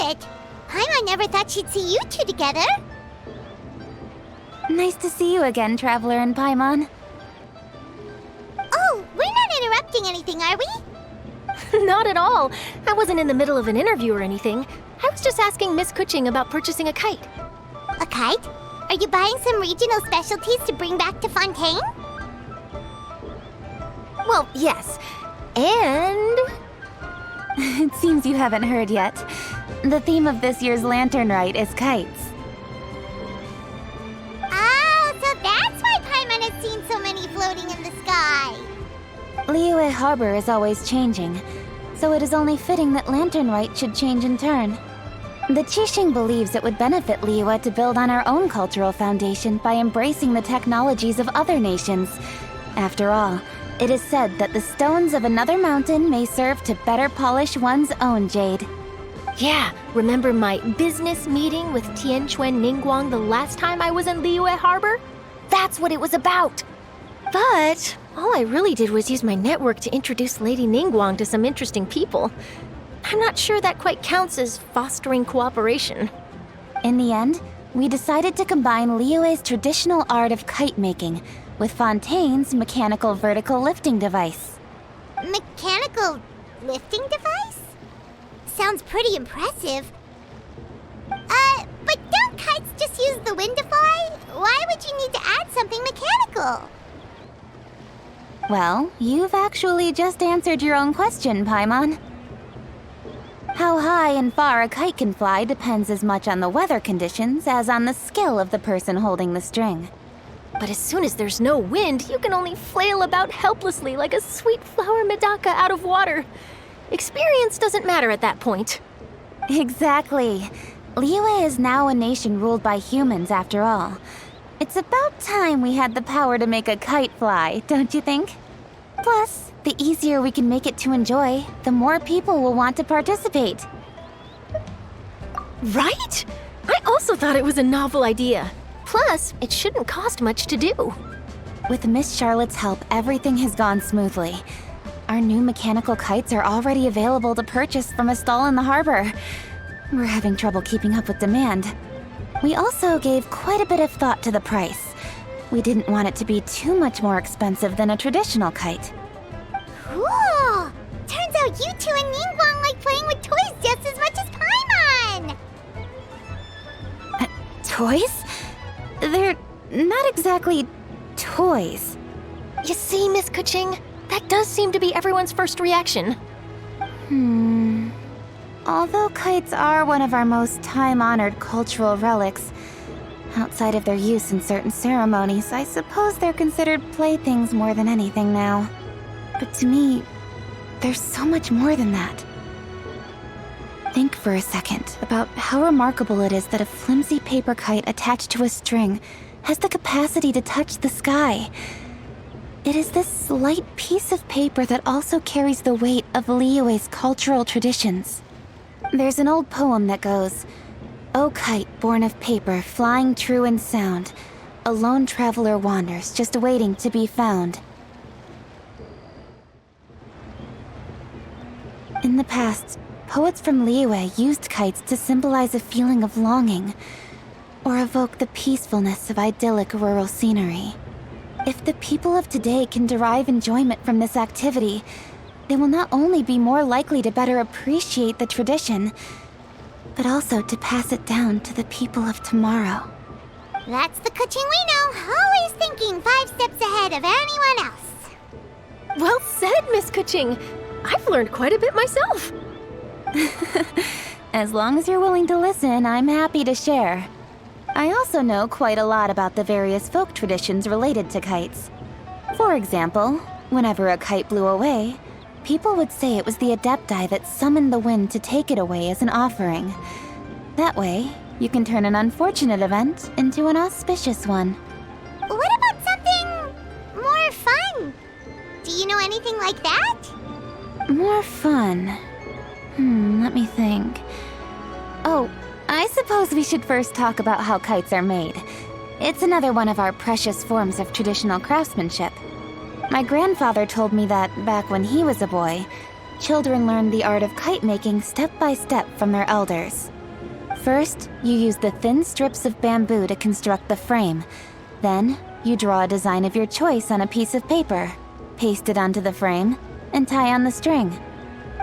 it. Paimon never thought she'd see you two together. Nice to see you again, Traveler and Paimon. Oh, we're not interrupting anything, are we? Not at all. I wasn't in the middle of an interview or anything. I was just asking Miss Kuching about purchasing a kite. A kite? Are you buying some regional specialties to bring back to Fontaine? Well, yes. And... It seems you haven't heard yet. The theme of this year's Lantern Rite is kites. Oh, so that's why Paimon has seen so many floating in the sky. Liyue Harbor is always changing, so it is only fitting that Lantern Rite should change in turn. The Qixing believes it would benefit Liyue to build on our own cultural foundation by embracing the technologies of other nations. After all, it is said that the stones of another mountain may serve to better polish one's own jade. yeah, remember my business meeting with Tianquan Ningguang the last time I was in Liyue Harbor? That's what it was about. But all I really did was use my network to introduce Lady Ningguang to some interesting people. I'm not sure that quite counts as fostering cooperation. In the end, we decided to combine Liyue's traditional art of kite making with Fontaine's mechanical vertical lifting device. Mechanical lifting device? Sounds pretty impressive. But don't kites just use the wind to fly? Why would you need to add something mechanical? Well, you've actually just answered your own question, Paimon. How high and far a kite can fly depends as much on the weather conditions as on the skill of the person holding the string. But as soon as there's no wind, you can only flail about helplessly like a sweet flower medaka out of water. Experience doesn't matter at that point. Exactly. Liyue is now a nation ruled by humans, after all. It's about time we had the power to make a kite fly, don't you think? Plus, the easier we can make it to enjoy, the more people will want to participate. Right? I also thought it was a novel idea. Plus, it shouldn't cost much to do. With Miss Charlotte's help, everything has gone smoothly. Our new mechanical kites are already available to purchase from a stall in the harbor. We're having trouble keeping up with demand. We also gave quite a bit of thought to the price. We didn't want it to be too much more expensive than a traditional kite. Cool! Turns out you two and Ningguang like playing with toys just as much as Paimon! Toys? They're not exactly toys. You see, Miss Kuching? That does seem to be everyone's first reaction. Although kites are one of our most time-honored cultural relics, outside of their use in certain ceremonies, I suppose they're considered playthings more than anything now. But to me, there's so much more than that. Think for a second about how remarkable it is that a flimsy paper kite attached to a string has the capacity to touch the sky. It is this light piece of paper that also carries the weight of Liyue's cultural traditions. There's an old poem that goes, "O kite born of paper, flying true and sound, a lone traveler wanders, just waiting to be found." In the past, poets from Liyue used kites to symbolize a feeling of longing, or evoke the peacefulness of idyllic rural scenery. If the people of today can derive enjoyment from this activity, they will not only be more likely to better appreciate the tradition, but also to pass it down to the people of tomorrow. That's the Kuching we know, always thinking 5 steps ahead of anyone else. Well said, Miss Kuching. I've learned quite a bit myself. As long as you're willing to listen, I'm happy to share. I also know quite a lot about the various folk traditions related to kites. For example, whenever a kite blew away, people would say it was the Adepti that summoned the wind to take it away as an offering. That way, you can turn an unfortunate event into an auspicious one. What about something more fun? Do you know anything like that? More fun. Let me think. Oh, I suppose we should first talk about how kites are made. It's another one of our precious forms of traditional craftsmanship. My grandfather told me that, back when he was a boy, children learned the art of kite making step by step from their elders. First, you use the thin strips of bamboo to construct the frame. Then, you draw a design of your choice on a piece of paper, paste it onto the frame, and tie on the string.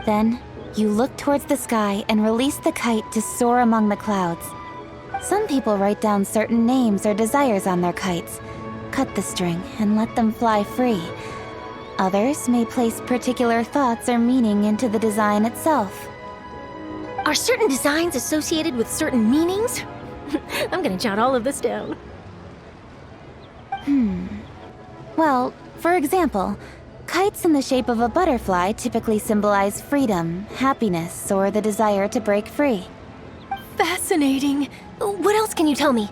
Then, you look towards the sky and release the kite to soar among the clouds. Some people write down certain names or desires on their kites, cut the string, and let them fly free. Others may place particular thoughts or meaning into the design itself. Are certain designs associated with certain meanings? I'm gonna jot all of this down. Well, for example, kites in the shape of a butterfly typically symbolize freedom, happiness, or the desire to break free. Fascinating. What else can you tell me?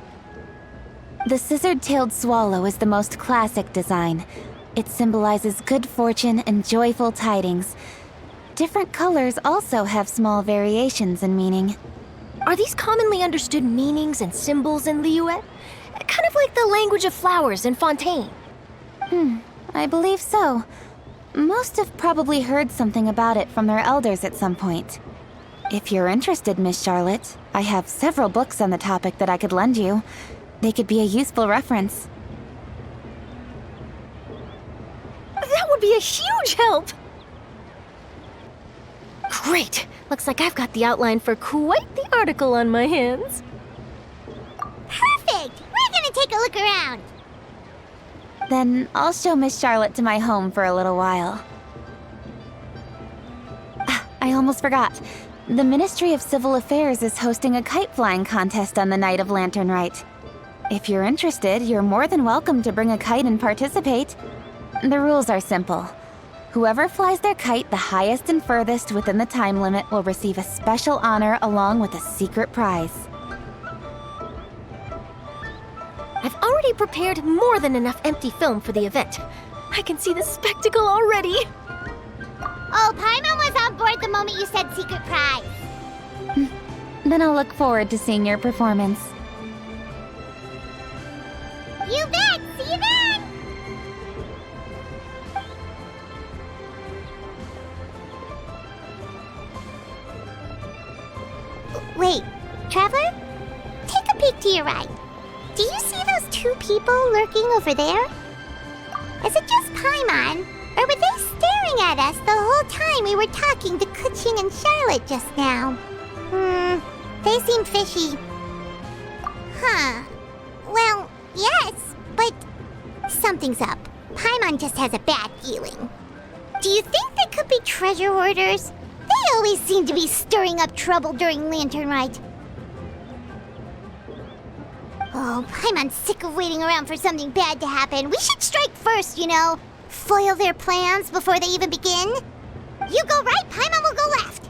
The scissor-tailed swallow is the most classic design. It symbolizes good fortune and joyful tidings. Different colors also have small variations in meaning. Are these commonly understood meanings and symbols in Liyue? Kind of like the language of flowers in Fontaine. I believe so. Most have probably heard something about it from their elders at some point. If you're interested, Miss Charlotte, I have several books on the topic that I could lend you. They could be a useful reference. That would be a huge help! Great! Looks like I've got the outline for quite the article on my hands. Perfect! We're gonna take a look around. Then I'll show Miss Charlotte to my home for a little while. I almost forgot. The Ministry of Civil Affairs is hosting a kite flying contest on the night of Lantern Rite. If you're interested, you're more than welcome to bring a kite and participate. The rules are simple. Whoever flies their kite the highest and furthest within the time limit will receive a special honor along with a secret prize. I've already prepared more than enough empty film for the event. I can see the spectacle already. Oh, Paimon was on board the moment you said secret prize. Then I'll look forward to seeing your performance. You bet! See you then! Wait, Traveler? Take a peek to your right. Do you see those two people lurking over there? Is it just Paimon? Or were they staring at us the whole time we were talking to Kuching and Charlotte just now? They seem fishy. Huh. Well, yes, but something's up. Paimon just has a bad feeling. Do you think they could be treasure hoarders? They always seem to be stirring up trouble during Lantern Rite. Oh, Paimon's sick of waiting around for something bad to happen. We should strike first, you know. Foil their plans before they even begin. You go right, Paimon will go left.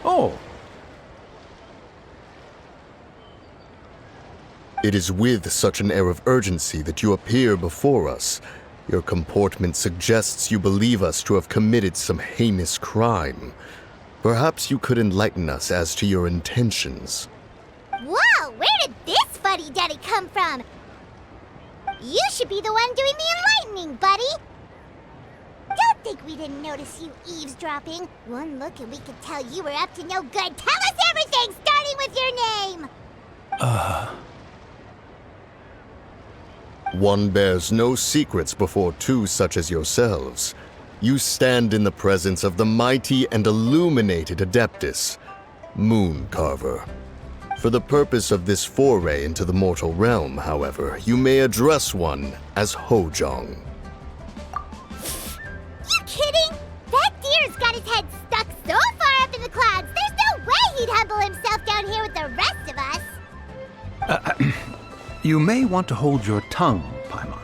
Oh. It is with such an air of urgency that you appear before us. Your comportment suggests you believe us to have committed some heinous crime. Perhaps you could enlighten us as to your intentions. Whoa, where did this fuddy-duddy come from? You should be the one doing the enlightening, buddy. Don't think we didn't notice you eavesdropping. One look and we could tell you were up to no good. Tell us everything, starting with your name. One bears no secrets before two such as yourselves. You stand in the presence of the mighty and illuminated Adeptus, Moon Carver. For the purpose of this foray into the mortal realm, however, you may address one as Hojong. You kidding? That deer's got his head stuck so far up in the clouds, there's no way he'd humble himself down here with the rest of us. You may want to hold your tongue, Paimon.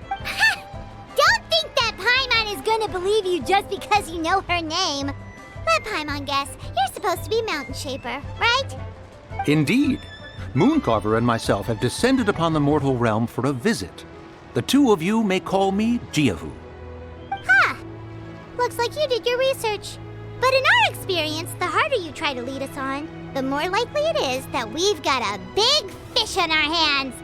Don't think that Paimon is gonna believe you just because you know her name. Let Paimon guess. You're supposed to be Mountain Shaper, right? Indeed. Mooncarver and myself have descended upon the mortal realm for a visit. The two of you may call me Jiahu. Huh. Looks like you did your research. But in our experience, the harder you try to lead us on, the more likely it is that we've got a big fish on our hands.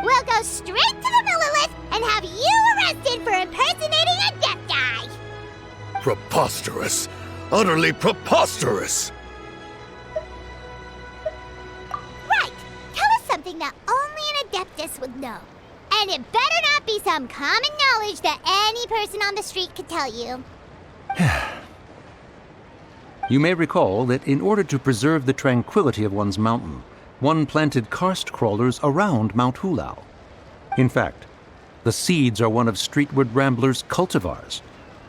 We'll go straight to the Millilith and have you arrested for impersonating a deaf guy. Preposterous! Utterly preposterous! Right! Tell us something that only an Adeptus would know. And it better not be some common knowledge that any person on the street could tell you. You may recall that in order to preserve the tranquility of one's mountain, one planted karst crawlers around Mount Hulao. In fact, the seeds are one of Streetward Rambler's cultivars.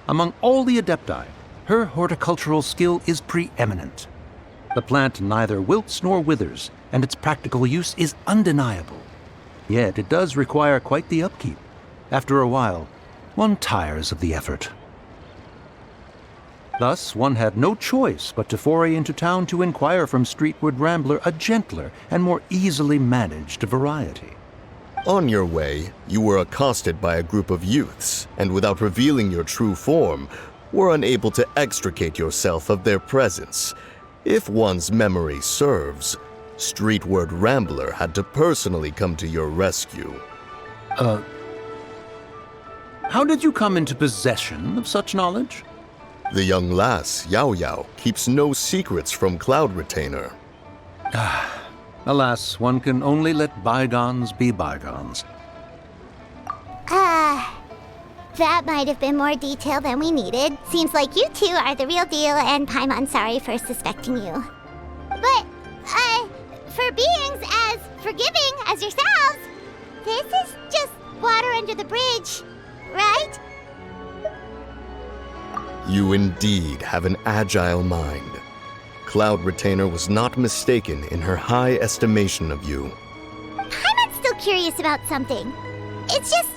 Among all the Adepti, her horticultural skill is preeminent. The plant neither wilts nor withers, and its practical use is undeniable. Yet it does require quite the upkeep. After a while, one tires of the effort. Thus, one had no choice but to foray into town to inquire from Streetward Rambler a gentler and more easily managed variety. On your way, you were accosted by a group of youths, and without revealing your true form, were unable to extricate yourself of their presence. If one's memory serves, Streetward Rambler had to personally come to your rescue. How did you come into possession of such knowledge? The young lass, Xiaoying, keeps no secrets from Cloud Retainer. Alas, one can only let bygones be bygones. That might have been more detail than we needed. Seems like you two are the real deal, and Paimon's sorry for suspecting you. But, for beings as forgiving as yourselves, this is just water under the bridge, right? You indeed have an agile mind. Cloud Retainer was not mistaken in her high estimation of you. Paimon's still curious about something. It's just...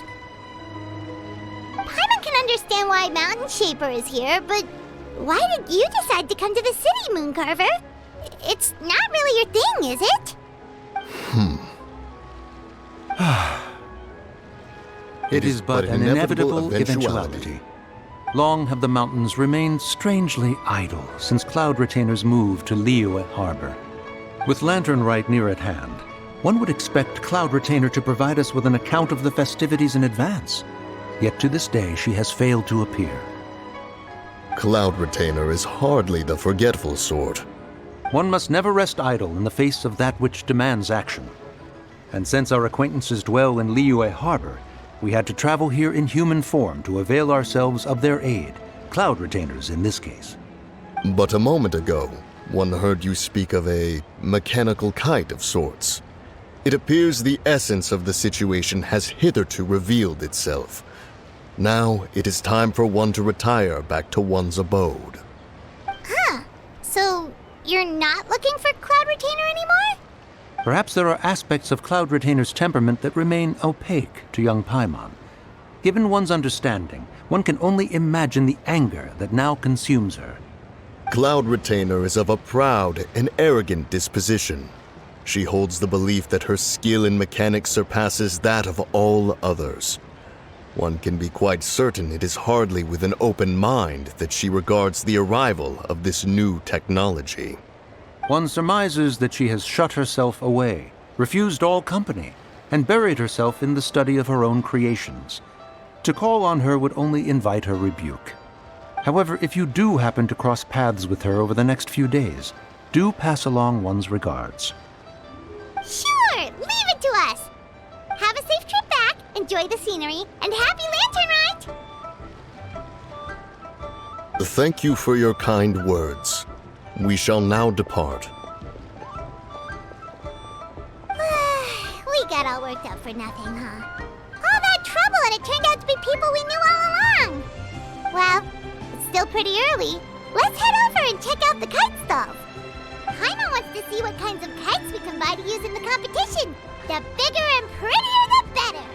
Paimon can understand why Mountain Shaper is here, but why did you decide to come to the city, Mooncarver? It's not really your thing, is it? It is but an inevitable eventuality. Long have the mountains remained strangely idle since Cloud Retainer's move to Liyue Harbor. With Lantern Rite near at hand, one would expect Cloud Retainer to provide us with an account of the festivities in advance. Yet to this day she has failed to appear. Cloud Retainer is hardly the forgetful sort. One must never rest idle in the face of that which demands action. And since our acquaintances dwell in Liyue Harbor, we had to travel here in human form to avail ourselves of their aid, Cloud Retainers in this case. But a moment ago, one heard you speak of a mechanical kite of sorts. It appears the essence of the situation has hitherto revealed itself. Now it is time for one to retire back to one's abode. So, you're not looking for Cloud Retainer anymore? Perhaps there are aspects of Cloud Retainer's temperament that remain opaque to young Paimon. Given one's understanding, one can only imagine the anger that now consumes her. Cloud Retainer is of a proud and arrogant disposition. She holds the belief that her skill in mechanics surpasses that of all others. One can be quite certain it is hardly with an open mind that she regards the arrival of this new technology. One surmises that she has shut herself away, refused all company, and buried herself in the study of her own creations. To call on her would only invite her rebuke. However, if you do happen to cross paths with her over the next few days, do pass along one's regards. Sure, leave it to us. Have a safe trip back, enjoy the scenery, and happy Lantern Rite! Thank you for your kind words. We shall now depart. We got all worked up for nothing, huh? All that trouble and it turned out to be people we knew all along! Well, it's still pretty early. Let's head over and check out the kite stalls. Paimon wants to see what kinds of kites we can buy to use in the competition. The bigger and prettier, the better!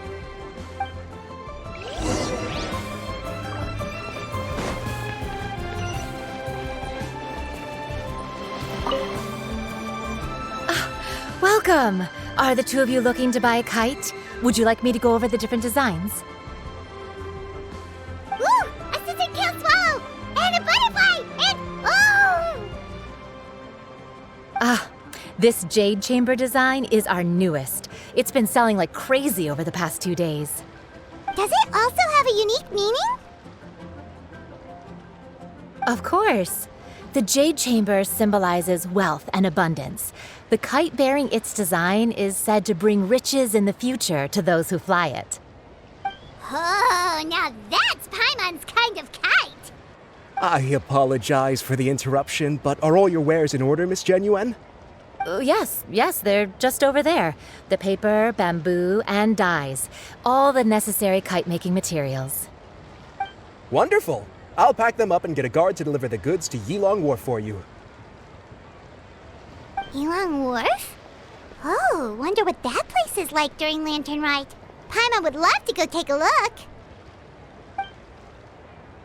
Welcome! Are the two of you looking to buy a kite? Would you like me to go over the different designs? Ooh! A scissor-tail swallow! And a butterfly! And oh! This jade chamber design is our newest. It's been selling like crazy over the past 2 days. Does it also have a unique meaning? Of course. The jade chamber symbolizes wealth and abundance. The kite bearing its design is said to bring riches in the future to those who fly it. Oh, now that's Paimon's kind of kite! I apologize for the interruption, but are all your wares in order, Miss Xianyun? Yes, they're just over there. The paper, bamboo, and dyes. All the necessary kite-making materials. Wonderful! I'll pack them up and get a guard to deliver the goods to Yilong Wharf for you. Yilong Wharf? Oh, wonder what that place is like during Lantern Rite. Paimon would love to go take a look.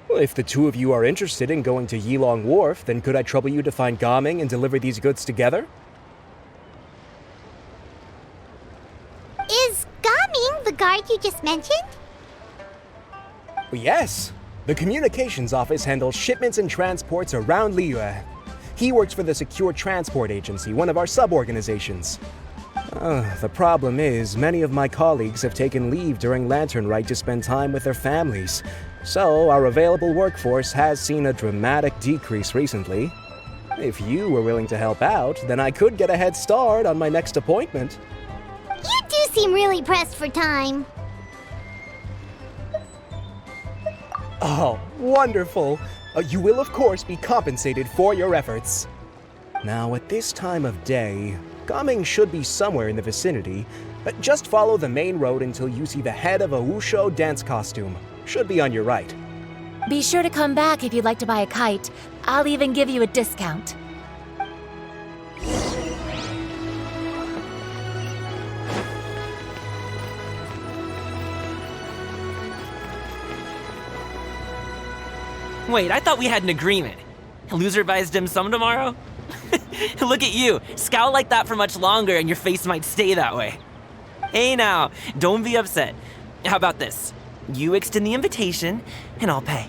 Well, if the two of you are interested in going to Yilong Wharf, then could I trouble you to find Gaming and deliver these goods together? Is Gaming the guard you just mentioned? Well, yes. The communications office handles shipments and transports around Liyue. He works for the Secure Transport Agency, one of our sub-organizations. The problem is, many of my colleagues have taken leave during Lantern Rite to spend time with their families. So, our available workforce has seen a dramatic decrease recently. If you were willing to help out, then I could get a head start on my next appointment. You do seem really pressed for time. Oh, wonderful! You will, of course, be compensated for your efforts. Now, at this time of day, Gaming should be somewhere in the vicinity. Just follow the main road until you see the head of a Wushu dance costume. Should be on your right. Be sure to come back if you'd like to buy a kite. I'll even give you a discount. Wait, I thought we had an agreement. Loser buys dim sum tomorrow? Look at you. Scowl like that for much longer and your face might stay that way. Hey now, don't be upset. How about this? You extend the invitation, and I'll pay.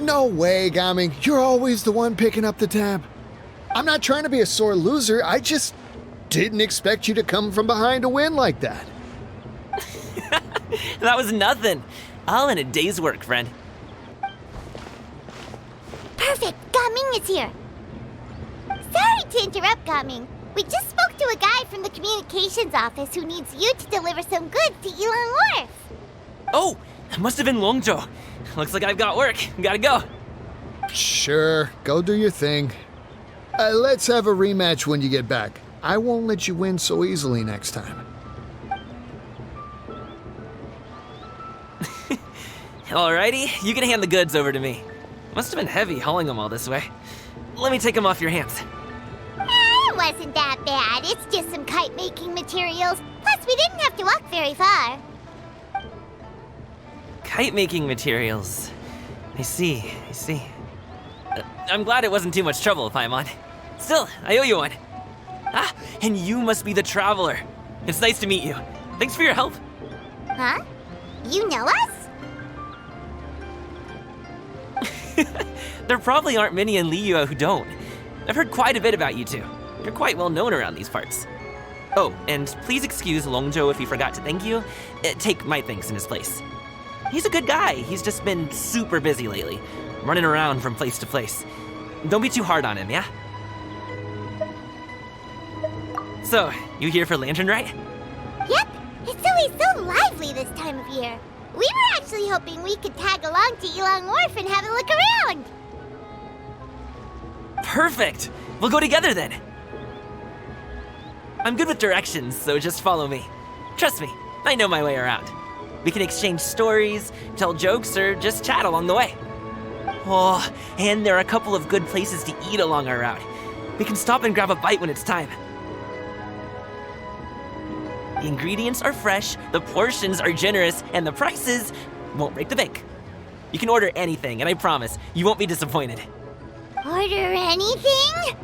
No way, Gaming. You're always the one picking up the tab. I'm not trying to be a sore loser. I just didn't expect you to come from behind to win like that. That was nothing. All in a day's work, friend. Perfect, Gaming is here. Sorry to interrupt, Gaming. We just spoke to a guy from the communications office who needs you to deliver some goods to Yilong Wharf. Oh, it must have been Longzhou. Looks like I've got work. Gotta go. Sure, go do your thing. Let's have a rematch when you get back. I won't let you win so easily next time. Alrighty, you can hand the goods over to me. Must have been heavy hauling them all this way. Let me take them off your hands. It wasn't that bad. It's just some kite-making materials. Plus, we didn't have to walk very far. Kite-making materials. I see. I'm glad it wasn't too much trouble, Paimon. Still, I owe you one. Ah, and you must be the traveler. It's nice to meet you. Thanks for your help. Huh? You know us? There probably aren't many in Liyue who don't. I've heard quite a bit about you two. You're quite well known around these parts. Oh, and please excuse Longzhou if he forgot to thank you. Take my thanks in his place. He's a good guy. He's just been super busy lately, running around from place to place. Don't be too hard on him, yeah? So, you here for Lantern Rite? Yep. It's always so lively this time of year. We were actually hoping we could tag along to Yilong Wharf and have a look around. Perfect! We'll go together then. I'm good with directions, so just follow me. Trust me, I know my way around. We can exchange stories, tell jokes, or just chat along the way. Oh, and there are a couple of good places to eat along our route. We can stop and grab a bite when it's time. The ingredients are fresh, the portions are generous, and the prices won't break the bank. You can order anything, and I promise, you won't be disappointed. Order anything?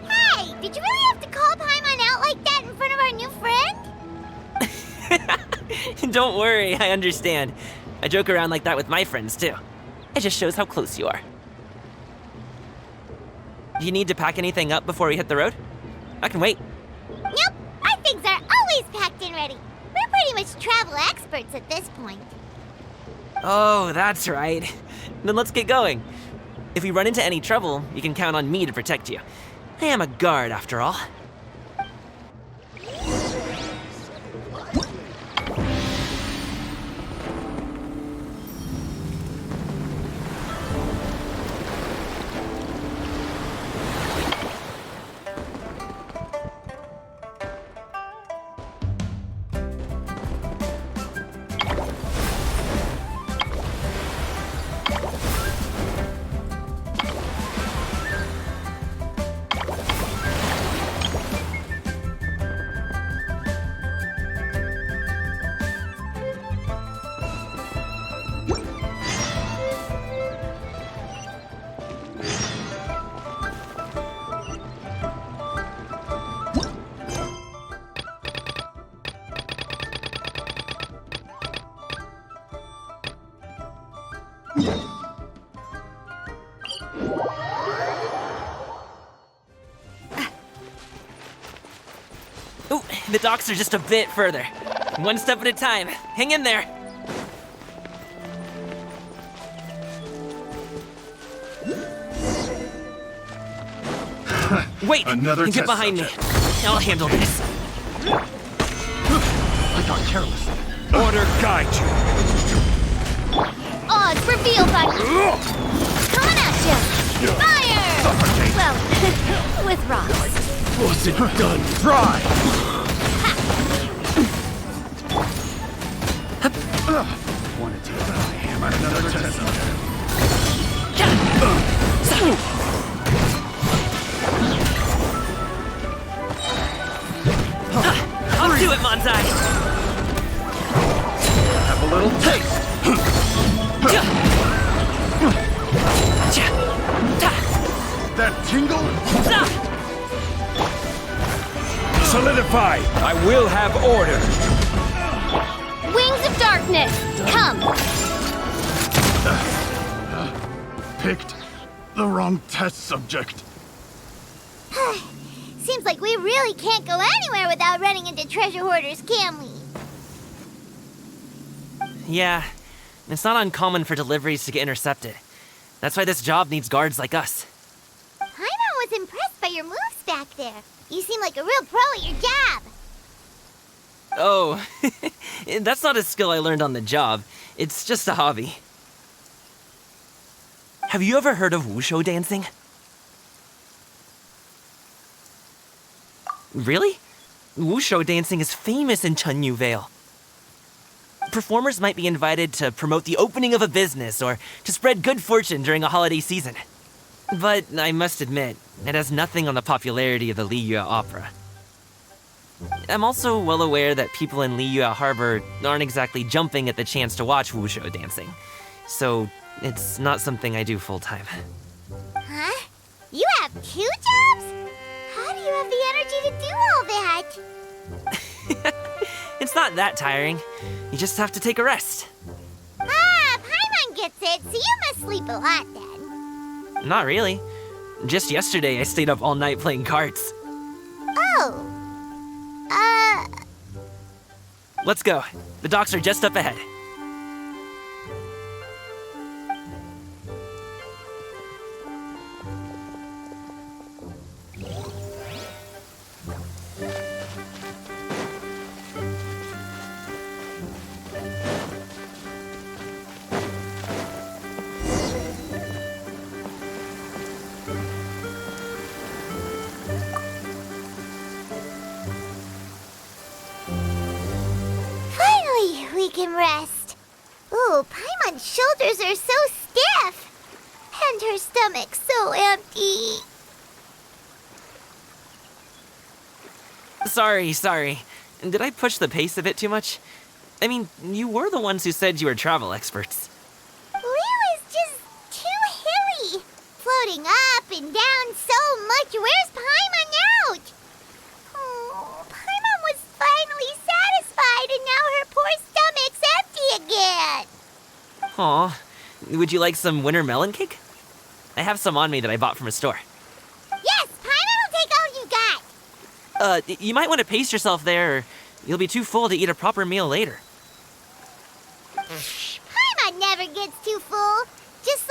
Hey, did you really have to call Paimon out like that in front of our new friend? Don't worry, I understand. I joke around like that with my friends, too. It just shows how close you are. Do you need to pack anything up before we hit the road? I can wait. Nope, our things are always packed and ready. We're pretty much travel experts at this point. Oh, that's right. Then let's get going. If we run into any trouble, you can count on me to protect you. I am a guard, after all. Ooh, the docks are just a bit further. One step at a time. Hang in there. Wait, Another get test behind me. subject. I'll handle this. I got careless. Order guide you. Odds reveal buddy. Coming at ya. Fire! Suffocate. Well, with rocks. Was it done? Try! Wanted to hammer another test subject. I'll do it, Manzai. Have a little taste. That tingle? Solidify. I will have order. Wings of darkness, come. Picked the wrong test subject. Seems like we really can't go anywhere without running into treasure hoarders, can we? Yeah, it's not uncommon for deliveries to get intercepted. That's why this job needs guards like us. Paimon was impressed by your moves back there. You seem like a real pro at your jab. Oh, that's not a skill I learned on the job. It's just a hobby. Have you ever heard of wushu dancing? Really? Wushu dancing is famous in Chunyu Vale. Performers might be invited to promote the opening of a business or to spread good fortune during a holiday season. But I must admit, it has nothing on the popularity of the Liyue opera. I'm also well aware that people in Liyue Harbor aren't exactly jumping at the chance to watch wushu dancing. So it's not something I do full-time. Huh? You have 2 jobs? How do you have the energy to do all that? It's not that tiring. You just have to take a rest. Ah, Paimon gets it, so you must sleep a lot then. Not really. Just yesterday, I stayed up all night playing cards. Oh. Let's go. The docks are just up ahead. Finally, we can rest. Ooh, Paimon's shoulders are so stiff. And her stomach so empty. Sorry. Did I push the pace a bit too much? I mean, you were the ones who said you were travel experts. Liu is just too hilly. Floating up and down so much. Where's Paimon out? Oh, Paimon was finally satisfied and now her poor stomach's empty again. Aw, would you like some winter melon cake? I have some on me that I bought from a store. You might want to pace yourself there, or you'll be too full to eat a proper meal later. Paimon never gets too full. Just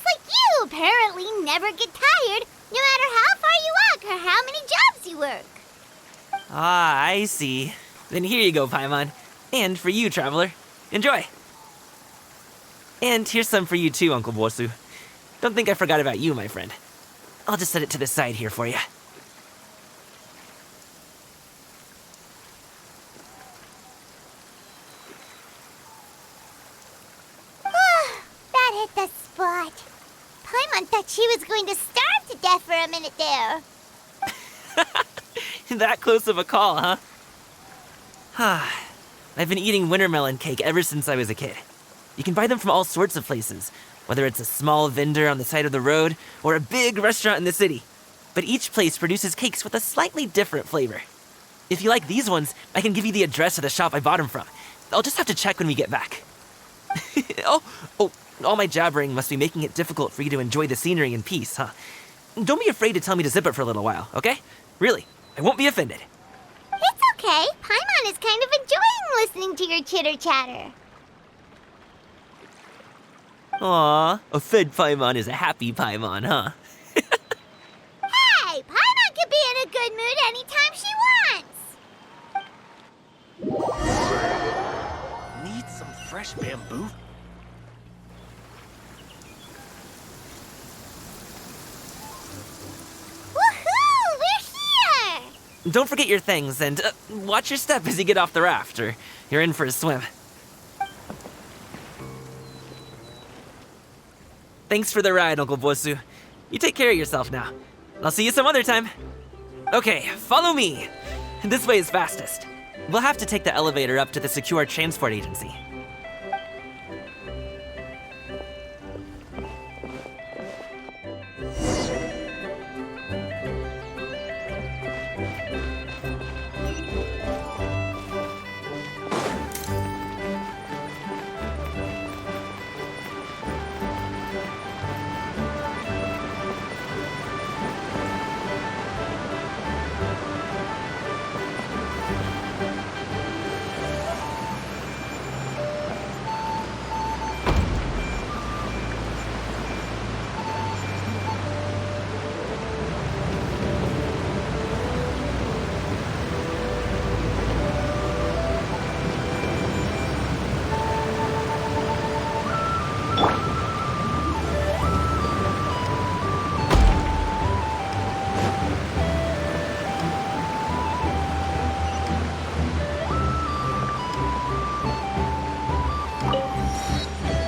like you apparently never get tired, no matter how far you walk or how many jobs you work. Ah, I see. Then here you go, Paimon. And for you, traveler. Enjoy. And here's some for you too, Uncle Bosu. Don't think I forgot about you, my friend. I'll just set it to the side here for you. That hit the spot. Paimon thought she was going to starve to death for a minute there. That close of a call, huh? I've been eating wintermelon cake ever since I was a kid. You can buy them from all sorts of places, whether it's a small vendor on the side of the road or a big restaurant in the city. But each place produces cakes with a slightly different flavor. If you like these ones, I can give you the address of the shop I bought them from. I'll just have to check when we get back. Oh, all my jabbering must be making it difficult for you to enjoy the scenery in peace, huh? Don't be afraid to tell me to zip it for a little while, okay? Really, I won't be offended. It's okay. Paimon is kind of enjoying listening to your chitter-chatter. Aw, a fed Paimon is a happy Paimon, huh? Hey, Paimon can be in a good mood anytime she wants. Need some fresh bamboo? Woohoo! We're here! Don't forget your things, and watch your step as you get off the raft, or you're in for a swim. Thanks for the ride, Uncle Bosu. You take care of yourself now. I'll see you some other time. Okay, follow me. This way is fastest. We'll have to take the elevator up to the secure transport agency.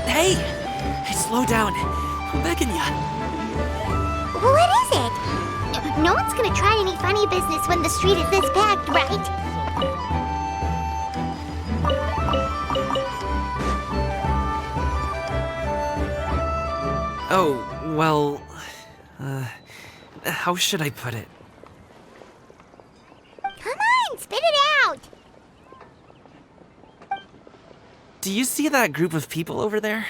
Hey! Slow down. I'm begging ya. What is it? No one's gonna try any funny business when the street is this packed, right? Oh, well... how should I put it? Come on, spit it out! Do you see that group of people over there?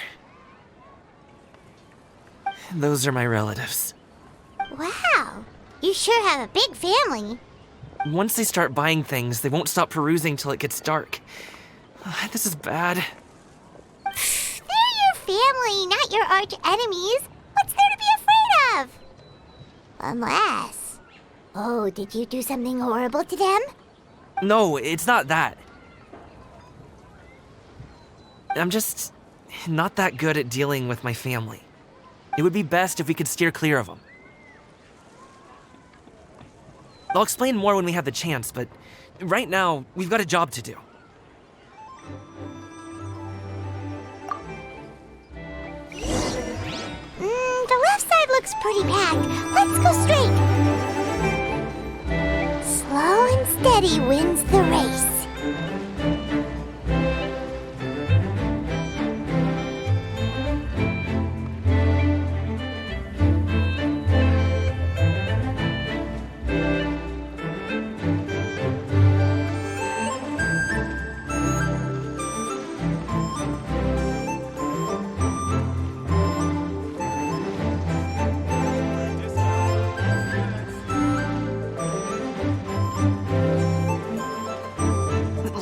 Those are my relatives. Wow, you sure have a big family. Once they start buying things, they won't stop perusing till it gets dark. This is bad. They're your family, not your arch enemies. What's there to be afraid of? Unless... Oh, did you do something horrible to them? No, it's not that. I'm just not that good at dealing with my family. It would be best if we could steer clear of them. I'll explain more when we have the chance, but right now, we've got a job to do. The left side looks pretty packed. Let's go straight. Slow and steady wins the race.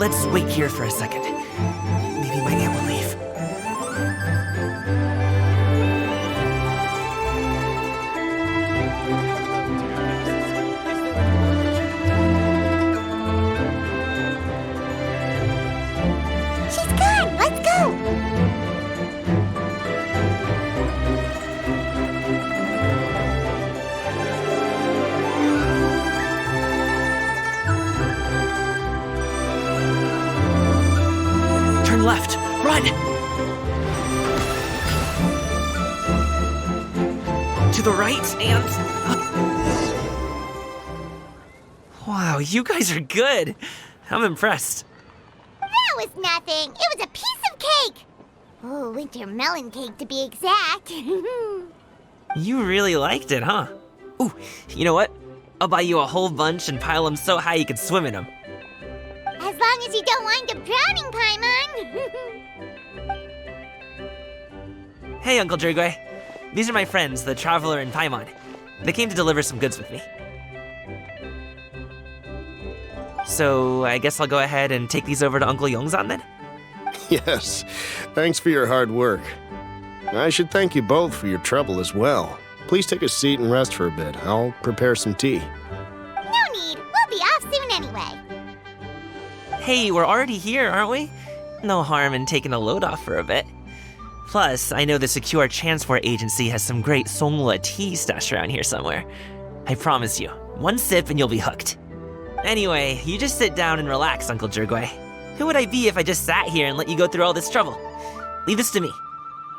let's wait here for a second. Maybe my aunt will leave. She's gone! Let's go! Turn left! Run! To the right and... Wow, you guys are good. I'm impressed. That was nothing. It was a piece of cake. Oh, winter melon cake to be exact. You really liked it, huh? Ooh, you know what? I'll buy you a whole bunch and pile them so high you could swim in them. As long as you don't wind up drowning, Paimon. Hey, Uncle Jirgwe. These are my friends, the Traveler and Paimon. They came to deliver some goods with me. So, I guess I'll go ahead and take these over to Uncle Yongzan then? Yes, thanks for your hard work. I should thank you both for your trouble as well. Please take a seat and rest for a bit. I'll prepare some tea. No need. We'll be off soon anyway. Hey, we're already here, aren't we? No harm in taking a load off for a bit. Plus, I know the Secure Transport Agency has some great Songhua tea stashed around here somewhere. I promise you, one sip and you'll be hooked. Anyway, you just sit down and relax, Uncle Jirgwe. Who would I be if I just sat here and let you go through all this trouble? Leave this to me.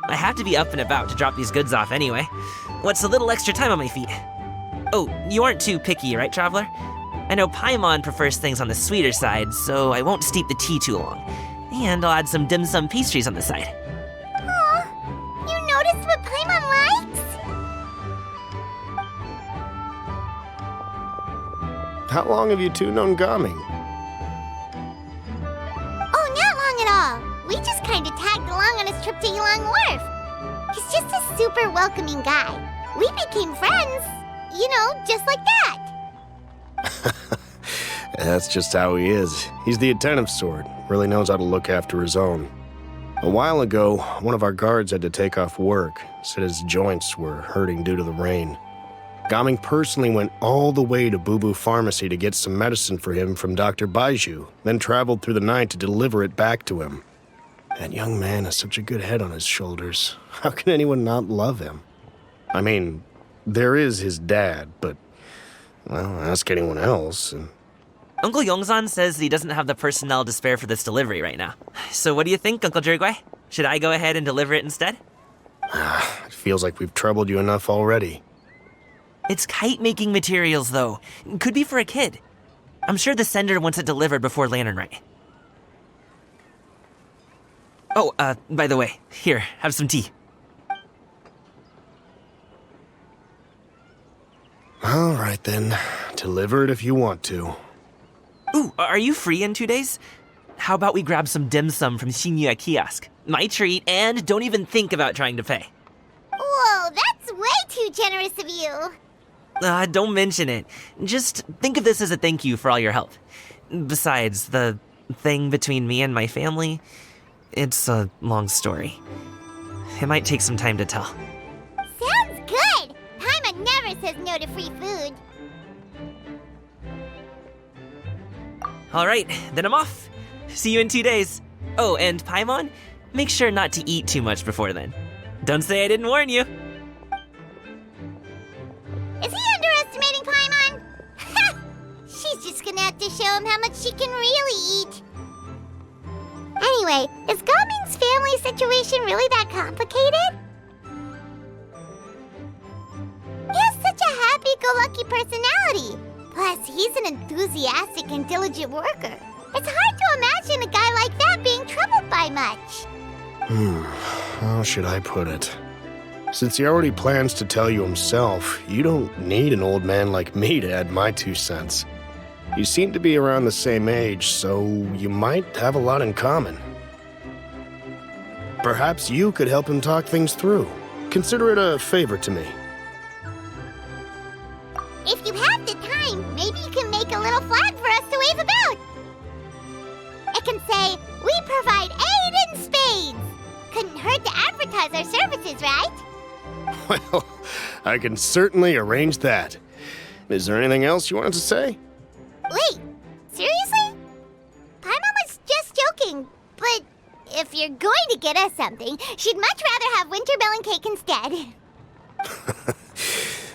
I have to be up and about to drop these goods off anyway. What's a little extra time on my feet? Oh, you aren't too picky, right, Traveler? I know Paimon prefers things on the sweeter side, so I won't steep the tea too long. And I'll add some dim sum pastries on the side. Aw, you noticed what Paimon likes? How long have you two known Gaming? Oh, not long at all. We just kind of tagged along on his trip to Yilong Wharf. He's just a super welcoming guy. We became friends, you know, just like that. That's just how he is. He's the attentive sort, really knows how to look after his own. A while ago, one of our guards had to take off work, said his joints were hurting due to the rain. Gaming personally went all the way to Boo Boo Pharmacy to get some medicine for him from Dr. Baiju, then traveled through the night to deliver it back to him. That young man has such a good head on his shoulders. How can anyone not love him? I mean, there is his dad, but, well, ask anyone else, and... Uncle Yongzan says he doesn't have the personnel to spare for this delivery right now. So what do you think, Uncle Jirgwe? Should I go ahead and deliver it instead? It feels like we've troubled you enough already. It's kite-making materials, though. Could be for a kid. I'm sure the sender wants it delivered before Lantern Rite. Oh, by the way, here, have some tea. All right, then. Deliver it if you want to. Ooh, are you free in 2 days? How about we grab some dim sum from Xianyun kiosk? My treat, and don't even think about trying to pay. Whoa, that's way too generous of you. Don't mention it. Just think of this as a thank you for all your help. Besides, the thing between me and my family, it's a long story. It might take some time to tell. Sounds good. Paimon never says no to free food. All right, then I'm off. See you in 2 days. Oh, and Paimon, make sure not to eat too much before then. Don't say I didn't warn you. Is he underestimating Paimon? She's just gonna have to show him how much she can really eat. Anyway, is Gaming's family situation really that complicated? He has such a happy-go-lucky personality. Plus, he's an enthusiastic and diligent worker. It's hard to imagine a guy like that being troubled by much. How should I put it? Since he already plans to tell you himself, you don't need an old man like me to add my 2 cents. You seem to be around the same age, so you might have a lot in common. Perhaps you could help him talk things through. Consider it a favor to me. If you have the time, maybe you can make a little flag for us to wave about. I can say, we provide aid in spades. Couldn't hurt to advertise our services, right? Well, I can certainly arrange that. Is there anything else you wanted to say? Wait, seriously? Paimon was just joking, but if you're going to get us something, she'd much rather have winter melon cake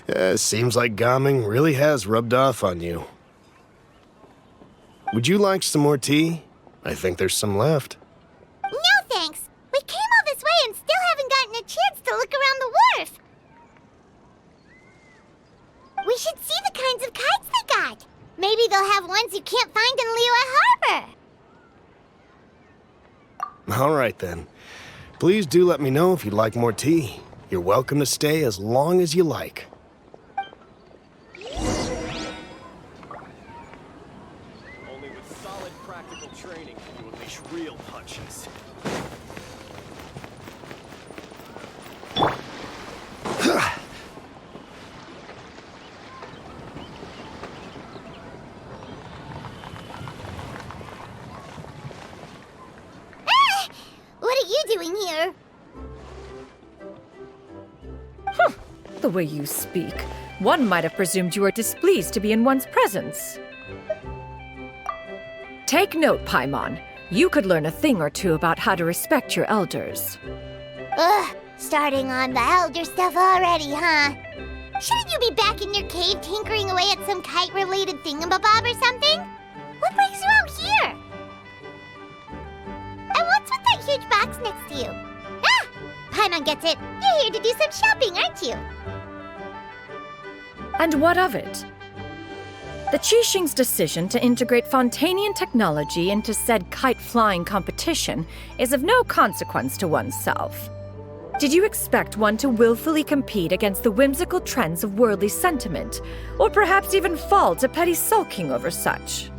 instead. Seems like Gaming really has rubbed off on you. Would you like some more tea? I think there's some left. No thanks. We came all this way and still haven't gotten a chance to look around the wharf. We should see the kinds of kites they got. Maybe they'll have ones you can't find in Liyue Harbor. All right, then. Please do let me know if you'd like more tea. You're welcome to stay as long as you like. Only with solid practical training can you unleash real punches. What are you doing here? The way you speak, one might have presumed you were displeased to be in one's presence. Take note, Paimon. You could learn a thing or two about how to respect your elders. Ugh, starting on the elder stuff already, huh? Shouldn't you be back in your cave tinkering away at some kite-related thingamabob or something? What brings you out here? And what's with that huge box next to you? Ah! Paimon gets it. You're here to do some shopping, aren't you? And what of it? The Qixing's decision to integrate Fontanian technology into said kite-flying competition is of no consequence to oneself. Did you expect one to willfully compete against the whimsical trends of worldly sentiment, or perhaps even fall to petty sulking over such?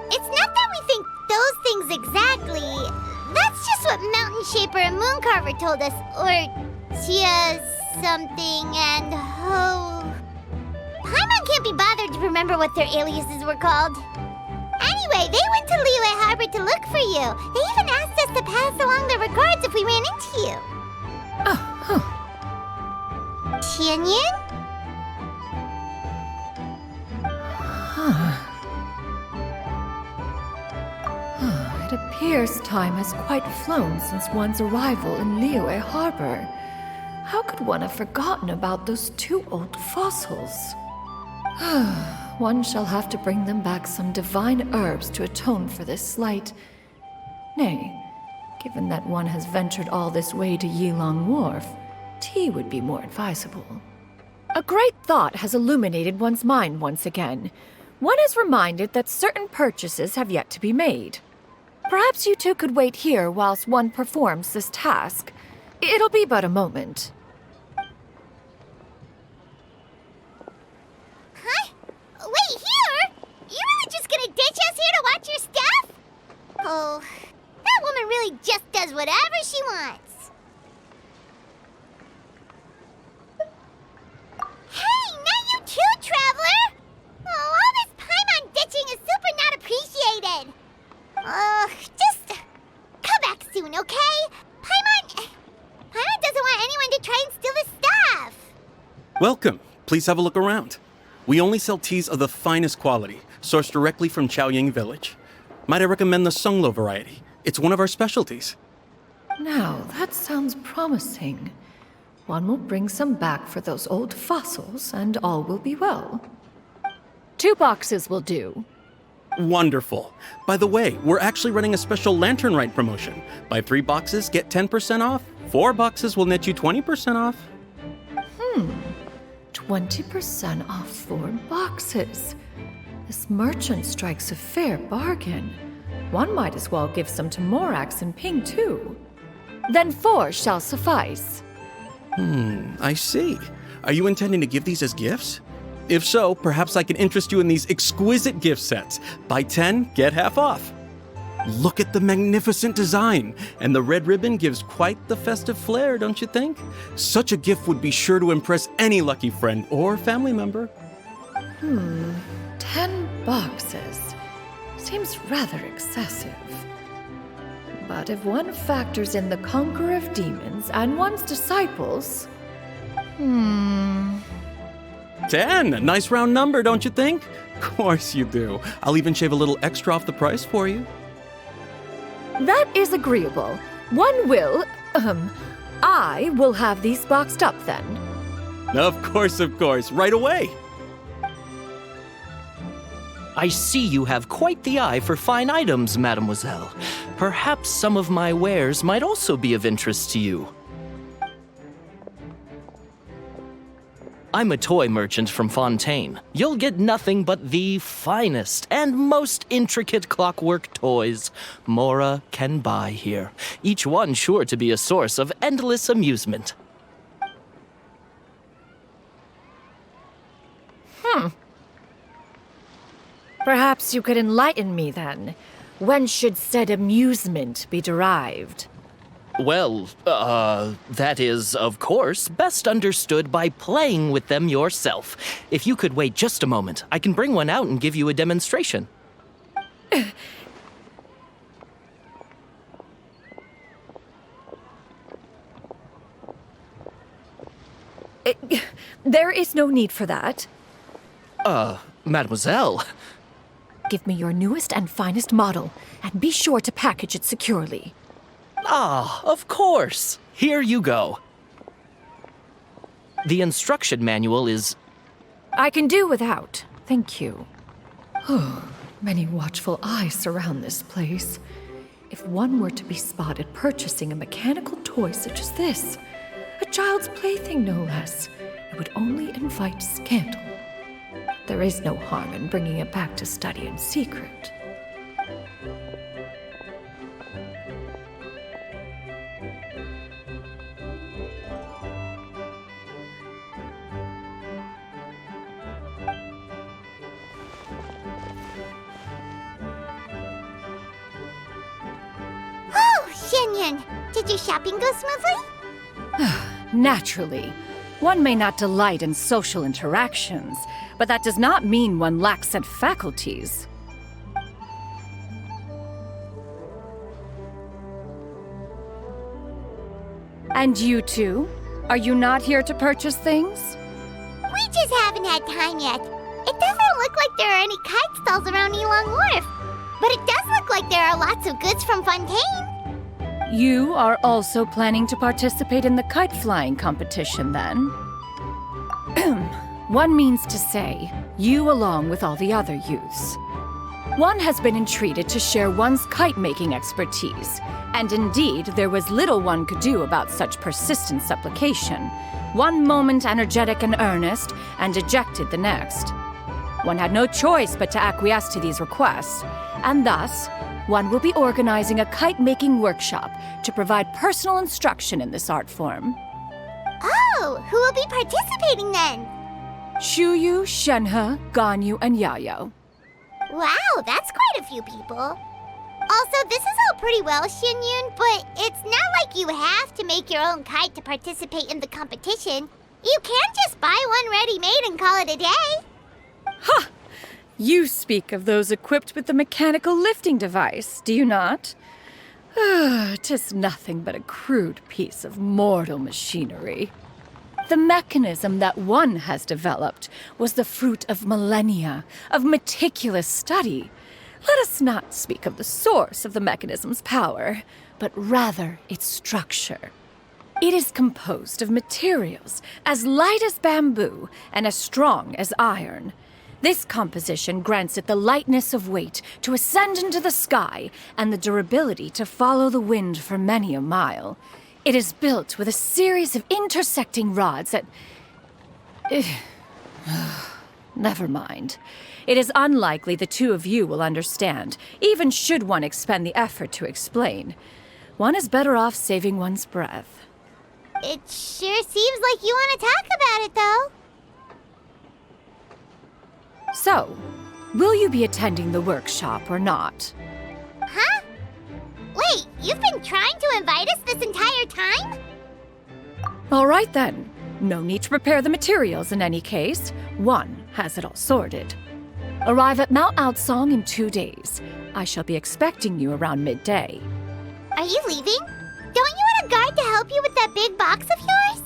It's not that we think those things exactly. That's just what Mountain Shaper and Moon Carver told us, or Tia something and Ho. Paimon can't be bothered to remember what their aliases were called. Anyway, they went to Liyue Harbor to look for you. They even asked us to pass along their regards if we ran into you. Xianyun? It appears time has quite flown since one's arrival in Liyue Harbor. How could one have forgotten about those two old fossils? One shall have to bring them back some divine herbs to atone for this slight. Nay, given that one has ventured all this way to Yilong Wharf, tea would be more advisable. A great thought has illuminated one's mind once again. One is reminded that certain purchases have yet to be made. Perhaps you two could wait here whilst one performs this task. It'll be but a moment. Huh? Wait, here? You really just gonna ditch us here to watch your stuff? Oh, that woman really just does whatever she wants. Hey, not you too, Traveler! Oh, all this Paimon ditching is super not appreciated. Just come back soon, okay? Paimon doesn't want anyone to try and steal his stuff. Welcome. Please have a look around. We only sell teas of the finest quality, sourced directly from Qiaoying village. Might I recommend the Sunglo variety? It's one of our specialties. Now, that sounds promising. One will bring some back for those old fossils, and all will be well. 2 boxes will do. Wonderful. By the way, we're actually running a special Lantern Rite promotion. Buy 3 boxes, get 10% off. 4 boxes will net you 20% off. 20% off 4 boxes. This merchant strikes a fair bargain. One might as well give some to Morax and Ping, too. Then 4 shall suffice. I see. Are you intending to give these as gifts? If so, perhaps I can interest you in these exquisite gift sets. Buy 10, get half off. Look at the magnificent design, and the red ribbon gives quite the festive flair, don't you think? Such a gift would be sure to impress any lucky friend or family member. 10 boxes. seems rather excessive. But if one factors in the conqueror of demons and one's disciples... 10. Nice round number, don't you think? Of course you do. I'll even shave a little extra off the price for you. That is agreeable. One will, I will have these boxed up then. Of course, right away. I see you have quite the eye for fine items, mademoiselle. Perhaps some of my wares might also be of interest to you. I'm a toy merchant from Fontaine. You'll get nothing but the finest and most intricate clockwork toys Mora can buy here, each one sure to be a source of endless amusement. Perhaps you could enlighten me then. When should said amusement be derived? Well, that is, of course, best understood by playing with them yourself. If you could wait just a moment, I can bring one out and give you a demonstration. There is no need for that. Mademoiselle. Give me your newest and finest model, and be sure to package it securely. Ah, of course. Here you go. The instruction manual is... I can do without, thank you. Many watchful eyes surround this place. If one were to be spotted purchasing a mechanical toy such as this, a child's plaything no less, it would only invite scandal. There is no harm in bringing it back to study in secret. Oh, Xianyun, did your shopping go smoothly? Naturally. One may not delight in social interactions, but that does not mean one lacks said faculties. And you two? Are you not here to purchase things? We just haven't had time yet. It doesn't look like there are any kite stalls around Yilong Wharf, but it does look like there are lots of goods from Fontaine. You are also planning to participate in the kite flying competition, then? One means to say, you along with all the other youths. One has been entreated to share one's kite-making expertise, and indeed, there was little one could do about such persistent supplication. One moment energetic and earnest, and dejected the next. One had no choice but to acquiesce to these requests, and thus, one will be organizing a kite-making workshop to provide personal instruction in this art form. Oh, who will be participating then? Shuyu, Shenhe, Ganyu, and Yayo. Wow, that's quite a few people. Also, this is all pretty well, Xianyun, but it's not like you have to make your own kite to participate in the competition. You can just buy one ready-made and call it a day. Ha! You speak of those equipped with the mechanical lifting device, do you not? 'Tis nothing but a crude piece of mortal machinery. The mechanism that one has developed was the fruit of millennia of meticulous study. Let us not speak of the source of the mechanism's power, but rather its structure. It is composed of materials as light as bamboo and as strong as iron. This composition grants it the lightness of weight to ascend into the sky and the durability to follow the wind for many a mile. It is built with a series of intersecting rods that... Never mind. It is unlikely the two of you will understand, even should one expend the effort to explain. One is better off saving one's breath. It sure seems like you want to talk about it, though. So, will you be attending the workshop or not? Huh? Wait, you've been trying to invite us this entire time? All right then. No need to prepare the materials in any case. One has it all sorted. Arrive at Mount Outsong in 2 days. I shall be expecting you around midday. Are you leaving? Don't you want a guard to help you with that big box of yours?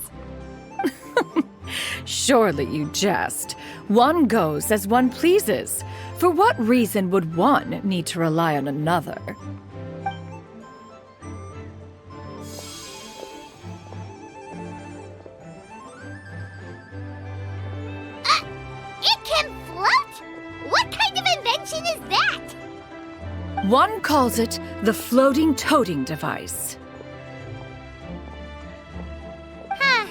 Surely you jest. One goes as one pleases. For what reason would one need to rely on another? It can float? What kind of invention is that? One calls it the floating toting device. Huh.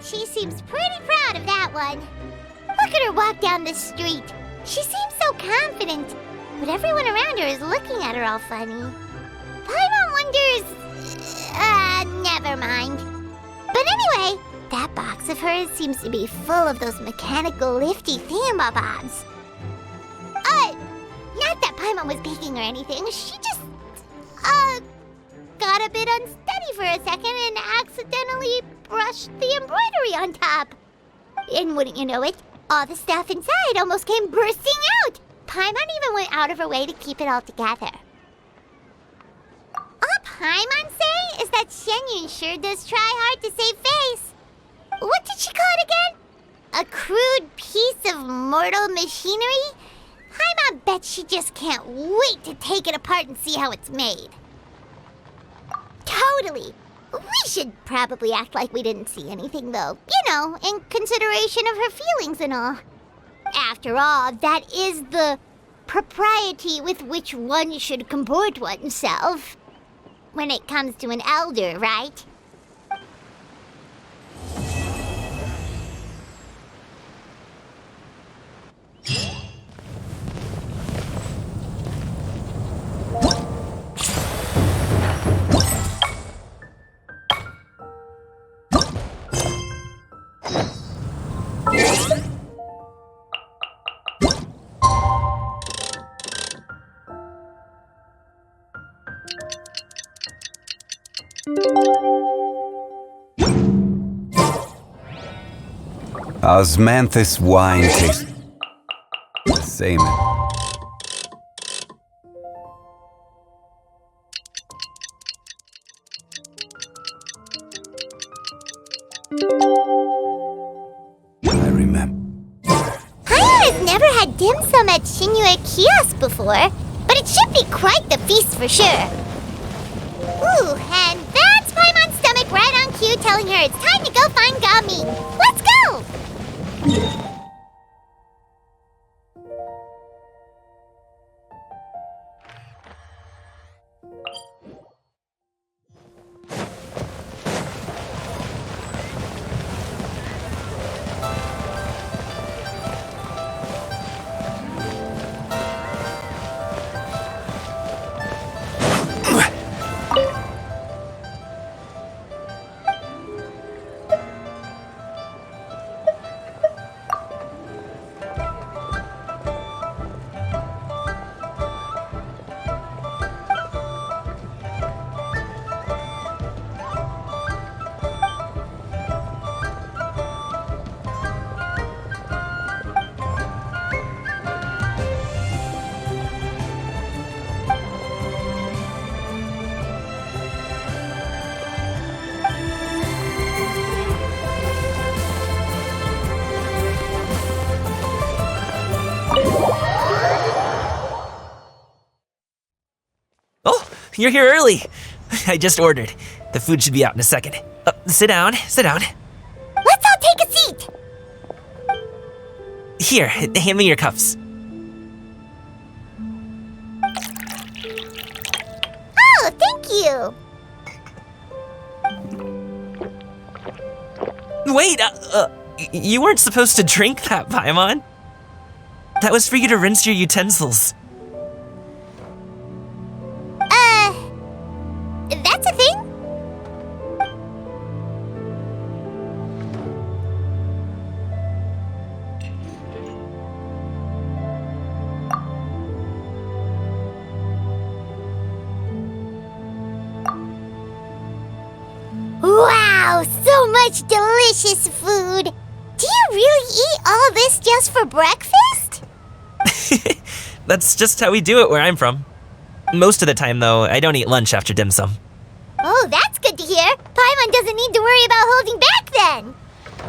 She seems pretty proud of that one. Look at her walk down the street. She seems so confident, but everyone around her is looking at her all funny. Paimon wonders... never mind. But anyway, that box of hers seems to be full of those mechanical lifty thingamabobs. Not that Paimon was peeking or anything. She just, got a bit unsteady for a second and accidentally brushed the embroidery on top. And wouldn't you know it, all the stuff inside almost came bursting out. Paimon even went out of her way to keep it all together. All Paimon say is that Xianyun sure does try hard to save face. What did she call it again? A crude piece of mortal machinery? Paimon bets she just can't wait to take it apart and see how it's made. Totally. We should probably act like we didn't see anything, though. You know, in consideration of her feelings and all. After all, that is the propriety with which one should comport oneself. When it comes to an elder, right? Osmanthus wine tastes the same. I remember. Paimon has never had dim sum at Xianyun kiosk before, but it should be quite the feast for sure. Ooh, and that's Paimon's stomach right on cue telling her it's time to go find Gaming. Let's go! You're here early. I just ordered. The food should be out in a second. Sit down, sit down. Let's all take a seat! Here, hand me your cups. Oh, thank you! Wait, you weren't supposed to drink that, Paimon. That was for you to rinse your utensils. That's a thing? Wow, so much delicious food! Do you really eat all this just for breakfast? That's just how we do it where I'm from. Most of the time, though, I don't eat lunch after dim sum. Oh, that's good to hear. Paimon doesn't need to worry about holding back then.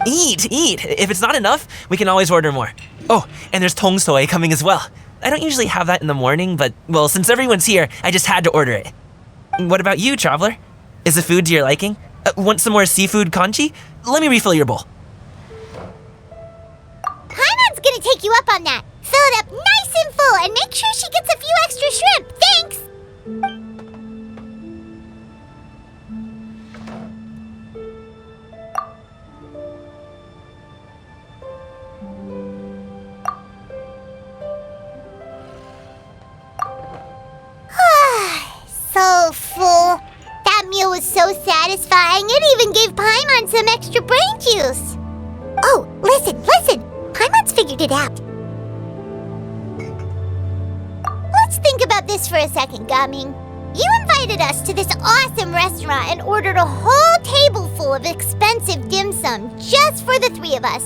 Eat! If it's not enough, we can always order more. Oh, and there's tong soy coming as well. I don't usually have that in the morning, but, well, since everyone's here, I just had to order it. What about you, traveler? Is the food to your liking? Want some more seafood kanchi? Let me refill your bowl. Paimon's gonna take you up on that. Fill it up nice and full and make sure she gets a few extra shrimp. Thanks! So full. That meal was so satisfying, it even gave Paimon some extra brain juice. Oh, listen! Paimon's figured it out. Let's think about this for a second, Gaming. You invited us to this awesome restaurant and ordered a whole table full of expensive dim sum just for the three of us.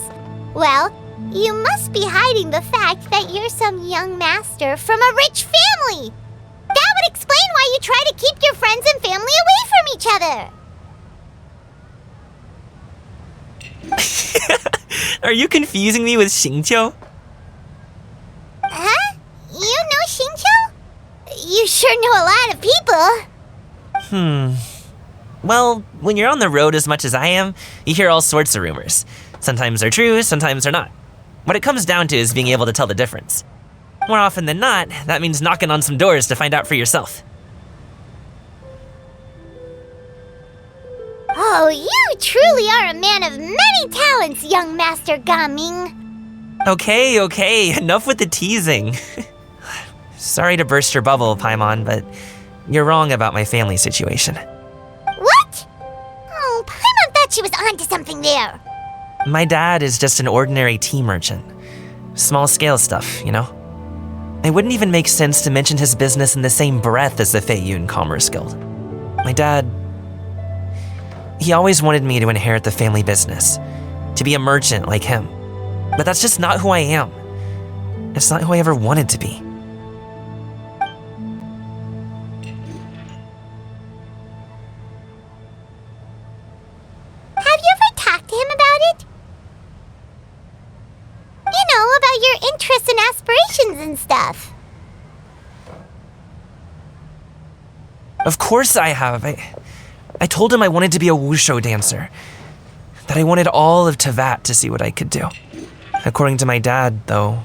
Well, you must be hiding the fact that you're some young master from a rich family. That would explain why you try to keep your friends and family away from each other. Are you confusing me with Xingqiu? Huh? You know Xingqiu? You sure know a lot of people. Well, when you're on the road as much as I am, you hear all sorts of rumors. Sometimes they're true, sometimes they're not. What it comes down to is being able to tell the difference. More often than not, that means knocking on some doors to find out for yourself. Oh, you truly are a man of many talents, young Master Gaming. Okay, enough with the teasing. Sorry to burst your bubble, Paimon, but you're wrong about my family situation. What? Oh, Paimon thought she was onto something there. My dad is just an ordinary tea merchant. Small scale stuff, you know? It wouldn't even make sense to mention his business in the same breath as the Xianyun Commerce Guild. My dad, he always wanted me to inherit the family business, to be a merchant like him. But that's just not who I am. It's not who I ever wanted to be. Have you ever talked to him about it? You know, about your interests and aspirations and stuff. Of course I have. I told him I wanted to be a wushu dancer. That I wanted all of Tevat to see what I could do. According to my dad, though,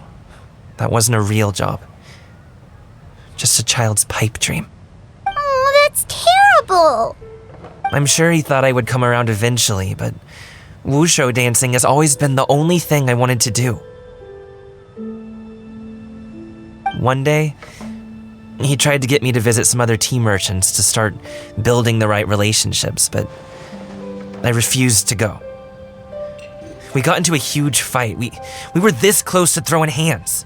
that wasn't a real job. Just a child's pipe dream. Oh, that's terrible. I'm sure he thought I would come around eventually, but wushu dancing has always been the only thing I wanted to do. One day, he tried to get me to visit some other tea merchants to start building the right relationships, but I refused to go. We got into a huge fight. We were this close to throwing hands.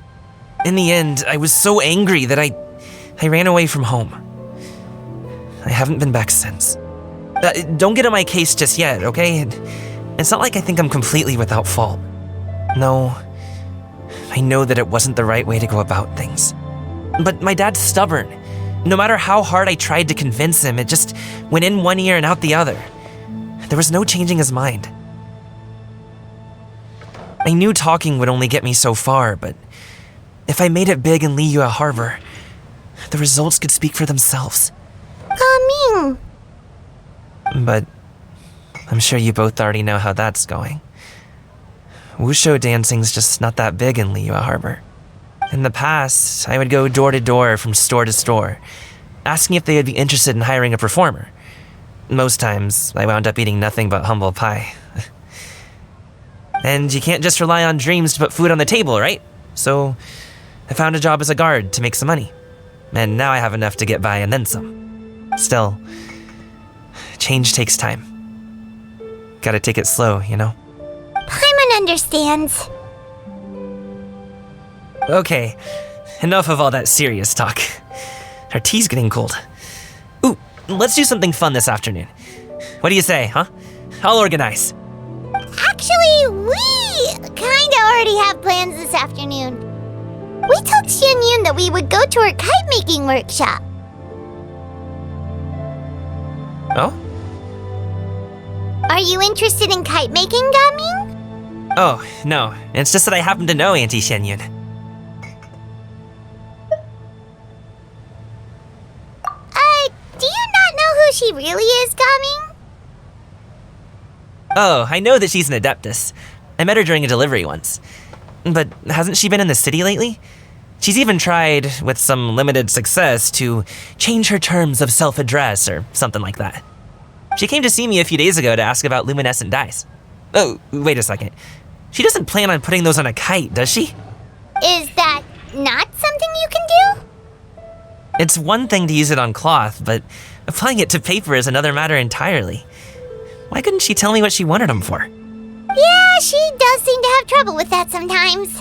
In the end, I was so angry that I ran away from home. I haven't been back since. Don't get on my case just yet, okay? It's not like I think I'm completely without fault. No, I know that it wasn't the right way to go about things. But my dad's stubborn. No matter how hard I tried to convince him, it just went in one ear and out the other. There was no changing his mind. I knew talking would only get me so far, but if I made it big in Liyue Harbor, the results could speak for themselves. Gaming. But I'm sure you both already know how that's going. Wushu dancing's just not that big in Liyue Harbor. In the past, I would go door to door from store to store, asking if they would be interested in hiring a performer. Most times, I wound up eating nothing but humble pie. And you can't just rely on dreams to put food on the table, right? So I found a job as a guard to make some money. And now I have enough to get by and then some. Still, change takes time. Gotta take it slow, you know? Paimon understands. Okay, enough of all that serious talk. Our tea's getting cold. Ooh, let's do something fun this afternoon. What do you say, huh? I'll organize. Actually, we kinda already have plans this afternoon. We told Xianyun that we would go to her kite-making workshop. Oh? Are you interested in kite-making, Gaming? Oh, no. It's just that I happen to know Auntie Xianyun. Do you not know who she really is, Gaming? Oh, I know that she's an Adeptus. I met her during a delivery once. But hasn't she been in the city lately? She's even tried, with some limited success, to change her terms of self-address or something like that. She came to see me a few days ago to ask about luminescent dyes. Oh, wait a second. She doesn't plan on putting those on a kite, does she? Is that not something you can do? It's one thing to use it on cloth, but applying it to paper is another matter entirely. Why couldn't she tell me what she wanted them for? Yeah, she does seem to have trouble with that sometimes.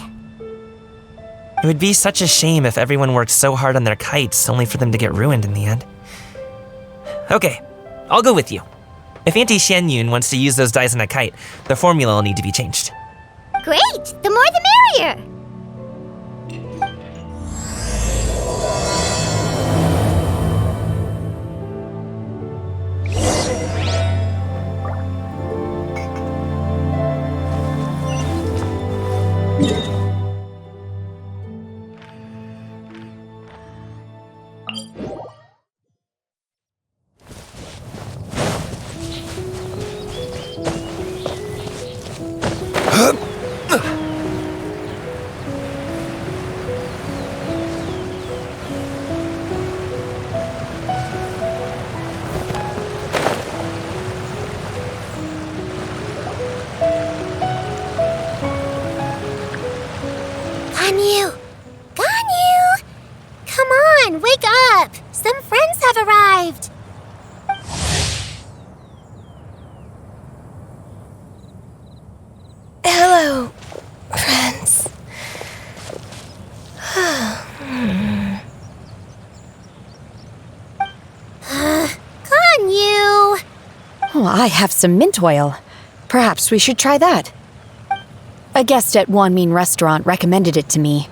It would be such a shame if everyone worked so hard on their kites only for them to get ruined in the end. Okay, I'll go with you. If Auntie Xianyun wants to use those dyes on a kite, the formula will need to be changed. Great! The more the merrier! Ganyu! Ganyu! Come on, wake up! Some friends have arrived! Hello, friends. Ganyu! Oh, I have some mint oil. Perhaps we should try that. A guest at Wanmin Restaurant recommended it to me.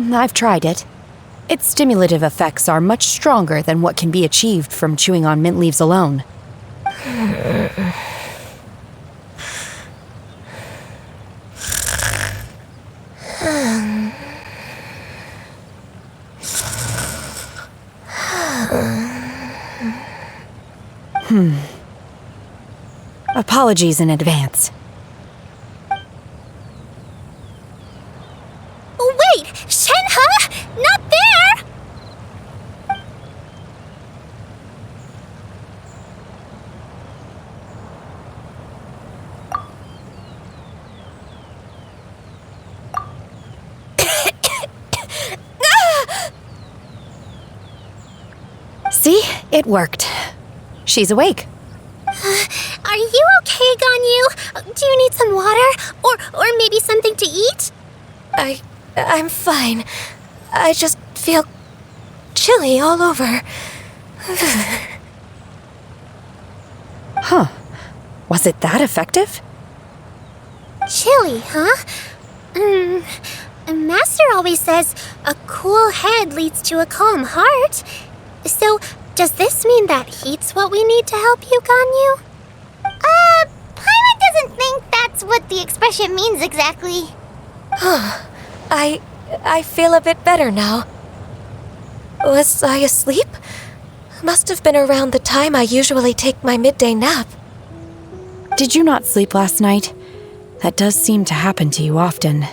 I've tried it. Its stimulative effects are much stronger than what can be achieved from chewing on mint leaves alone. Apologies in advance. Wait! Shenhe! Not there! See? It worked. She's awake. Are you okay, Ganyu? Do you need some water? Or maybe something to eat? I'm fine. I just feel chilly all over. Huh. Was it that effective? Chilly, huh? Master always says a cool head leads to a calm heart. So, does this mean that heat's what we need to help you, Ganyu? Paimon doesn't think that's what the expression means exactly. I feel a bit better now. Was I asleep? Must have been around the time I usually take my midday nap. Did you not sleep last night? That does seem to happen to you often.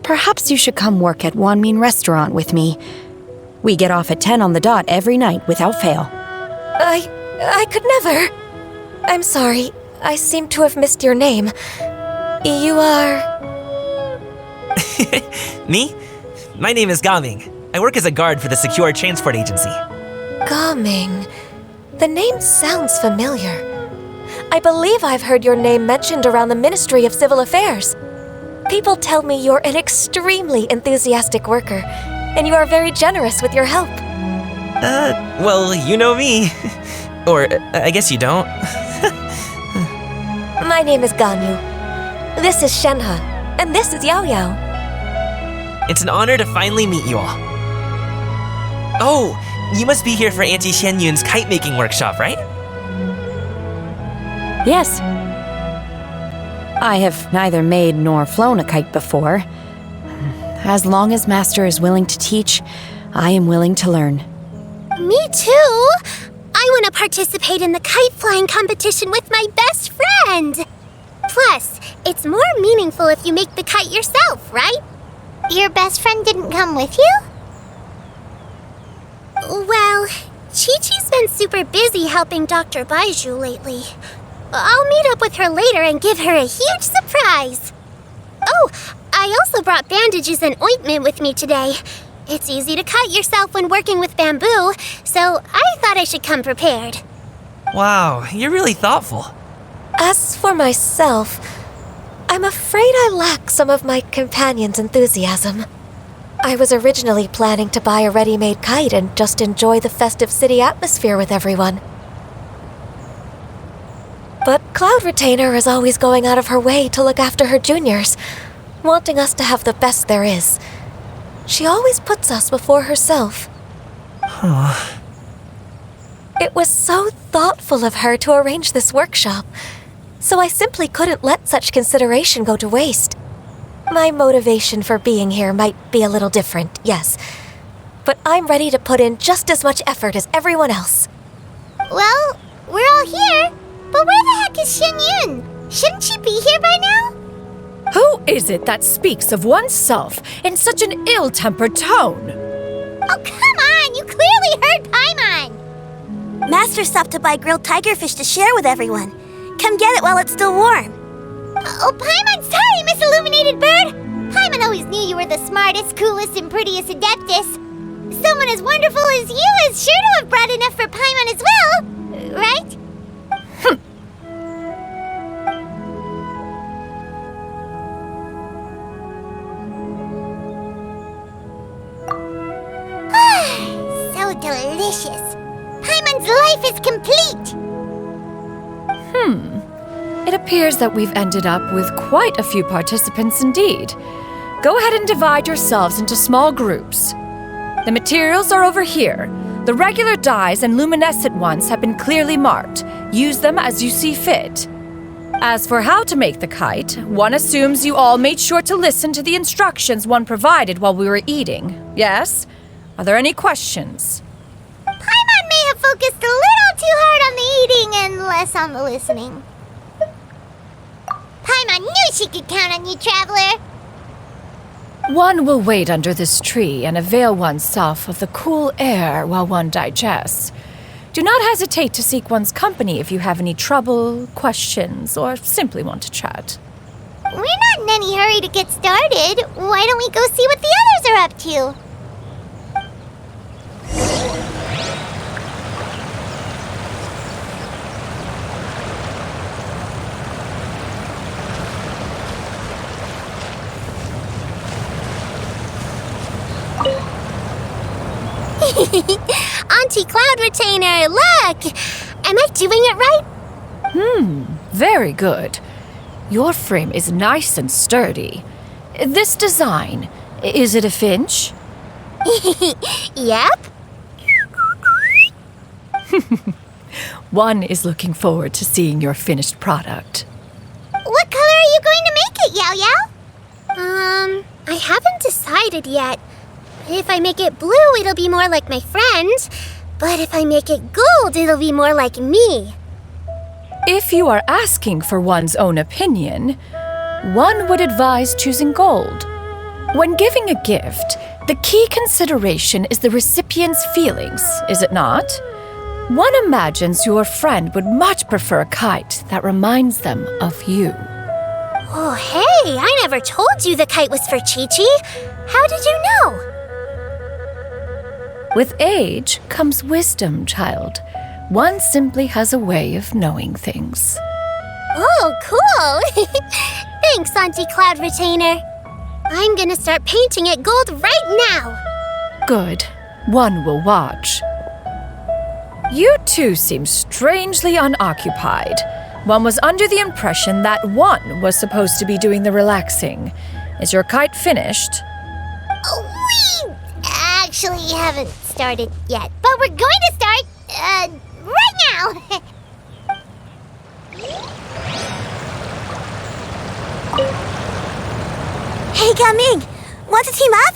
Perhaps you should come work at Wanmin Restaurant with me. We get off at 10 on the dot every night without fail. I could never. I'm sorry. I seem to have missed your name. You are... Me? My name is Gaming. I work as a guard for the Secure Transport Agency. Gaming. The name sounds familiar. I believe I've heard your name mentioned around the Ministry of Civil Affairs. People tell me you're an extremely enthusiastic worker, and you are very generous with your help. Well, you know me. Or, I guess you don't. My name is Ganyu. This is Shenhe, and this is Yao Yao. It's an honor to finally meet you all. Oh, you must be here for Auntie Xianyun's kite-making workshop, right? Yes. I have neither made nor flown a kite before. As long as Master is willing to teach, I am willing to learn. Me too! I want to participate in the kite flying competition with my best friend! Plus, it's more meaningful if you make the kite yourself, right? Your best friend didn't come with you? Well, Chi-Chi's been super busy helping Dr. Baiju lately. I'll meet up with her later and give her a huge surprise. Oh, I also brought bandages and ointment with me today. It's easy to cut yourself when working with bamboo, so I thought I should come prepared. Wow, you're really thoughtful. As for myself, I'm afraid I lack some of my companion's enthusiasm. I was originally planning to buy a ready-made kite and just enjoy the festive city atmosphere with everyone. But Cloud Retainer is always going out of her way to look after her juniors, wanting us to have the best there is. She always puts us before herself. It was so thoughtful of her to arrange this workshop, so I simply couldn't let such consideration go to waste. My motivation for being here might be a little different, yes, but I'm ready to put in just as much effort as everyone else. Well, we're all here, but where the heck is Xianyun? Shouldn't she be here by now? Who is it that speaks of oneself in such an ill-tempered tone? Oh, come on! You clearly heard Paimon! Master stopped to buy grilled tigerfish to share with everyone. Come get it while it's still warm. Oh, Paimon, sorry, Miss Illuminated Bird! Paimon always knew you were the smartest, coolest, and prettiest Adeptus. Someone as wonderful as you is sure to have brought enough for Paimon as well, right? So delicious. Paimon's life is complete. It appears that we've ended up with quite a few participants indeed. Go ahead and divide yourselves into small groups. The materials are over here. The regular dyes and luminescent ones have been clearly marked. Use them as you see fit. As for how to make the kite, one assumes you all made sure to listen to the instructions one provided while we were eating. Yes? Are there any questions? Paimon may have focused a little too hard on the eating and less on the listening. Paimon knew she could count on you, Traveler. One will wait under this tree and avail oneself of the cool air while one digests. Do not hesitate to seek one's company if you have any trouble, questions, or simply want to chat. We're not in any hurry to get started. Why don't we go see what the others are up to? Auntie Cloud Retainer, look! Am I doing it right? Very good. Your frame is nice and sturdy. This design, is it a finch? Yep. One is looking forward to seeing your finished product. What color are you going to make it, Yao Yao? I haven't decided yet. If I make it blue, it'll be more like my friend. But if I make it gold, it'll be more like me. If you are asking for one's own opinion, one would advise choosing gold. When giving a gift, the key consideration is the recipient's feelings, is it not? One imagines your friend would much prefer a kite that reminds them of you. Oh, hey, I never told you the kite was for Chi-Chi. How did you know? With age comes wisdom, child. One simply has a way of knowing things. Oh, cool! Thanks, Auntie Cloud Retainer. I'm gonna start painting it gold right now. Good. One will watch. You two seem strangely unoccupied. One was under the impression that one was supposed to be doing the relaxing. Is your kite finished? We actually haven't started yet, but we're going to start, right now. Hey, Gaming! Want to team up?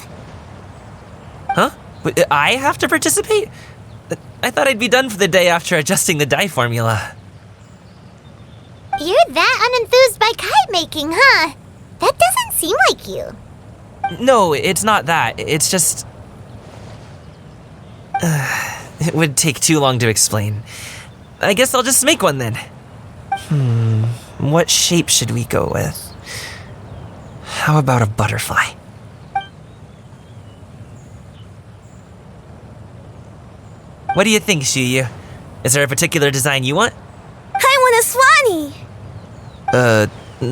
Huh? I have to participate? I thought I'd be done for the day after adjusting the dye formula. You're that unenthused by kite making, huh? That doesn't seem like you. No, it's not that. It's just... it would take too long to explain. I guess I'll just make one then. What shape should we go with? How about a butterfly? What do you think, Xiyu? Is there a particular design you want? I want a swanee!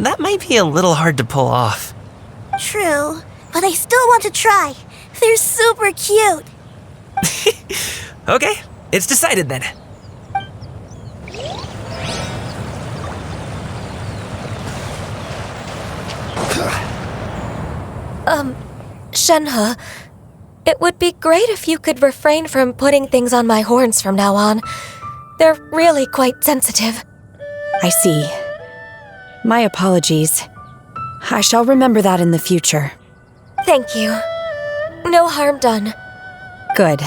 That might be a little hard to pull off. True, but I still want to try. They're super cute. Okay, it's decided then. Shenhe, it would be great if you could refrain from putting things on my horns from now on. They're really quite sensitive. I see. My apologies. I shall remember that in the future. Thank you. No harm done. Good.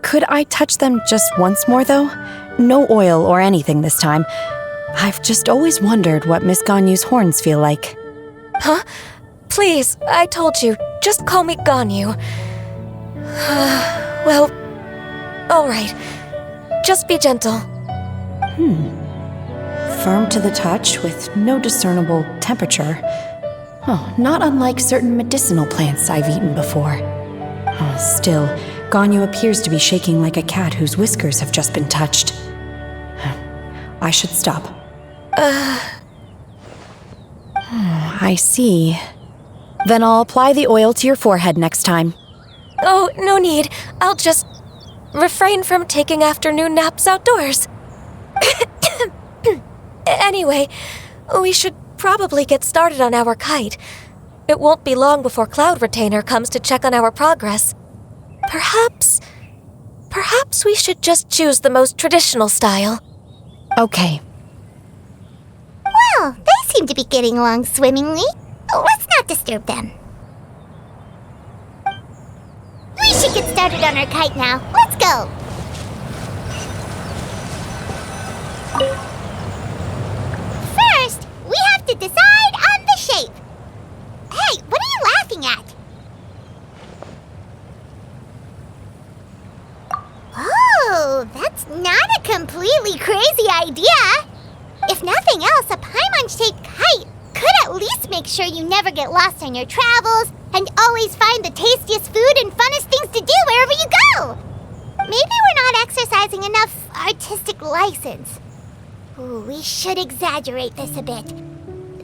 Could I touch them just once more, though? No oil or anything this time. I've just always wondered what Miss Ganyu's horns feel like. Huh? Please, I told you, just call me Ganyu. Well, all right. Just be gentle. Firm to the touch with no discernible temperature. Oh, not unlike certain medicinal plants I've eaten before. Still, Ganyu appears to be shaking like a cat whose whiskers have just been touched. I should stop. I see. Then I'll apply the oil to your forehead next time. Oh, no need. I'll just refrain from taking afternoon naps outdoors. Anyway, we should probably get started on our kite. It won't be long before Cloud Retainer comes to check on our progress. Perhaps we should just choose the most traditional style. Okay. Well, they seem to be getting along swimmingly. Let's not disturb them. We should get started on our kite now. Let's go. First, we have to decide on the shape. Hey, what are you laughing at? Oh, that's not a completely crazy idea. If nothing else, a Paimon-shaped kite could at least make sure you never get lost on your travels and always find the tastiest food and funnest things to do wherever you go. Maybe we're not exercising enough artistic license. Ooh, we should exaggerate this a bit.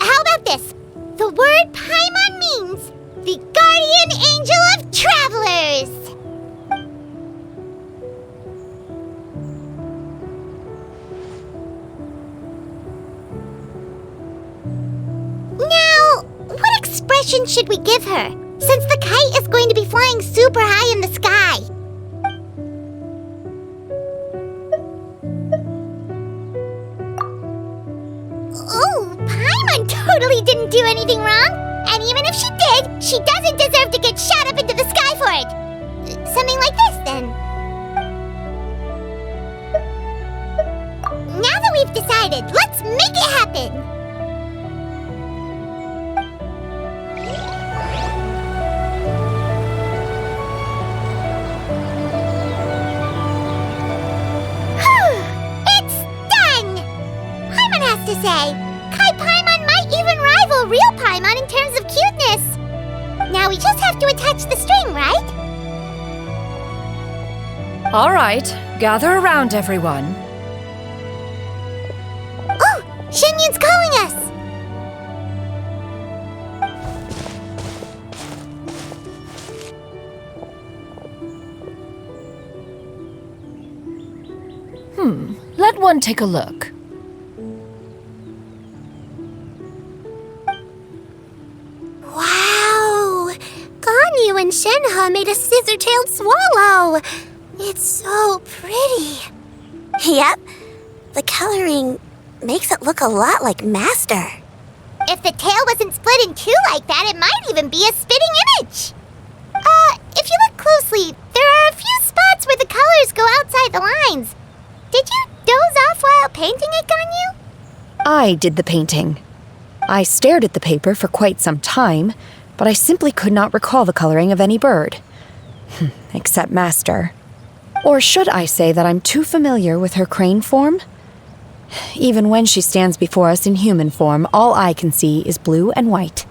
How about this? The word Paimon means the guardian angel of travelers. Now, what expression should we give her, since the kite is going to be flying super high in the sky? Oh, Paimon totally didn't do anything wrong. And even if she did, she doesn't deserve to get shot up into the sky for it. Something like this, then. Now that we've decided, let's make it happen. It's done! Paimon has to say, Kai Paimon might even rival real Paimon in terms of cuteness. Now we just have to attach the string, right? All right, gather around, everyone. Oh, Xianyun's calling us! Let one take a look. Wow! Grandpa made a scissor-tailed swallow. It's so pretty. Yep. The coloring makes it look a lot like Master. If the tail wasn't split in two like that, it might even be a spitting image. If you look closely, there are a few spots where the colors go outside the lines. Did you doze off while painting it, Ganyu? I did the painting. I stared at the paper for quite some time, but I simply could not recall the coloring of any bird. Except Master. Or should I say that I'm too familiar with her crane form? Even when she stands before us in human form, all I can see is blue and white.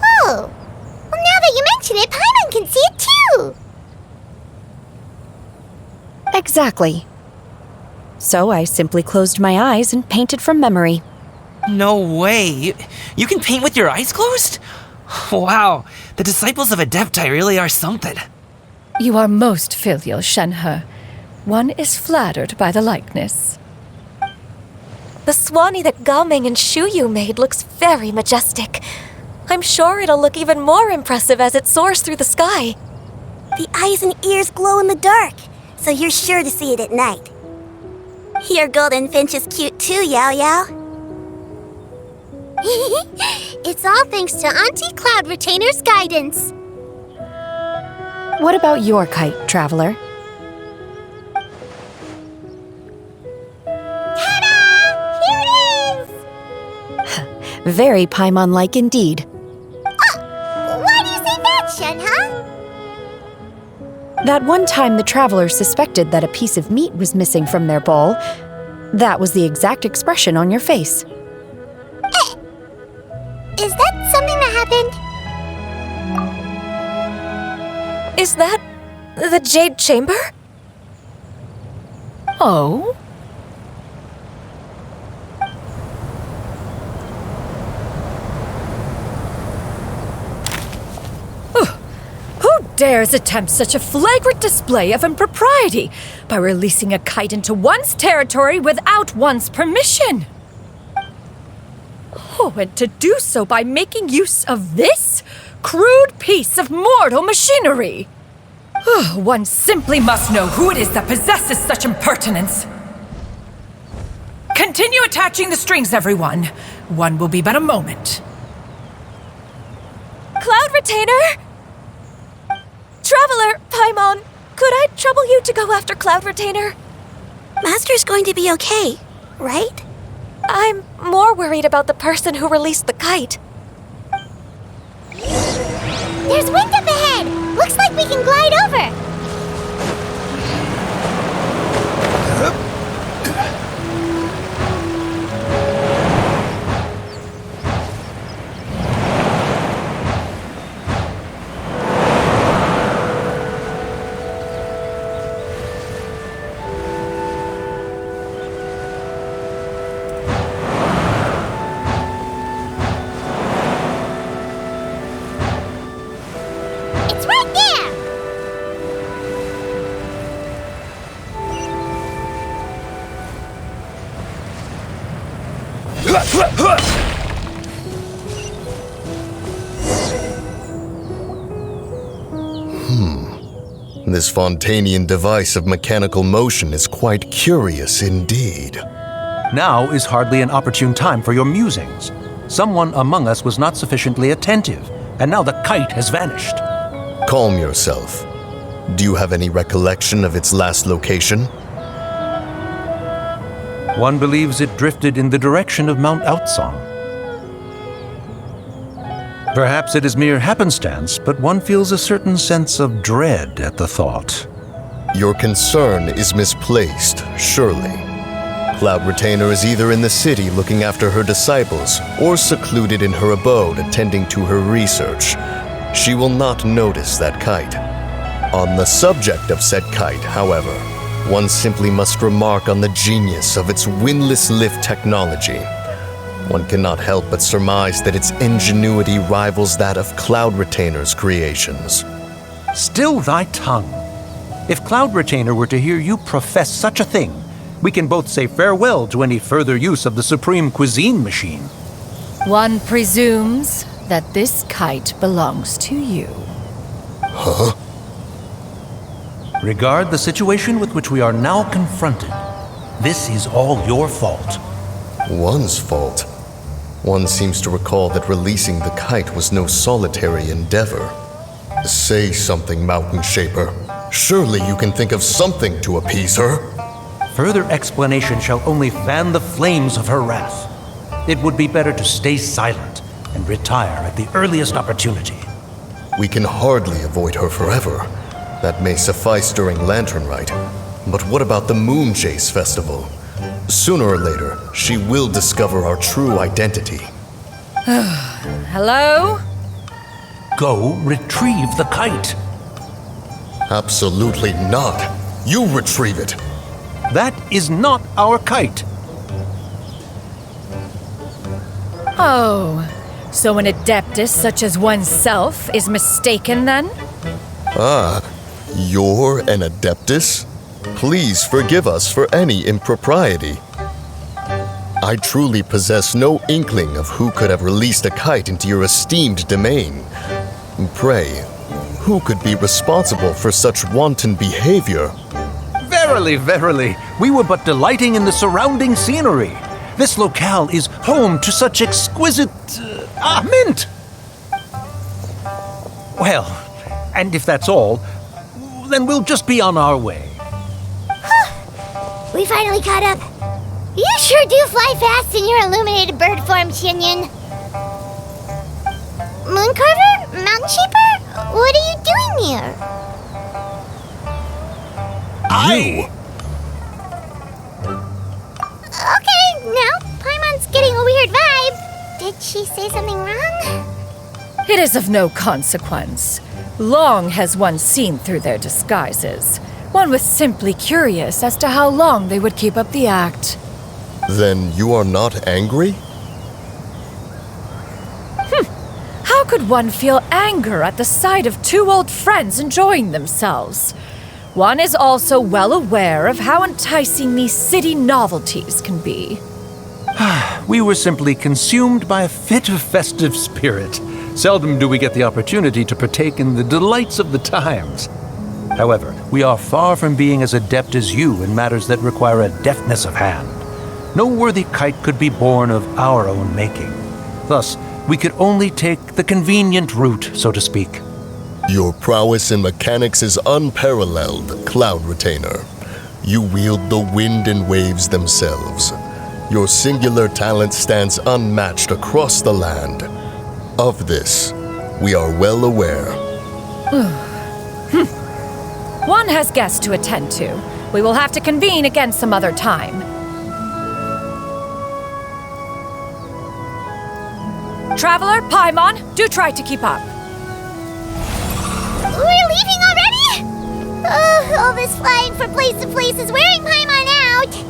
Oh! Well, now that you mention it, Paimon can see it too! Exactly. So I simply closed my eyes and painted from memory. No way. You can paint with your eyes closed? Wow, the disciples of Adepti really are something. You are most filial, Shenhe. One is flattered by the likeness. The Swanee that Gaming and Xianyun made looks very majestic. I'm sure it'll look even more impressive as it soars through the sky. The eyes and ears glow in the dark, so you're sure to see it at night. Your golden finch is cute too, Yao Yao. It's all thanks to Auntie Cloud Retainer's guidance. What about your kite, Traveler? Ta-da! Here it is! Very Paimon-like indeed. Why do you say that, Shenhe? That one time the Traveler suspected that a piece of meat was missing from their bowl, that was the exact expression on your face. Is that something that happened? Is that the Jade Chamber? Oh? Who dares attempt such a flagrant display of impropriety by releasing a kite into one's territory without one's permission? Oh, and to do so by making use of this crude piece of mortal machinery. One simply must know who it is that possesses such impertinence. Continue attaching the strings, everyone. One will be but a moment. Cloud Retainer! Traveler, Paimon, could I trouble you to go after Cloud Retainer? Master's going to be okay, right? I'm more worried about the person who released the kite. There's wind up ahead! Looks like we can glide over! It's right there! This Fontanian device of mechanical motion is quite curious indeed. Now is hardly an opportune time for your musings. Someone among us was not sufficiently attentive, and now the kite has vanished. Calm yourself. Do you have any recollection of its last location? One believes it drifted in the direction of Mount Outsong. Perhaps it is mere happenstance, but one feels a certain sense of dread at the thought. Your concern is misplaced, surely. Cloud Retainer is either in the city looking after her disciples, or secluded in her abode attending to her research. She will not notice that kite. On the subject of said kite, however, one simply must remark on the genius of its windless lift technology. One cannot help but surmise that its ingenuity rivals that of Cloud Retainer's creations. Still thy tongue. If Cloud Retainer were to hear you profess such a thing, we can both say farewell to any further use of the Supreme Cuisine Machine. One presumes that this kite belongs to you. Huh? Regard the situation with which we are now confronted. This is all your fault. One's fault? One seems to recall that releasing the kite was no solitary endeavor. Say something, Mountain Shaper. Surely you can think of something to appease her. Further explanation shall only fan the flames of her wrath. It would be better to stay silent and retire at the earliest opportunity. We can hardly avoid her forever. That may suffice during Lantern Rite. But what about the Moon Chase Festival? Sooner or later, she will discover our true identity. Hello? Go retrieve the kite. Absolutely not. You retrieve it. That is not our kite. Oh, so an adeptus such as oneself is mistaken then? Ah, you're an adeptus? Please forgive us for any impropriety. I truly possess no inkling of who could have released a kite into your esteemed domain. Pray, who could be responsible for such wanton behavior? Verily, verily, we were but delighting in the surrounding scenery. This locale is home to such exquisite... mint! Well, and if that's all, then we'll just be on our way. We finally caught up. You sure do fly fast in your illuminated bird form, Xianyun. Mooncarver? Mountain Shaper? What are you doing here? You! Okay, now Paimon's getting a weird vibe. Did she say something wrong? It is of no consequence. Long has one seen through their disguises. One was simply curious as to how long they would keep up the act. Then you are not angry? How could one feel anger at the sight of two old friends enjoying themselves? One is also well aware of how enticing these city novelties can be. We were simply consumed by a fit of festive spirit. Seldom do we get the opportunity to partake in the delights of the times. However, we are far from being as adept as you in matters that require a deftness of hand. No worthy kite could be born of our own making. Thus, we could only take the convenient route, so to speak. Your prowess in mechanics is unparalleled, Cloud Retainer. You wield the wind and waves themselves. Your singular talent stands unmatched across the land. Of this, we are well aware. One has guests to attend to. We will have to convene again some other time. Traveler, Paimon, do try to keep up. We're leaving already? All this flying from place to place is wearing Paimon out.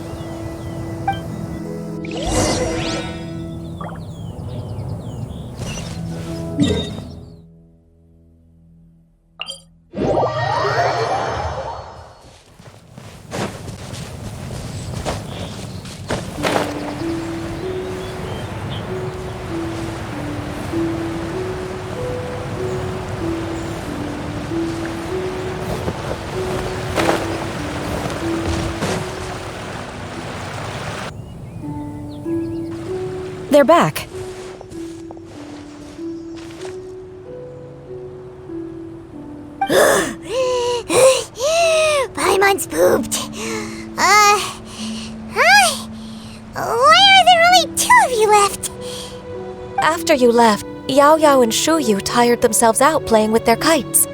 They're back. Paimon's pooped. Why are there only two of you left? After you left, Xiaoyao and Shuyu tired themselves out playing with their kites.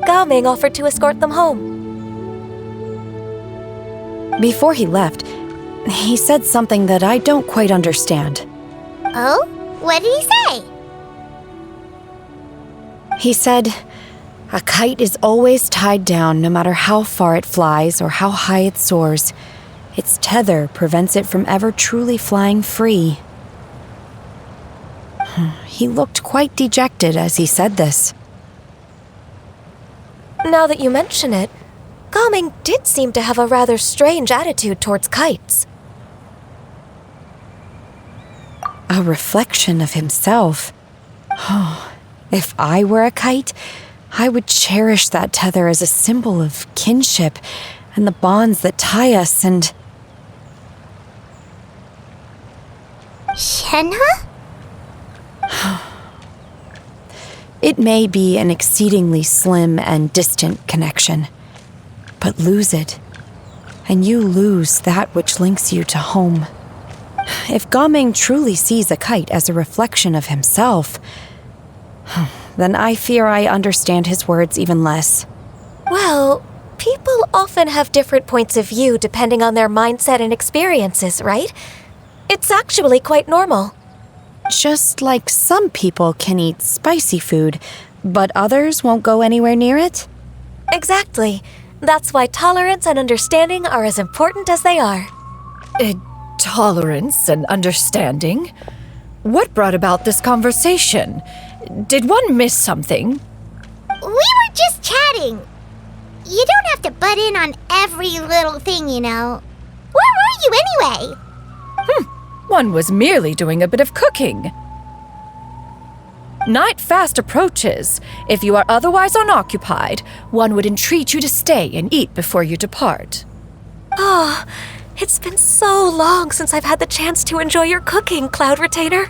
Gaming offered to escort them home. Before he left, he said something that I don't quite understand. Oh? What did he say? He said, a kite is always tied down no matter how far it flies or how high it soars. Its tether prevents it from ever truly flying free. He looked quite dejected as he said this. Now that you mention it, Gaming did seem to have a rather strange attitude towards kites. A reflection of himself. Oh, if I were a kite, I would cherish that tether as a symbol of kinship and the bonds that tie us and... Shenhe? It may be an exceedingly slim and distant connection, but lose it, and you lose that which links you to home. If Gaming truly sees a kite as a reflection of himself, then I fear I understand his words even less. Well, people often have different points of view depending on their mindset and experiences, right? It's actually quite normal. Just like some people can eat spicy food, but others won't go anywhere near it? Exactly. That's why tolerance and understanding are as important as they are. Tolerance and understanding? What brought about this conversation? Did one miss something? We were just chatting. You don't have to butt in on every little thing, you know. Where were you anyway? One was merely doing a bit of cooking. Night fast approaches. If you are otherwise unoccupied, one would entreat you to stay and eat before you depart. Oh, it's been so long since I've had the chance to enjoy your cooking, Cloud Retainer.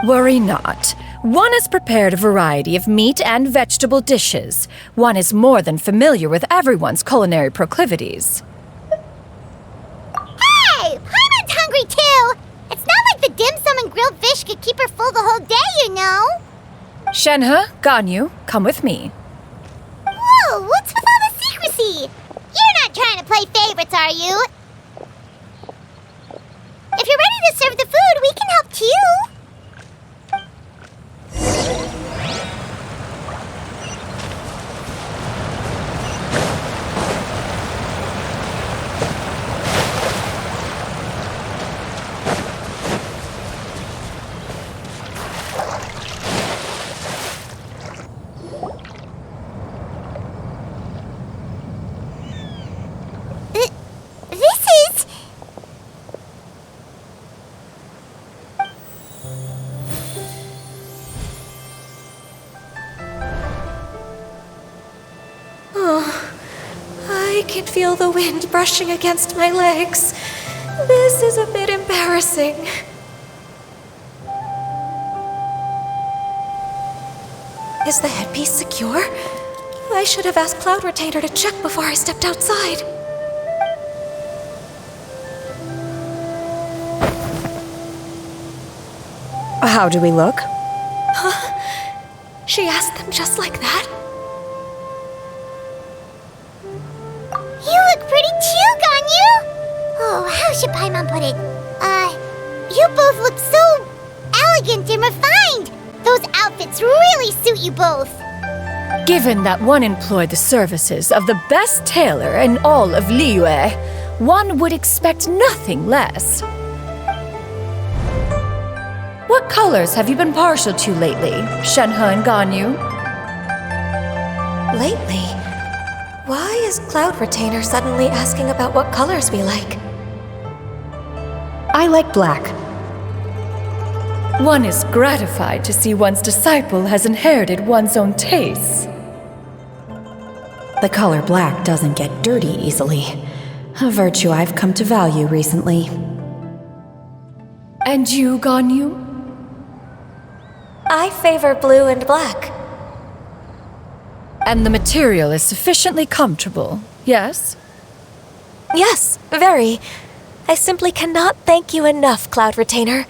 Worry not. One has prepared a variety of meat and vegetable dishes. One is more than familiar with everyone's culinary proclivities. Hey! Paimon's hungry too! It's not like the dim sum and grilled fish could keep her full the whole day, you know! Shenhe, Ganyu, come with me. Whoa, what's with all the secrecy? You're not trying to play favorites, are you? If you're ready to serve the food, we can help too. I can feel the wind brushing against my legs. This is a bit embarrassing. Is the headpiece secure? I should have asked Cloud Retainer to check before I stepped outside. How do we look? Huh? She asked them just like that? You look pretty too, Ganyu! Oh, how should Paimon put it? You both look so elegant and refined! Those outfits really suit you both! Given that one employed the services of the best tailor in all of Liyue, one would expect nothing less. What colors have you been partial to lately, Shenhe and Ganyu? Lately? Why is Cloud Retainer suddenly asking about what colors we like? I like black. One is gratified to see one's disciple has inherited one's own tastes. The color black doesn't get dirty easily, a virtue I've come to value recently. And you, Ganyu? I favor blue and black. And the material is sufficiently comfortable, yes? Yes, very. I simply cannot thank you enough, Cloud Retainer.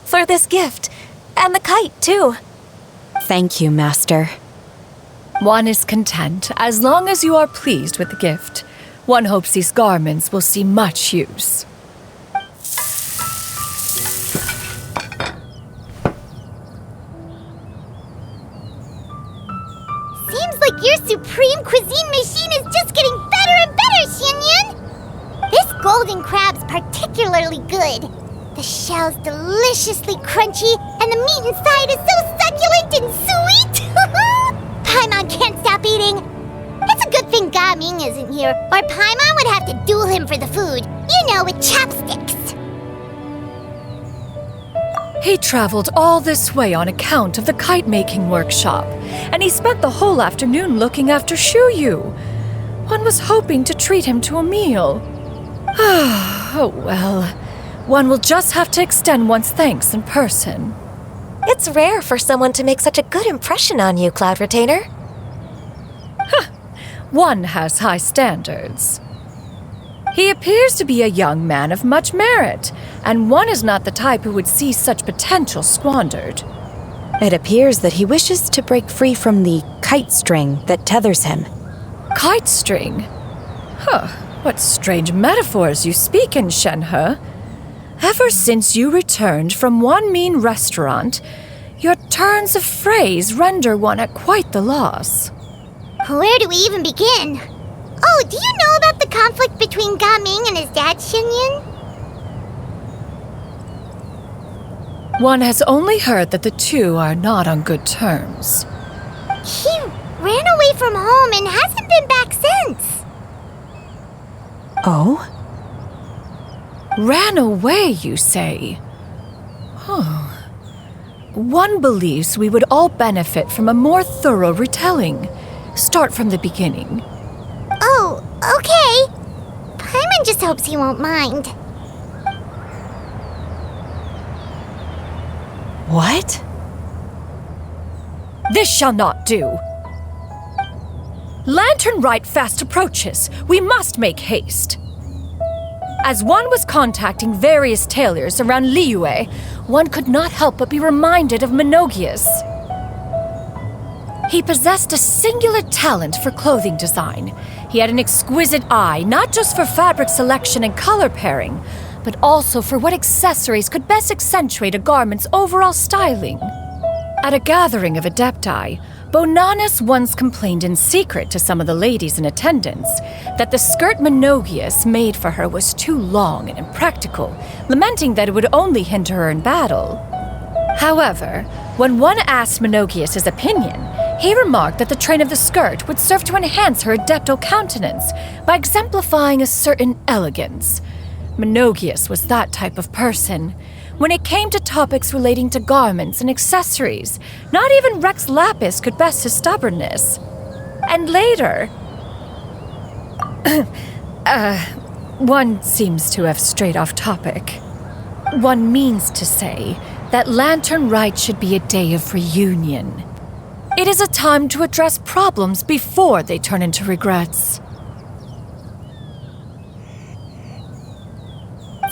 For this gift. And the kite, too. Thank you, Master. One is content as long as you are pleased with the gift. One hopes these garments will see much use. Seems like your supreme cuisine machine is just getting better and better, Xianyun! This golden crab's particularly good. The shell's deliciously crunchy, and the meat inside is so succulent and sweet! Paimon can't stop eating. It's a good thing Gaming isn't here, or Paimon would have to duel him for the food. You know, with chopsticks. He traveled all this way on account of the kite-making workshop, and he spent the whole afternoon looking after Xianyun. One was hoping to treat him to a meal. Oh well. One will just have to extend one's thanks in person. It's rare for someone to make such a good impression on you, Cloud Retainer. One has high standards. He appears to be a young man of much merit, and one is not the type who would see such potential squandered. It appears that he wishes to break free from the kite string that tethers him. Kite string? Huh, what strange metaphors you speak in, Shenhe. Ever since you returned from one mean restaurant, your turns of phrase render one at quite the loss. Where do we even begin? Oh, do you know about the conflict between Gaming and his dad, Xianyun? One has only heard that the two are not on good terms. He ran away from home and hasn't been back since. Oh? Ran away, you say? Oh. One believes we would all benefit from a more thorough retelling. Start from the beginning. Oh, okay. Paimon just hopes he won't mind. What? This shall not do. Lantern Rite fast approaches. We must make haste. As one was contacting various tailors around Liyue, one could not help but be reminded of Menogius. He possessed a singular talent for clothing design. He had an exquisite eye, not just for fabric selection and color pairing, but also for what accessories could best accentuate a garment's overall styling. At a gathering of adepti, Bonanis once complained in secret to some of the ladies in attendance that the skirt Menogius made for her was too long and impractical, lamenting that it would only hinder her in battle. However, when one asked Menogius' opinion, he remarked that the train of the skirt would serve to enhance her adeptal countenance by exemplifying a certain elegance. Menogius was that type of person. When it came to topics relating to garments and accessories, not even Rex Lapis could best his stubbornness. And later... one seems to have strayed off topic. One means to say that Lantern Rite should be a day of reunion. It is a time to address problems before they turn into regrets.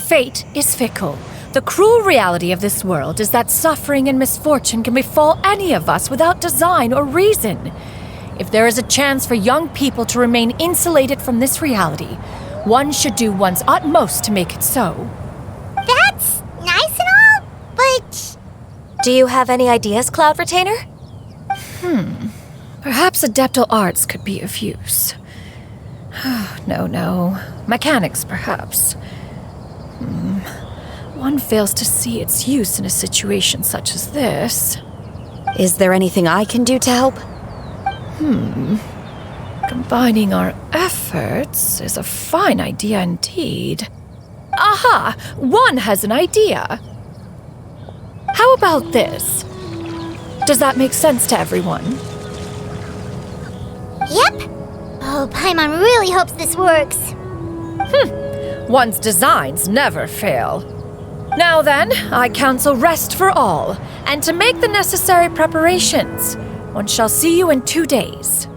Fate is fickle. The cruel reality of this world is that suffering and misfortune can befall any of us without design or reason. If there is a chance for young people to remain insulated from this reality, one should do one's utmost to make it so. That's nice and all, but... Do you have any ideas, Cloud Retainer? Perhaps adeptal arts could be of use. No. Mechanics, perhaps. One fails to see its use in a situation such as this. Is there anything I can do to help? Combining our efforts is a fine idea indeed. Aha! One has an idea! How about this? Does that make sense to everyone? Yep. Oh, Paimon really hopes this works. One's designs never fail. Now then, I counsel rest for all, and to make the necessary preparations. One shall see you in 2 days.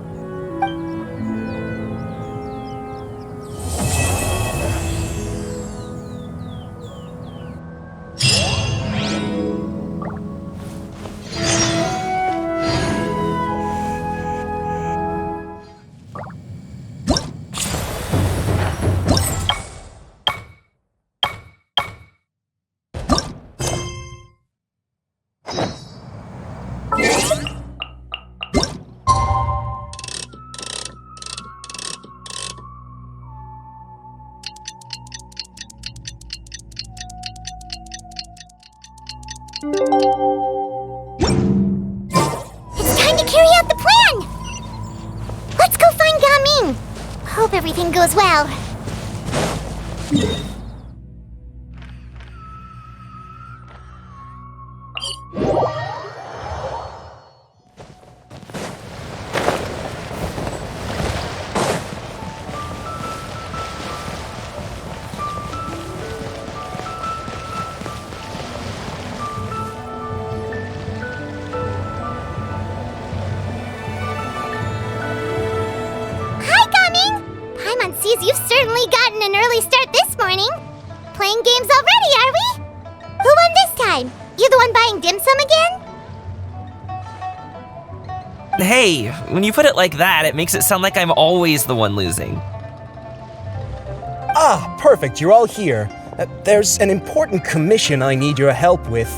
It's time to carry out the plan! Let's go find Gaming! Hope everything goes well. apologies, you've certainly gotten an early start this morning. Playing games already, are we? Who won this time? You the one buying dim sum again? Hey, when you put it like that, it makes it sound like I'm always the one losing. Ah, perfect, you're all here. There's an important commission I need your help with.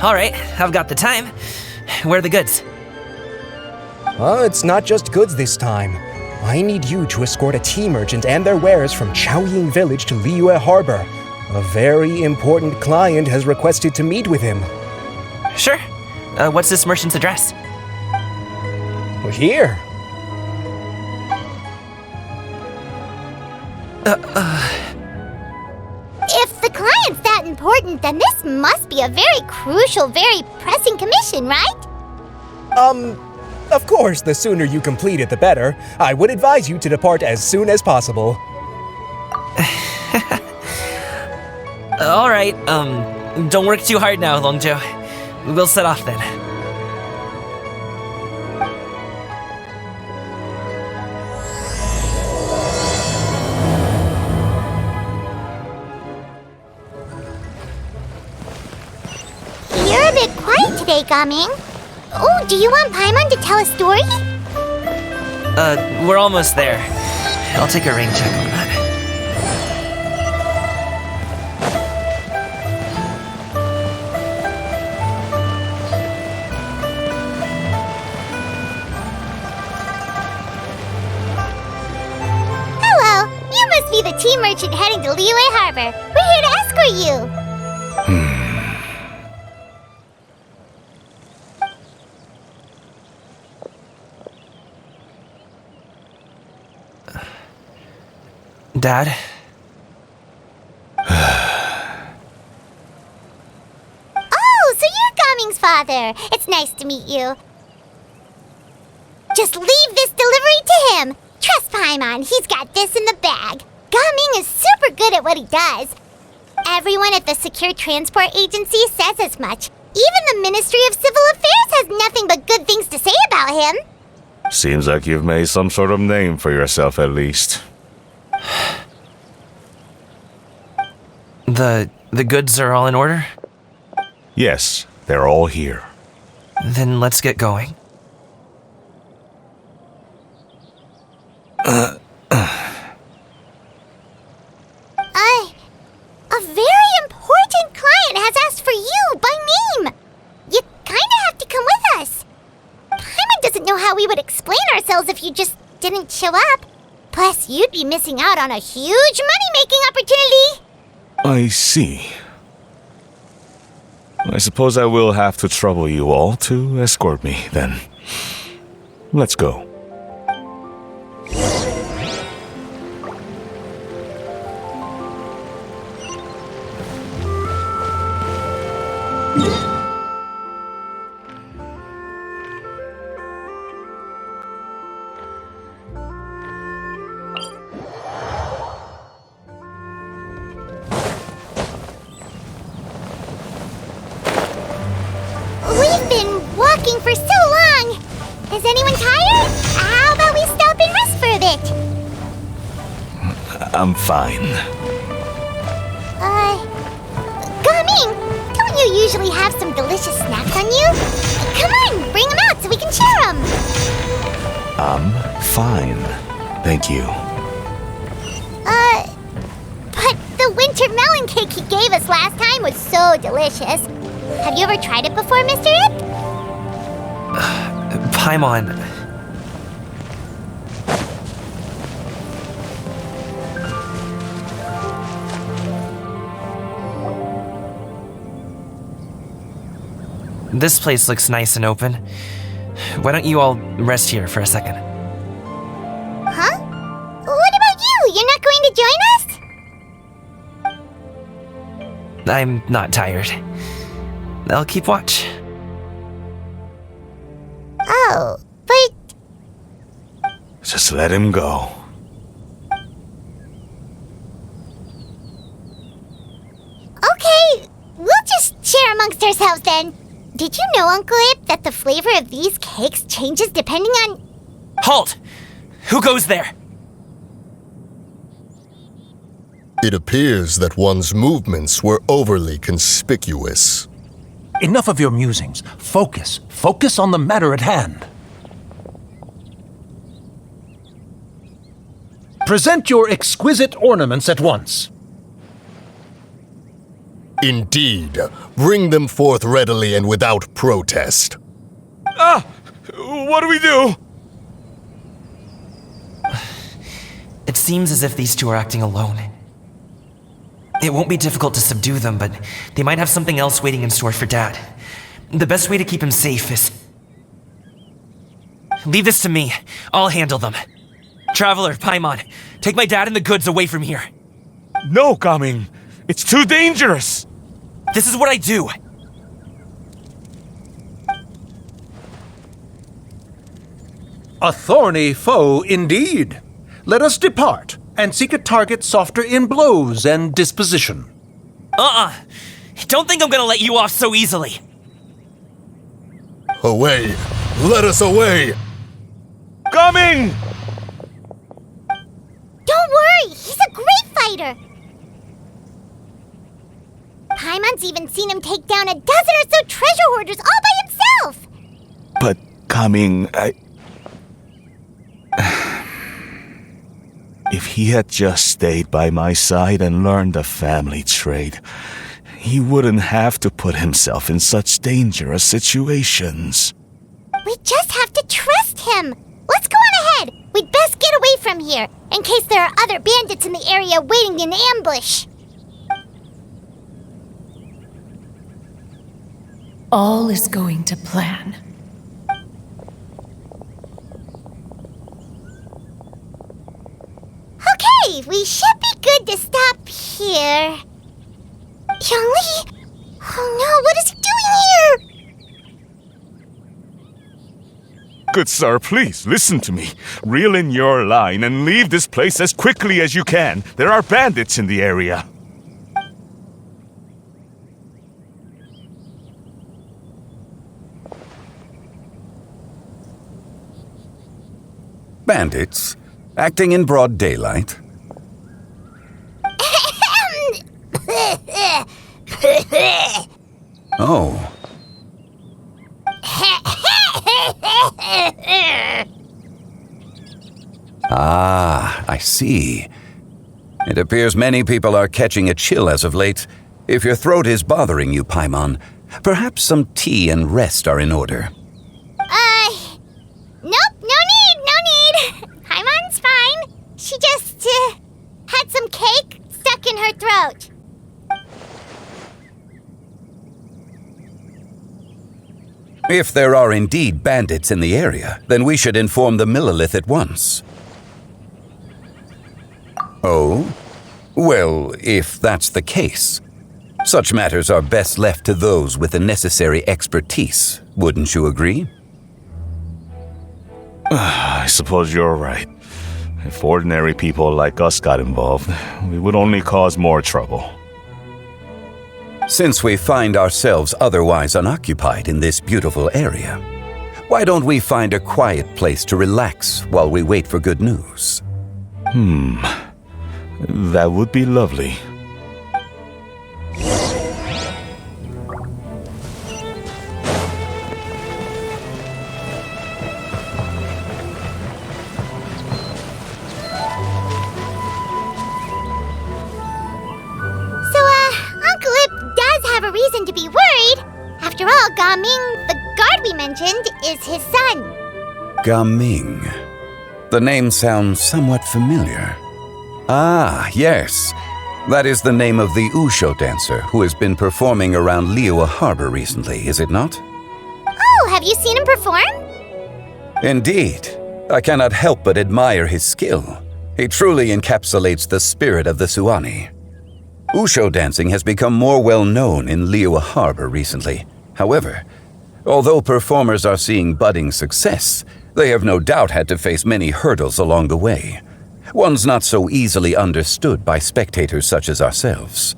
All right, I've got the time. Where are the goods? It's not just goods this time. I need you to escort a tea merchant and their wares from Qiaoying village to Liyue Harbor. A very important client has requested to meet with him. Sure. What's this merchant's address? Here. If the client's that important, then this must be a very crucial, very pressing commission, right? Of course, the sooner you complete it, the better. I would advise you to depart as soon as possible. All right, don't work too hard now, Longzhou. We'll set off then. You're a bit quiet today, Gaming. Oh, do you want Paimon to tell a story? We're almost there. I'll take a rain check on that. Hello, you must be the tea merchant heading to Liyue Harbor. We're here to escort you. Dad? Oh, so you're Gaming's father. It's nice to meet you. Just leave this delivery to him. Trust Paimon, he's got this in the bag. Gaming is super good at what he does. Everyone at the Secure Transport Agency says as much. Even the Ministry of Civil Affairs has nothing but good things to say about him. Seems like you've made some sort of name for yourself at least. The goods are all in order? Yes, they're all here. Then let's get going. A very important client has asked for you by name. You kinda have to come with us. Paimon doesn't know how we would explain ourselves if you just didn't show up. Plus, you'd be missing out on a huge money-making opportunity. I see. I suppose I will have to trouble you all to escort me, then. Let's go. We've been walking for so long. Is anyone tired? How about we stop and rest for a bit? I'm fine. Gaming, don't you usually have some delicious snacks on you? Come on, bring them out so we can share them. I'm fine. Thank you. But the winter melon cake he gave us last time was so delicious. Have you ever tried it before, Mr. Ip? Paimon. This place looks nice and open. Why don't you all rest here for a second? Huh? What about you? You're not going to join us? I'm not tired. I'll keep watch. Oh, but... Just let him go. Okay, we'll just share amongst ourselves then. Did you know, Uncle Ip, that the flavor of these cakes changes depending on... Halt! Who goes there? It appears that one's movements were overly conspicuous. Enough of your musings. Focus. Focus on the matter at hand. Present your exquisite ornaments at once. Indeed. Bring them forth readily and without protest. Ah! What do we do? It seems as if these two are acting alone. It won't be difficult to subdue them, but they might have something else waiting in store for Dad. The best way to keep him safe is... Leave this to me. I'll handle them. Traveler, Paimon, take my dad and the goods away from here. No, Gaming. It's too dangerous. This is what I do. A thorny foe indeed. Let us depart and seek a target softer in blows and disposition. Don't think I'm gonna let you off so easily. Away! Let us away! Coming! Don't worry, he's a great fighter. Paimon's even seen him take down a dozen or so treasure hoarders all by himself. But, Gaming, If he had just stayed by my side and learned the family trade, he wouldn't have to put himself in such dangerous situations. We just have to trust him. Let's go on ahead. We'd best get away from here, in case there are other bandits in the area waiting in ambush. All is going to plan. Okay, we should be good to stop here. Yongli? Oh no, what is he doing here? Good sir, please, listen to me. Reel in your line and leave this place as quickly as you can. There are bandits in the area. Bandits? Acting in broad daylight? Oh. Ah, I see. It appears many people are catching a chill as of late. If your throat is bothering you, Paimon, perhaps some tea and rest are in order. Nope, no need. Paimon's fine. She just, had some cake stuck in her throat. If there are indeed bandits in the area, then we should inform the Millilith at once. Oh? Well, if that's the case, such matters are best left to those with the necessary expertise, wouldn't you agree? I suppose you're right. If ordinary people like us got involved, we would only cause more trouble. Since we find ourselves otherwise unoccupied in this beautiful area, why don't we find a quiet place to relax while we wait for good news? That would be lovely. Reason to be worried. After all, Gaming, the guard we mentioned, is his son. Gaming. The name sounds somewhat familiar. Ah, yes. That is the name of the Wushu dancer who has been performing around Liyue Harbor recently, is it not? Oh, have you seen him perform? Indeed. I cannot help but admire his skill. He truly encapsulates the spirit of the Suani. Wushu dancing has become more well-known in Liyue Harbor recently. However, although performers are seeing budding success, they have no doubt had to face many hurdles along the way. One's not so easily understood by spectators such as ourselves.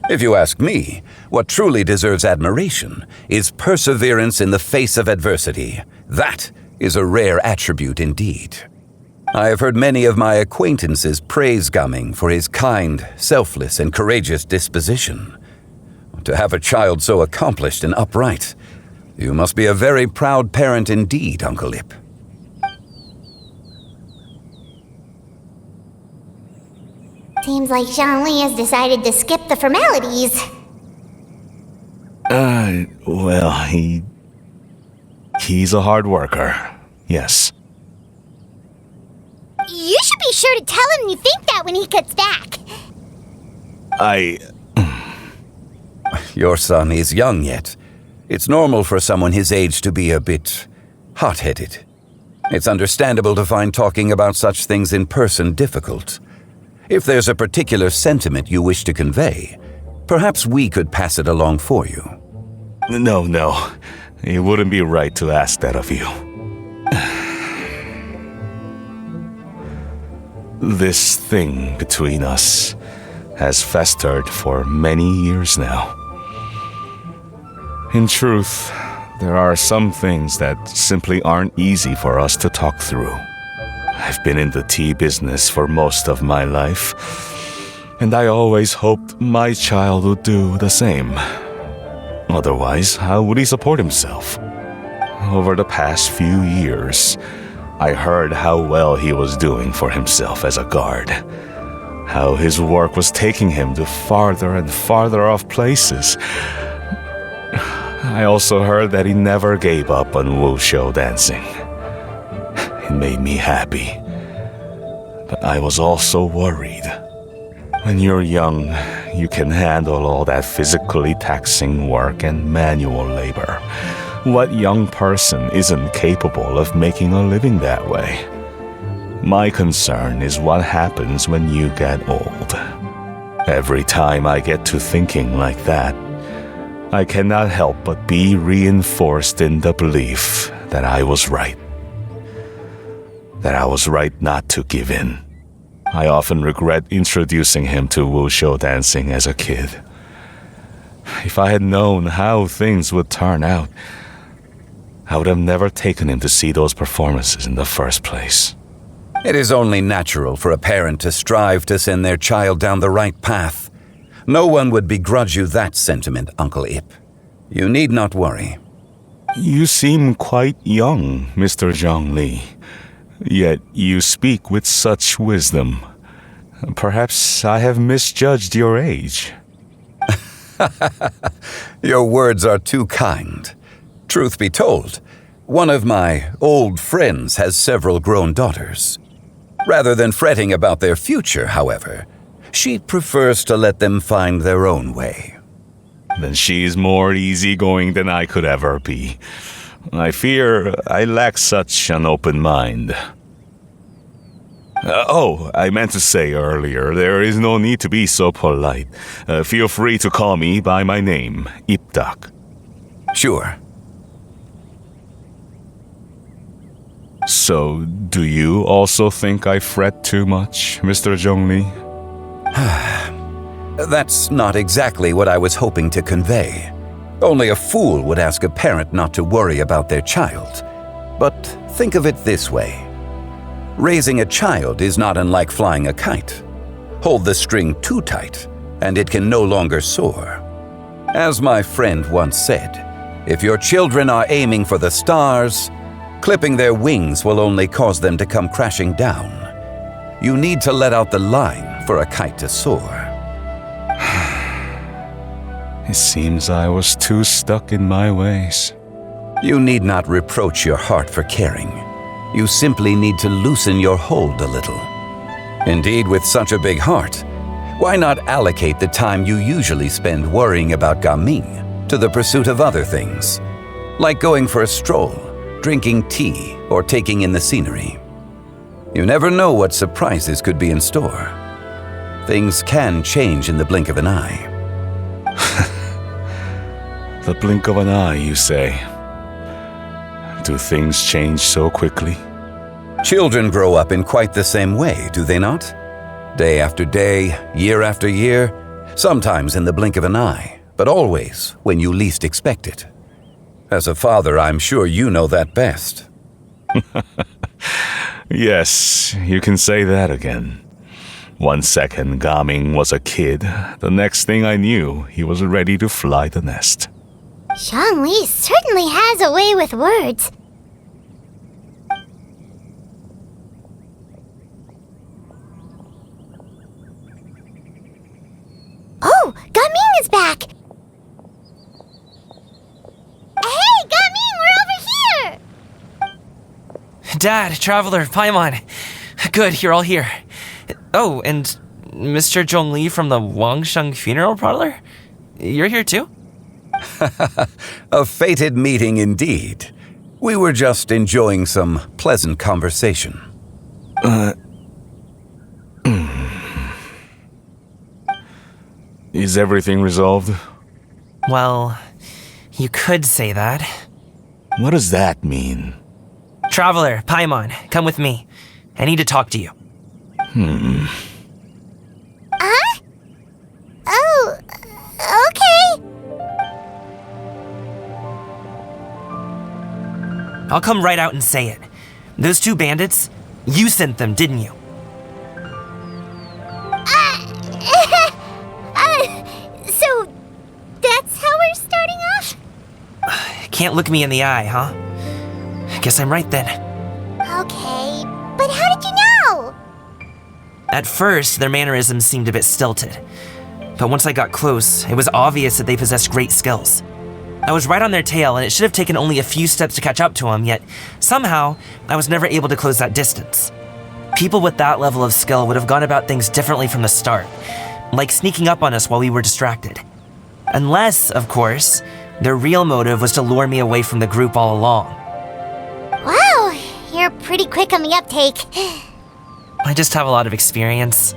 If you ask me, what truly deserves admiration is perseverance in the face of adversity. That is a rare attribute indeed. I have heard many of my acquaintances praise Gaming for his kind, selfless, and courageous disposition. To have a child so accomplished and upright, you must be a very proud parent indeed, Uncle Ip. Seems like Zhongli has decided to skip the formalities. Well, he's a hard worker. Yes. You should be sure to tell him you think that when he gets back. Your son is young yet. It's normal for someone his age to be a bit hot-headed. It's understandable to find talking about such things in person difficult. If there's a particular sentiment you wish to convey, perhaps we could pass it along for you. No. It wouldn't be right to ask that of you. This thing between us has festered for many years now. In truth, there are some things that simply aren't easy for us to talk through. I've been in the tea business for most of my life, and I always hoped my child would do the same. Otherwise, how would he support himself? Over the past few years, I heard how well he was doing for himself as a guard. How his work was taking him to farther and farther off places. I also heard that he never gave up on wushou dancing. It made me happy. But I was also worried. When you're young, you can handle all that physically taxing work and manual labor. What young person isn't capable of making a living that way? My concern is what happens when you get old. Every time I get to thinking like that, I cannot help but be reinforced in the belief that I was right. That I was right not to give in. I often regret introducing him to wushou dancing as a kid. If I had known how things would turn out, I would have never taken him to see those performances in the first place. It is only natural for a parent to strive to send their child down the right path. No one would begrudge you that sentiment, Uncle Ip. You need not worry. You seem quite young, Mr. Zhongli. Yet you speak with such wisdom. Perhaps I have misjudged your age. Your words are too kind. Truth be told, one of my old friends has several grown daughters. Rather than fretting about their future, however, she prefers to let them find their own way. Then she's more easygoing than I could ever be. I fear I lack such an open mind. I meant to say earlier, there is no need to be so polite. Feel free to call me by my name, Ipdak. Sure. So, do you also think I fret too much, Mr. Zhongli? That's not exactly what I was hoping to convey. Only a fool would ask a parent not to worry about their child. But think of it this way. Raising a child is not unlike flying a kite. Hold the string too tight, and it can no longer soar. As my friend once said, if your children are aiming for the stars, clipping their wings will only cause them to come crashing down. You need to let out the line for a kite to soar. It seems I was too stuck in my ways. You need not reproach your heart for caring. You simply need to loosen your hold a little. Indeed, with such a big heart, why not allocate the time you usually spend worrying about Gaming to the pursuit of other things, like going for a stroll, drinking tea, or taking in the scenery? You never know what surprises could be in store. Things can change in the blink of an eye. The blink of an eye, you say? Do things change so quickly? Children grow up in quite the same way, do they not? Day after day, year after year, sometimes in the blink of an eye, but always when you least expect it. As a father, I'm sure you know that best. Yes, you can say that again. 1 second Gaming was a kid. The next thing I knew, he was ready to fly the nest. Zhongli certainly has a way with words. Oh, Gaming is back! Hey, Gaming, we're over here! Dad, Traveler, Paimon. Good, you're all here. Oh, and Mr. Zhongli from the Wangsheng Funeral Parlor? You're here too? A fated meeting indeed. We were just enjoying some pleasant conversation. Is everything resolved? Well, you could say that. What does that mean? Traveler, Paimon, come with me. I need to talk to you. Huh? Oh, okay. I'll come right out and say it. Those 2 bandits, you sent them, didn't you? So that's how we're starting off? Can't look me in the eye, huh? Guess I'm right then. Okay, but how did you know? At first, their mannerisms seemed a bit stilted. But once I got close, it was obvious that they possessed great skills. I was right on their tail, and it should have taken only a few steps to catch up to them, yet somehow, I was never able to close that distance. People with that level of skill would have gone about things differently from the start, like sneaking up on us while we were distracted. Unless, of course, their real motive was to lure me away from the group all along. Wow, you're pretty quick on the uptake. I just have a lot of experience.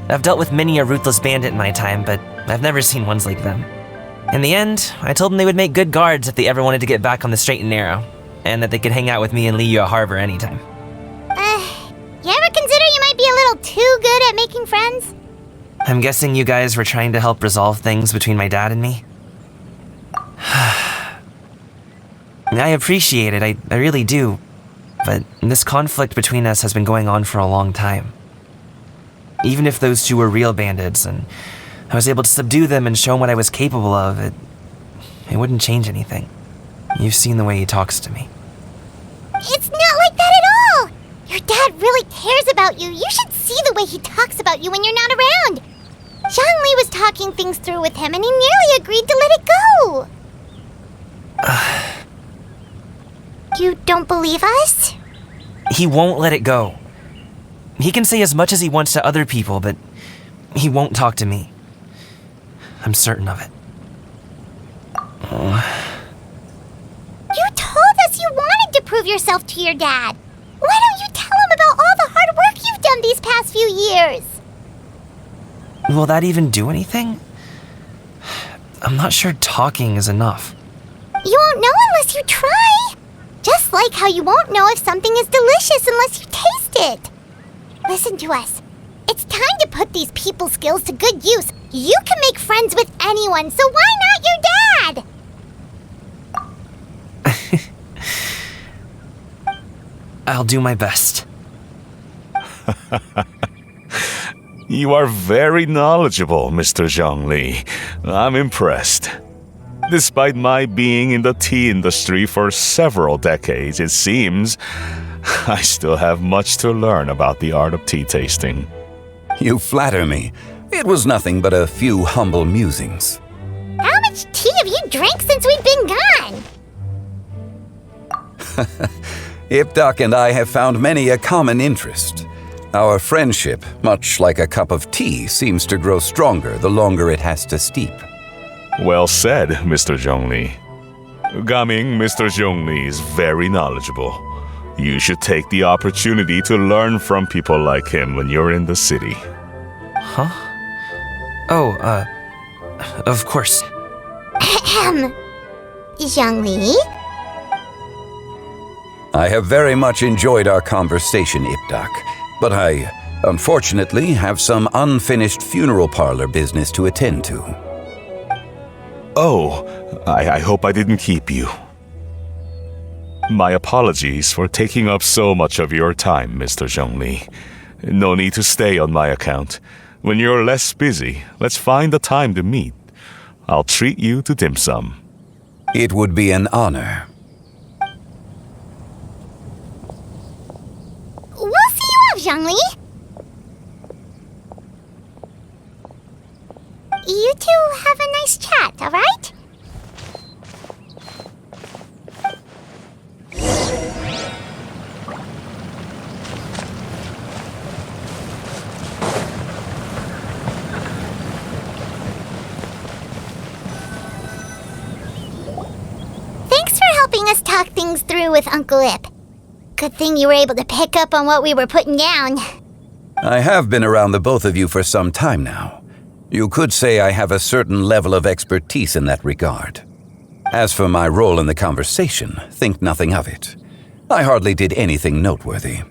I've dealt with many a ruthless bandit in my time, but I've never seen ones like them. In the end, I told them they would make good guards if they ever wanted to get back on the straight and narrow, and that they could hang out with me in Liyue Harbor anytime. You ever consider you might be a little too good at making friends? I'm guessing you guys were trying to help resolve things between my dad and me? I appreciate it, I really do. But this conflict between us has been going on for a long time. Even if those 2 were real bandits, and I was able to subdue them and show 'em what I was capable of, it wouldn't change anything. You've seen the way he talks to me. It's not like that at all! Your dad really cares about you. You should see the way he talks about you when you're not around. Zhongli was talking things through with him, and he nearly agreed to let it go. You don't believe us? He won't let it go. He can say as much as he wants to other people, but he won't talk to me. I'm certain of it. You told us you wanted to prove yourself to your dad. Why don't you tell him about all the hard work you've done these past few years? Will that even do anything? I'm not sure talking is enough. You won't know unless you try. Just like how you won't know if something is delicious unless you taste it. Listen to us. It's time to put these people skills to good use. You can make friends with anyone, so why not your dad? I'll do my best. You are very knowledgeable, Mr. Zhongli. I'm impressed. Despite my being in the tea industry for several decades, it seems I still have much to learn about the art of tea tasting. You flatter me. It was nothing but a few humble musings. How much tea have you drank since we've been gone? Ipdak and I have found many a common interest. Our friendship, much like a cup of tea, seems to grow stronger the longer it has to steep. Well said, Mr. Zhongli. Gaming, Mr. Zhongli is very knowledgeable. You should take the opportunity to learn from people like him when you're in the city. Huh? Oh, of course. Ahem. Zhongli? I have very much enjoyed our conversation, Ipdak, but I, unfortunately, have some unfinished funeral parlor business to attend to. Oh, I hope I didn't keep you. My apologies for taking up so much of your time, Mr. Zhongli. No need to stay on my account. When you're less busy, let's find a time to meet. I'll treat you to dim sum. It would be an honor. We'll see you off, Zhongli. You two have a nice chat, all right? Thanks for helping us talk things through with Uncle Ip. Good thing you were able to pick up on what we were putting down. I have been around the both of you for some time now. You could say I have a certain level of expertise in that regard. As for my role in the conversation, think nothing of it. I hardly did anything noteworthy. You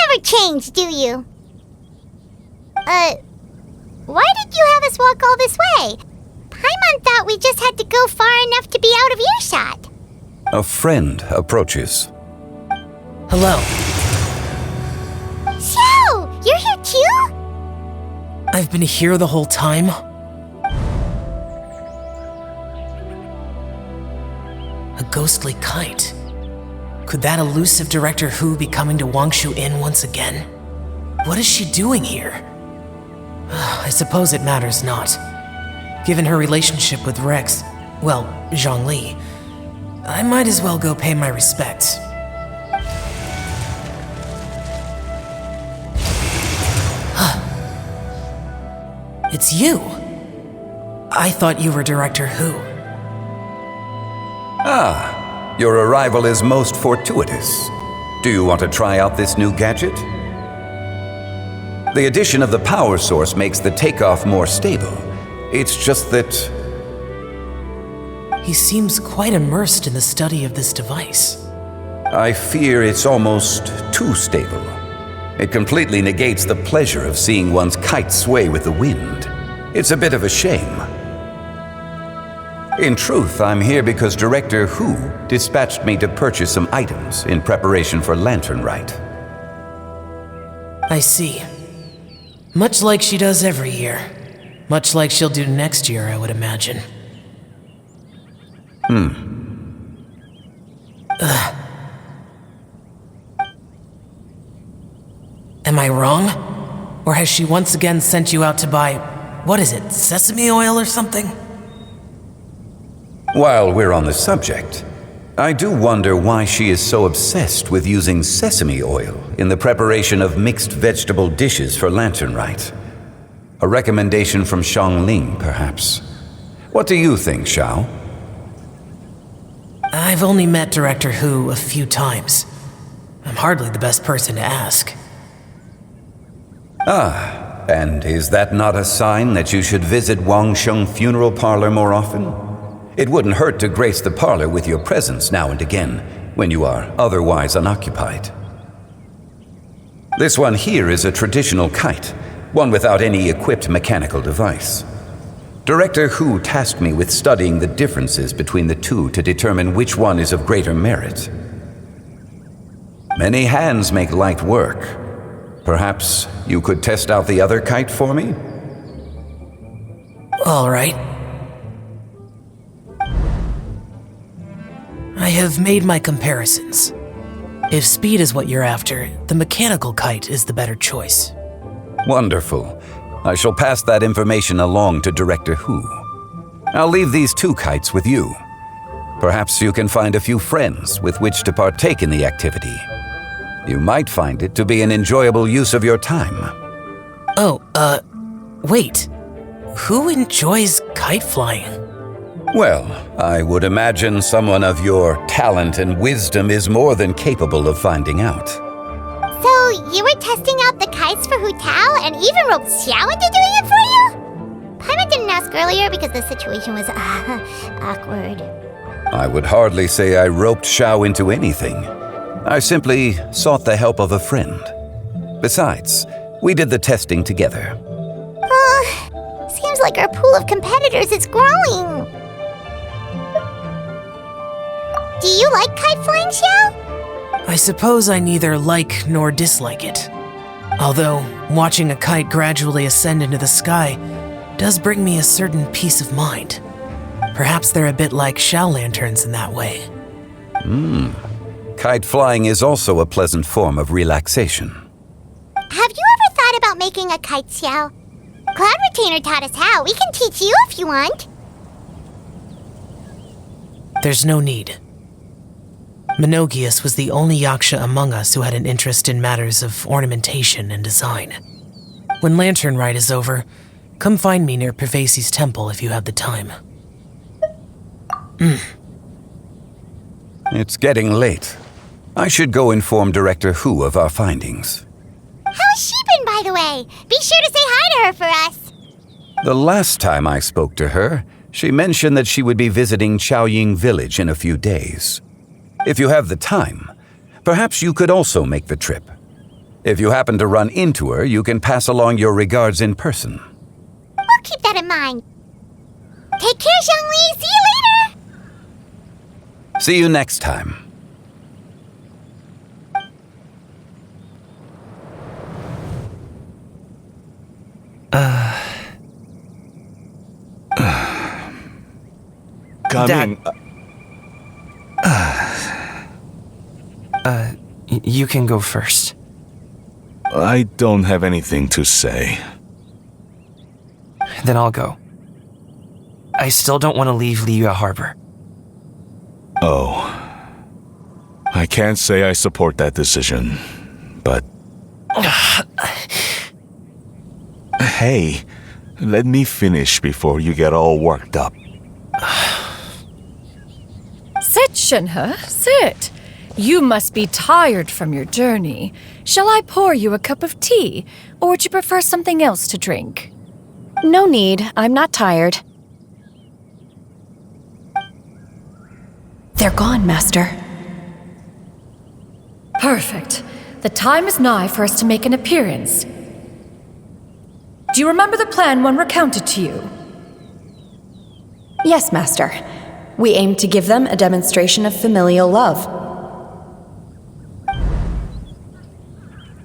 never change, do you? Why did you have us walk all this way? Paimon thought we just had to go far enough to be out of earshot. A friend approaches. Hello. Xiao, you're here too? I've been here the whole time? A ghostly kite. Could that elusive Director Hu be coming to Wangshu Inn once again? What is she doing here? I suppose it matters not. Given her relationship with Rex, well, Zhongli, I might as well go pay my respects. It's you! I thought you were Director Hu. Ah, your arrival is most fortuitous. Do you want to try out this new gadget? The addition of the power source makes the takeoff more stable. It's just that... He seems quite immersed in the study of this device. I fear it's almost too stable. It completely negates the pleasure of seeing one's kite sway with the wind. It's a bit of a shame. In truth, I'm here because Director Hu dispatched me to purchase some items in preparation for Lantern Rite. I see. Much like she does every year. Much like she'll do next year, I would imagine. Am I wrong? Or has she once again sent you out to buy, what is it, sesame oil or something? While we're on the subject, I do wonder why she is so obsessed with using sesame oil in the preparation of mixed vegetable dishes for Lantern Rite. A recommendation from Xiangling, perhaps. What do you think, Xiao? I've only met Director Hu a few times. I'm hardly the best person to ask. Ah, and is that not a sign that you should visit Wangsheng Funeral Parlor more often? It wouldn't hurt to grace the parlor with your presence now and again, when you are otherwise unoccupied. This one here is a traditional kite, one without any equipped mechanical device. Director Hu tasked me with studying the differences between the two to determine which one is of greater merit. Many hands make light work. Perhaps you could test out the other kite for me? All right. I have made my comparisons. If speed is what you're after, the mechanical kite is the better choice. Wonderful. I shall pass that information along to Director Hu. I'll leave these two kites with you. Perhaps you can find a few friends with which to partake in the activity. You might find it to be an enjoyable use of your time. Oh, wait. Who enjoys kite flying? Well, I would imagine someone of your talent and wisdom is more than capable of finding out. So, you were testing out the kites for Hu Tao and even roped Xiao into doing it for you? Paimon didn't ask earlier because the situation was awkward. I would hardly say I roped Xiao into anything. I simply sought the help of a friend. Besides, we did the testing together. Seems like our pool of competitors is growing. Do you like kite flying, Xiao? I suppose I neither like nor dislike it. Although, watching a kite gradually ascend into the sky does bring me a certain peace of mind. Perhaps they're a bit like Xiao lanterns in that way. Kite flying is also a pleasant form of relaxation. Have you ever thought about making a kite, Xiao? Cloud Retainer taught us how. We can teach you if you want. There's no need. Menogius was the only Yaksha among us who had an interest in matters of ornamentation and design. When Lantern Rite is over, come find me near Pervasi's temple if you have the time. It's getting late. I should go inform Director Hu of our findings. How's she been, by the way? Be sure to say hi to her for us. The last time I spoke to her, she mentioned that she would be visiting Qiaoying village in a few days. If you have the time, perhaps you could also make the trip. If you happen to run into her, you can pass along your regards in person. We'll keep that in mind. Take care, Zhongli. See you later. See you next time. Coming. You can go first. I don't have anything to say. Then I'll go. I still don't want to leave Liyue Harbor. Oh. I can't say I support that decision, but... Hey, let me finish before you get all worked up. Sit, Shenhe, sit. You must be tired from your journey. Shall I pour you a cup of tea, or would you prefer something else to drink? No need. I'm not tired. They're gone, Master. Perfect. The time is nigh for us to make an appearance. Do you remember the plan one recounted to you? Yes, Master. We aim to give them a demonstration of familial love.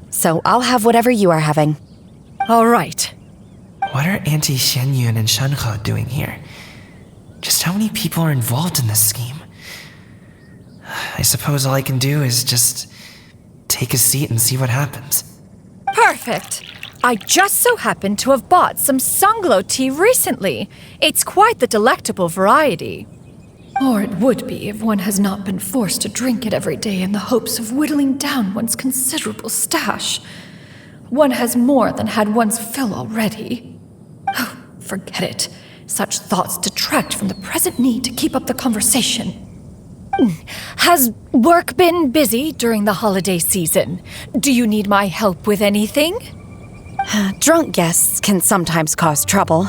So I'll have whatever you are having. All right. What are Auntie Xianyun and Shenhe doing here? Just how many people are involved in this scheme? I suppose all I can do is just take a seat and see what happens. Perfect. I just so happen to have bought some Sunglow tea recently. It's quite the delectable variety. Or it would be if one has not been forced to drink it every day in the hopes of whittling down one's considerable stash. One has more than had one's fill already. Oh, forget it. Such thoughts detract from the present need to keep up the conversation. Has work been busy during the holiday season? Do you need my help with anything? Drunk guests can sometimes cause trouble,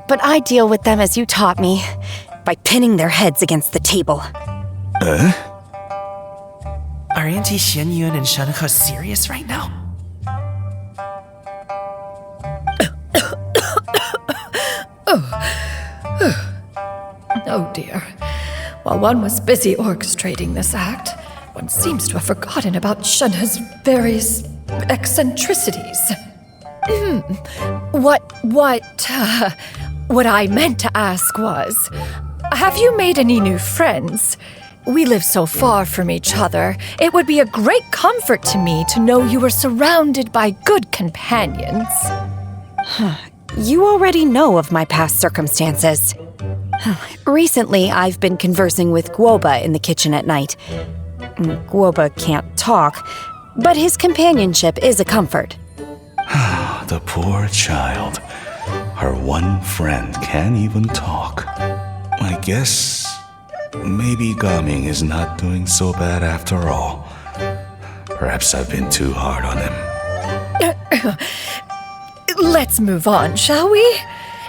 but I deal with them as you taught me, by pinning their heads against the table. Are Auntie Xianyun and Shenhe serious right now? Oh dear. While one was busy orchestrating this act, one seems to have forgotten about Shenhe's various eccentricities. What I meant to ask was, have you made any new friends? We live so far from each other. It would be a great comfort to me to know you were surrounded by good companions. You already know of my past circumstances. Recently, I've been conversing with Guoba in the kitchen at night. Guoba can't talk, but his companionship is a comfort. The poor child. Her one friend can't even talk. I guess maybe Gaming is not doing so bad after all. Perhaps I've been too hard on him. Let's move on, shall we?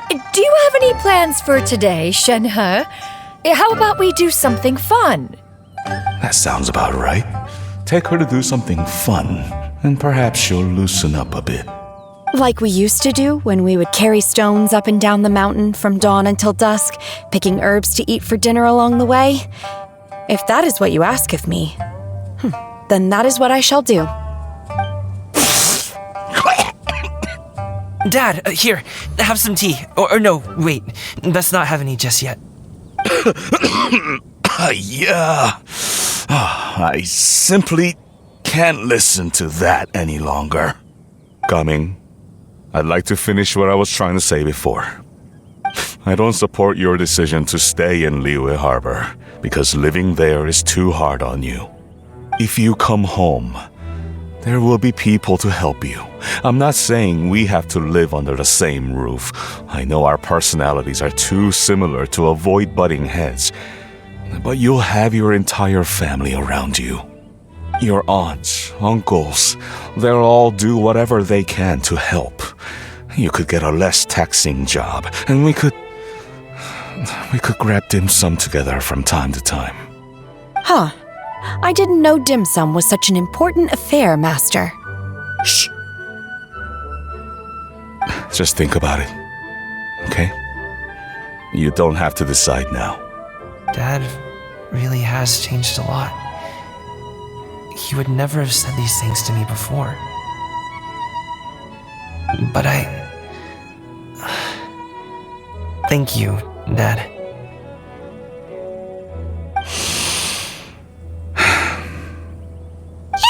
Do you have any plans for today, Shenhe? How about we do something fun? That sounds about right. Take her to do something fun, and perhaps she'll loosen up a bit. Like we used to do when we would carry stones up and down the mountain from dawn until dusk, picking herbs to eat for dinner along the way. If that is what you ask of me, then that is what I shall do. Dad, here, have some tea. Or no, wait, let's not have any just yet. Yeah. I simply can't listen to that any longer. Gaming, I'd like to finish what I was trying to say before. I don't support your decision to stay in Liyue Harbor, because living there is too hard on you. If you come home, there will be people to help you. I'm not saying we have to live under the same roof. I know our personalities are too similar to avoid butting heads. But you'll have your entire family around you. Your aunts, uncles, they'll all do whatever they can to help. You could get a less taxing job, and we could grab dim sum together from time to time. Huh. I didn't know dim sum was such an important affair, Master. Shh. Just think about it, okay? You don't have to decide now. Dad really has changed a lot. He would never have said these things to me before. But thank you, Dad.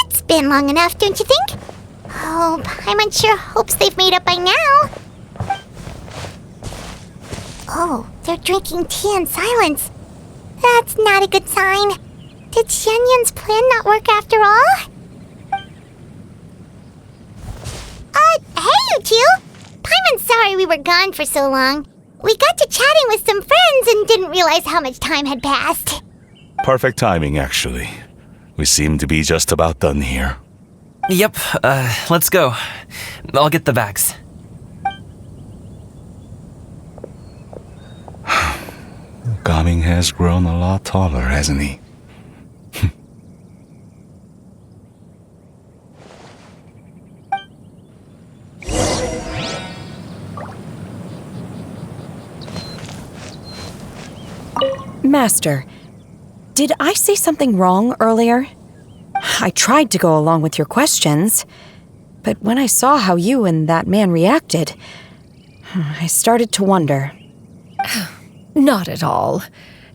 It's been long enough, don't you think? Oh, Paimon sure hopes they've made up by now. Oh, they're drinking tea in silence. That's not a good sign. Did Xianyun's plan not work after all? Hey, you two! Paimon's sorry we were gone for so long. We got to chatting with some friends and didn't realize how much time had passed. Perfect timing, actually. We seem to be just about done here. Yep, let's go. I'll get the bags. Gaming has grown a lot taller, hasn't he? Master, did I say something wrong earlier? I tried to go along with your questions, but when I saw how you and that man reacted, I started to wonder. Not at all.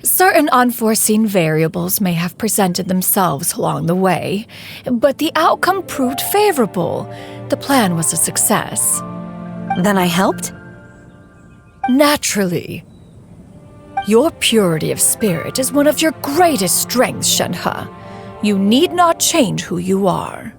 Certain unforeseen variables may have presented themselves along the way, but the outcome proved favorable. The plan was a success. Then I helped? Naturally. Your purity of spirit is one of your greatest strengths, Shenhe. You need not change who you are.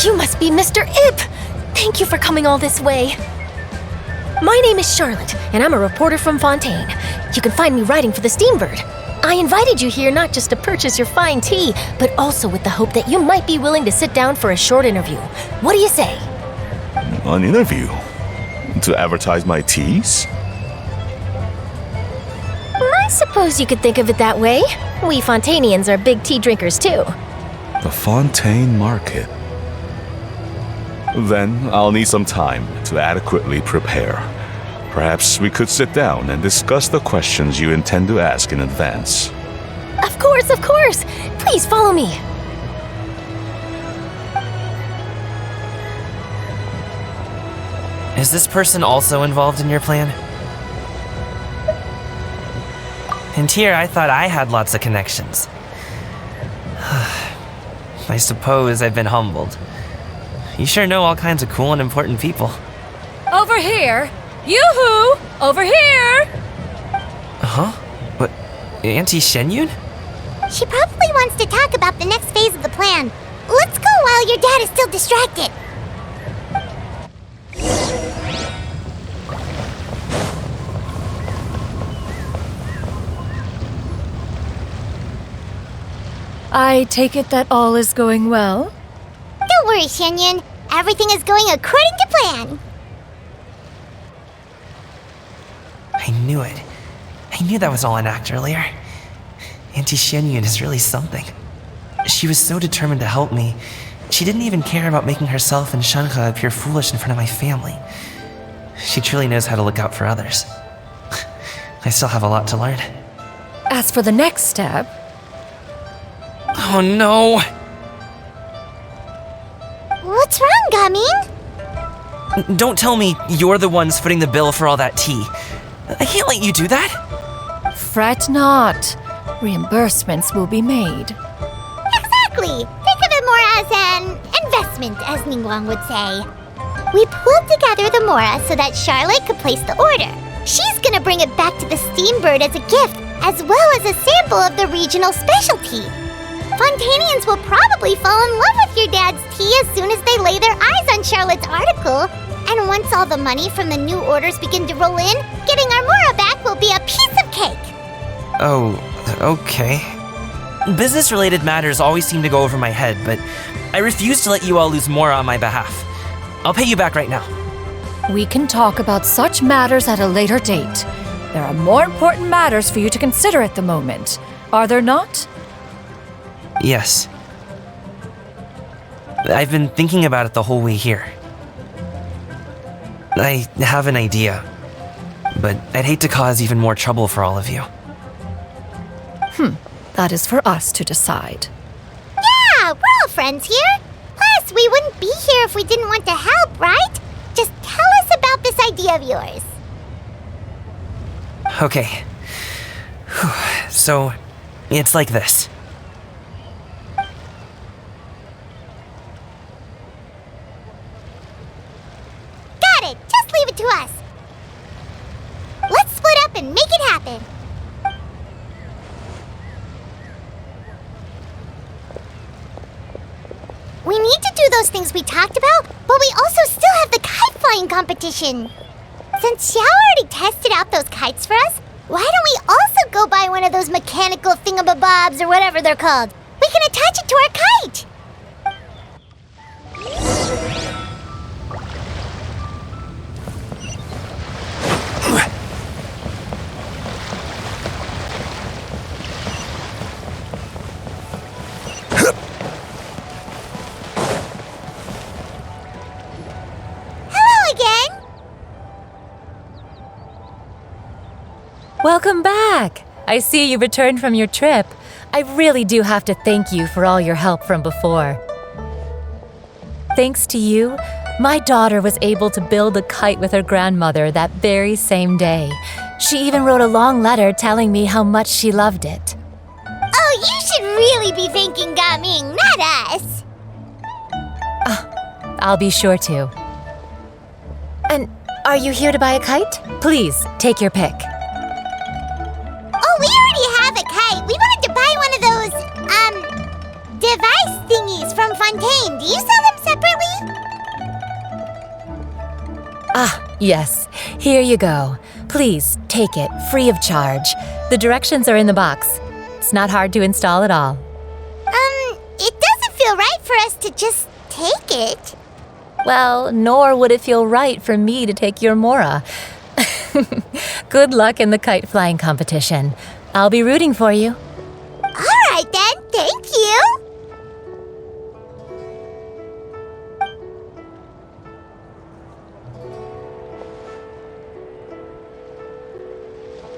You must be Mr. Ip! Thank you for coming all this way. My name is Charlotte, and I'm a reporter from Fontaine. You can find me writing for the Steambird. I invited you here not just to purchase your fine tea, but also with the hope that you might be willing to sit down for a short interview. What do you say? An interview? To advertise my teas? I suppose you could think of it that way. We Fontainians are big tea drinkers too. The Fontaine Market. Then I'll need some time to adequately prepare. Perhaps we could sit down and discuss the questions you intend to ask in advance. Of course, of course! Please follow me. Is this person also involved in your plan? And here I thought I had lots of connections. I suppose I've been humbled. You sure know all kinds of cool and important people. Over here! Yoo-hoo! Over here! Huh? What? Auntie Xianyun? She probably wants to talk about the next phase of the plan. Let's go while your dad is still distracted. I take it that all is going well? Don't worry, Xianyun. Everything is going according to plan. I knew it. I knew that was all an act earlier. Auntie Xianyun is really something. She was so determined to help me. She didn't even care about making herself and Shanhe appear foolish in front of my family. She truly knows how to look out for others. I still have a lot to learn. As for the next step... Oh no! What's wrong, Gaming? Don't tell me you're the ones footing the bill for all that tea. I can't let you do that. Fret not. Reimbursements will be made. Exactly! Think of it more as an investment, as Ningguang would say. We pulled together the Mora so that Charlotte could place the order. She's gonna bring it back to the Steambird as a gift, as well as a sample of the regional specialty. Fontanians will probably fall in love with your dad's tea as soon as they lay their eyes on Charlotte's article. And once all the money from the new orders begin to roll in, getting our Mora back will be a piece of cake. Oh, okay. Business-related matters always seem to go over my head, but I refuse to let you all lose Mora on my behalf. I'll pay you back right now. We can talk about such matters at a later date. There are more important matters for you to consider at the moment, are there not? Yes. I've been thinking about it the whole way here. I have an idea, but I'd hate to cause even more trouble for all of you. That is for us to decide. Yeah, we're all friends here. Plus, we wouldn't be here if we didn't want to help, right? Just tell us about this idea of yours. Okay. So, it's like this. Got it! Just leave it to us. Let's split up and make it happen. We need to do those things we talked about, but we also still have the kite flying competition. Since Xiao already tested out those kites for us, why don't we also go buy one of those mechanical thingamabobs or whatever they're called? We can attach it to our kite. Welcome back! I see you returned from your trip. I really do have to thank you for all your help from before. Thanks to you, my daughter was able to build a kite with her grandmother that very same day. She even wrote a long letter telling me how much she loved it. Oh, you should really be thanking Gaming, not us. I'll be sure to. And are you here to buy a kite? Please, take your pick. Oh, we already have a kite. We wanted to buy one of those, device thingies from Fontaine. Do you sell them separately? Yes. Here you go. Please, take it, free of charge. The directions are in the box. It's not hard to install at all. It doesn't feel right for us to just take it. Well, nor would it feel right for me to take your Mora. Good luck in the kite flying competition. I'll be rooting for you. All right then, thank you.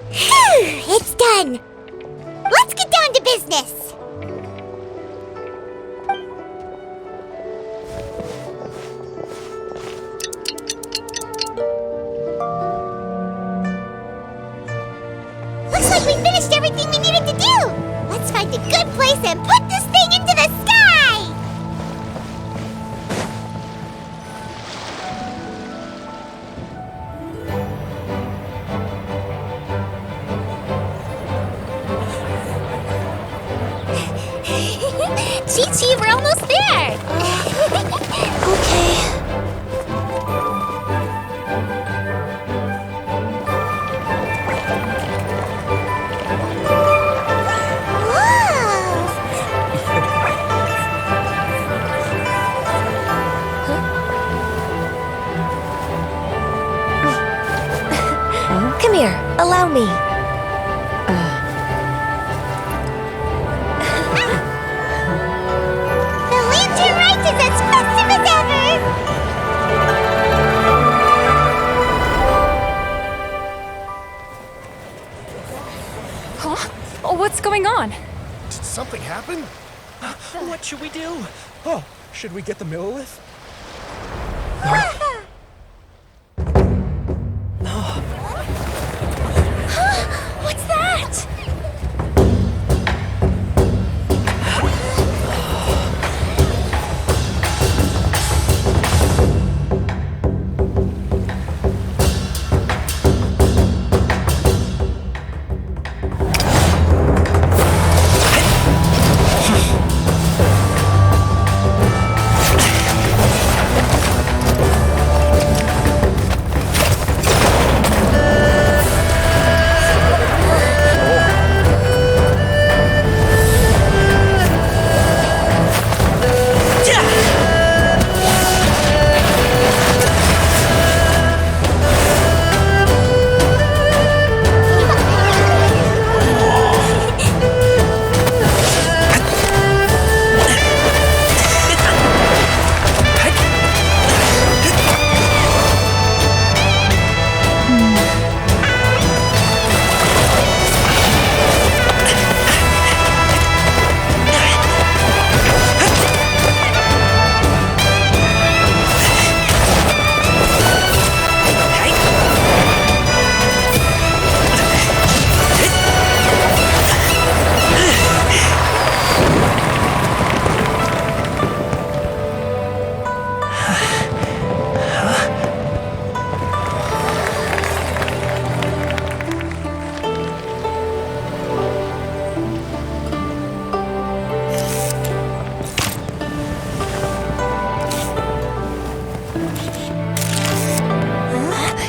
Phew, it's done. Let's get down to business. Looks like we finished everything we needed to do. Let's find a good place and put this thing into the sky. Chi-Chi, we're almost there. Okay. me. The Lantern Rite is as festive as ever! Huh? Oh, what's going on? Did something happen? What should we do? Oh, should we get the Millilith? What's that?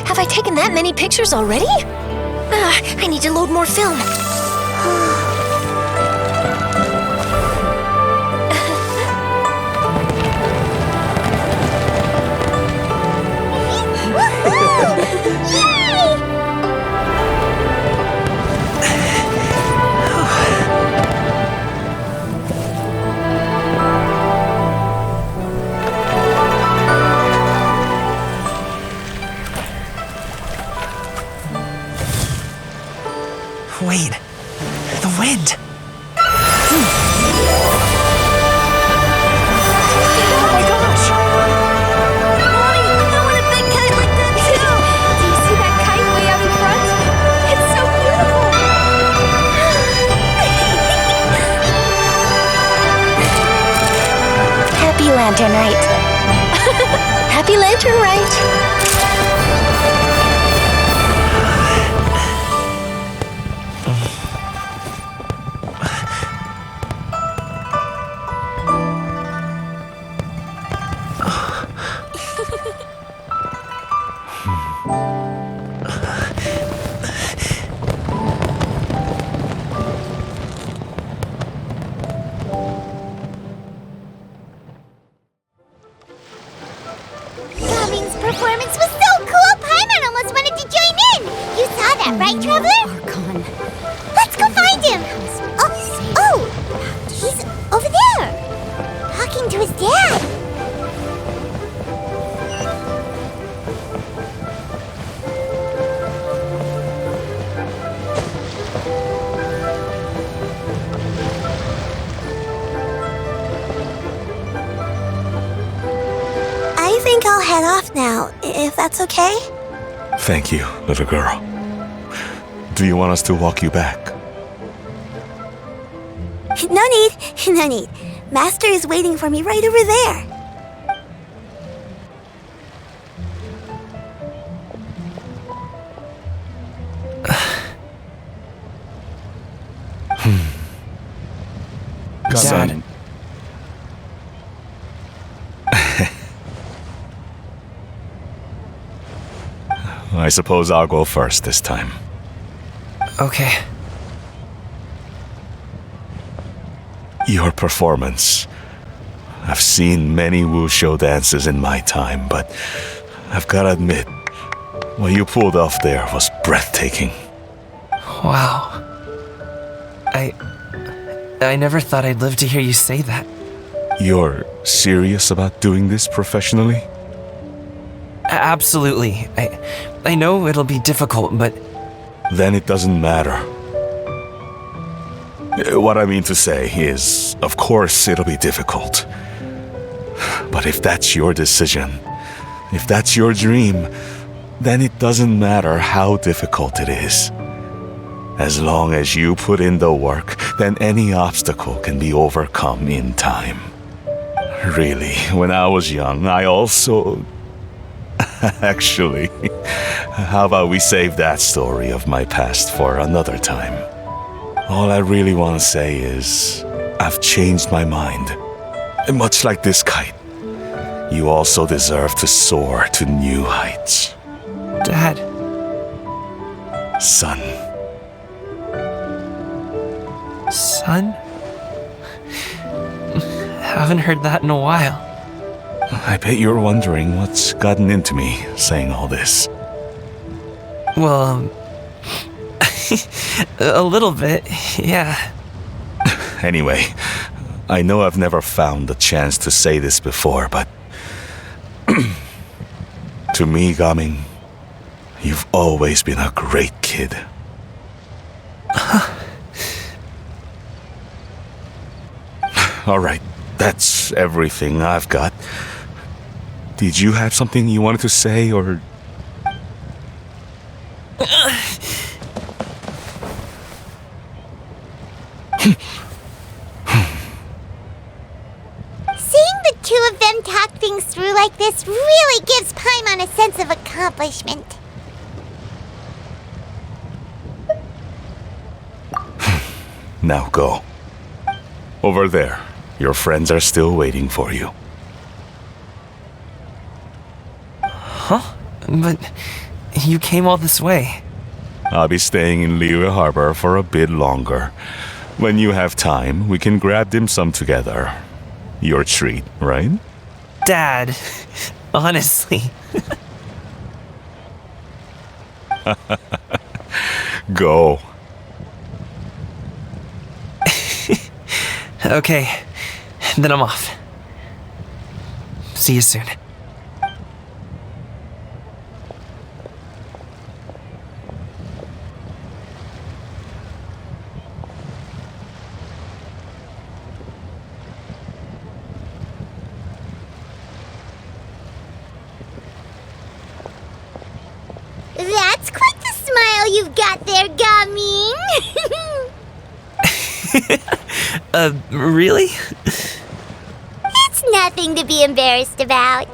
Have I taken that many pictures already? I need to load more film. Wait, the wind. Oh my gosh! Mommy, I want a big kite like that too! Do you see that kite way out in front? It's so beautiful! Happy Lantern Rite. Happy Lantern Rite. Qiaoying's performance was so cool, Paimon almost wanted to join in! You saw that, right, Traveler? Archon. Let's go find him! Oh! He's over there! Talking to his dad! I think I'll head off now, if that's okay? Thank you, little girl. Do you want us to walk you back? No need, no need. Master is waiting for me right over there. Son. I suppose I'll go first this time. Okay. Your performance. I've seen many wushou dances in my time, but I've gotta admit, what you pulled off there was breathtaking. Wow. I never thought I'd live to hear you say that. You're serious about doing this professionally? Absolutely. I know it'll be difficult, but... Then it doesn't matter. What I mean to say is, of course it'll be difficult. But if that's your decision, if that's your dream, then it doesn't matter how difficult it is. As long as you put in the work, then any obstacle can be overcome in time. Really, when I was young, I also... Actually, how about we save that story of my past for another time? All I really want to say is, I've changed my mind. And much like this kite, you also deserve to soar to new heights. Dad. Son. Son? Haven't heard that in a while. I bet you're wondering what's gotten into me saying all this. Well, a little bit, yeah. Anyway, I know I've never found the chance to say this before, but... to me, Gaming, you've always been a great kid. Alright, that's everything I've got. Did you have something you wanted to say, or... Seeing the two of them talk things through like this really gives Paimon a sense of accomplishment. Now go. Over there. Your friends are still waiting for you. Huh? But you came all this way. I'll be staying in Liyue Harbor for a bit longer. When you have time, we can grab dim sum together. Your treat, right? Dad, honestly. Go. Okay, then I'm off. See you soon. That's quite the smile you've got there, Gaming. Really? It's nothing to be embarrassed about.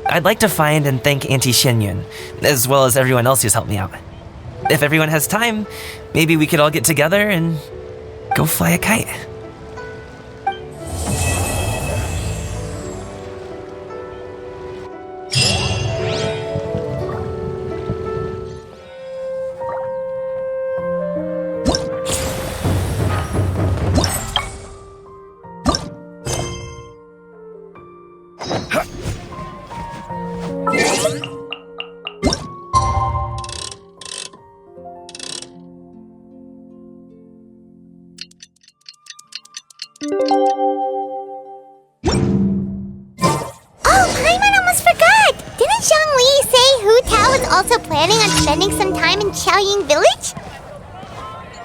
I'd like to find and thank Auntie Xianyun, as well as everyone else who's helped me out. If everyone has time, maybe we could all get together and go fly a kite. Also planning on spending some time in Qiaoying village?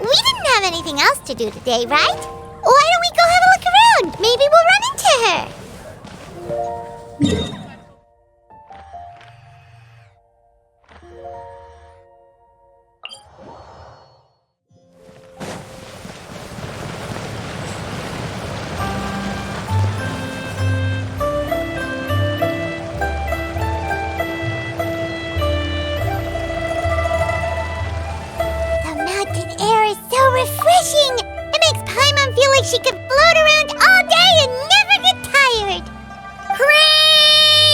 We didn't have anything else to do today, right? Why don't we go have a look around? Maybe we'll run into her. Refreshing! It makes Paimon feel like she could float around all day and never get tired. Hooray!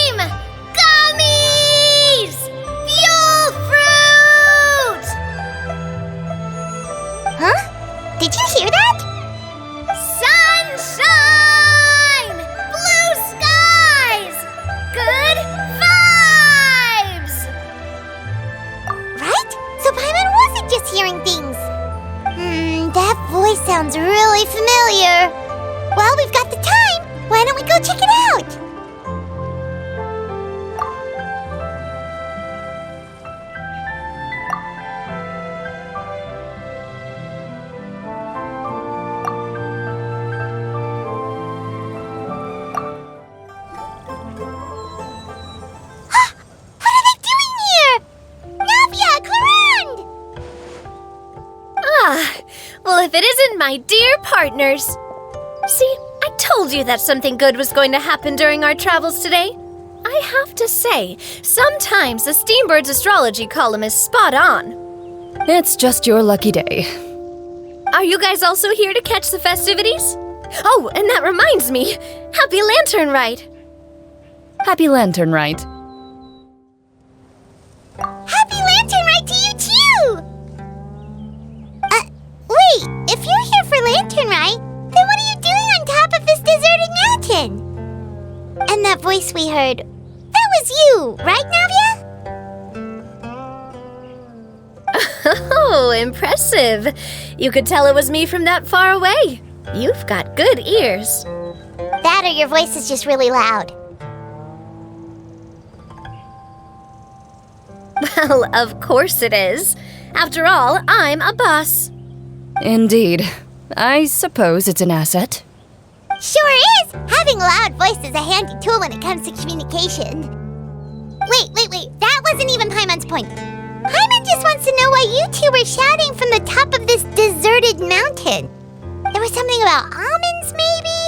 So Paimon wasn't just hearing things. That voice sounds really familiar. Well, we've got the time. Why don't we go check it out? Well, if it isn't my dear partners. See, I told you that something good was going to happen during our travels today. I have to say, sometimes the Steambird's astrology column is spot on. It's just your lucky day. Are you guys also here to catch the festivities? Oh, and that reminds me, Happy Lantern Rite! Happy Lantern Rite. Happy Lantern Rite to you too! Wait, if you're here for Lantern Rite, then what are you doing on top of this deserted mountain? And that voice we heard, that was you, right, Navia? Oh, impressive. You could tell it was me from that far away. You've got good ears. That or your voice is just really loud. Well, of course it is. After all, I'm a boss. Indeed. I suppose it's an asset. Sure is! Having a loud voice is a handy tool when it comes to communication. Wait. That wasn't even Paimon's point. Paimon just wants to know why you two were shouting from the top of this deserted mountain. There was something about almonds, maybe?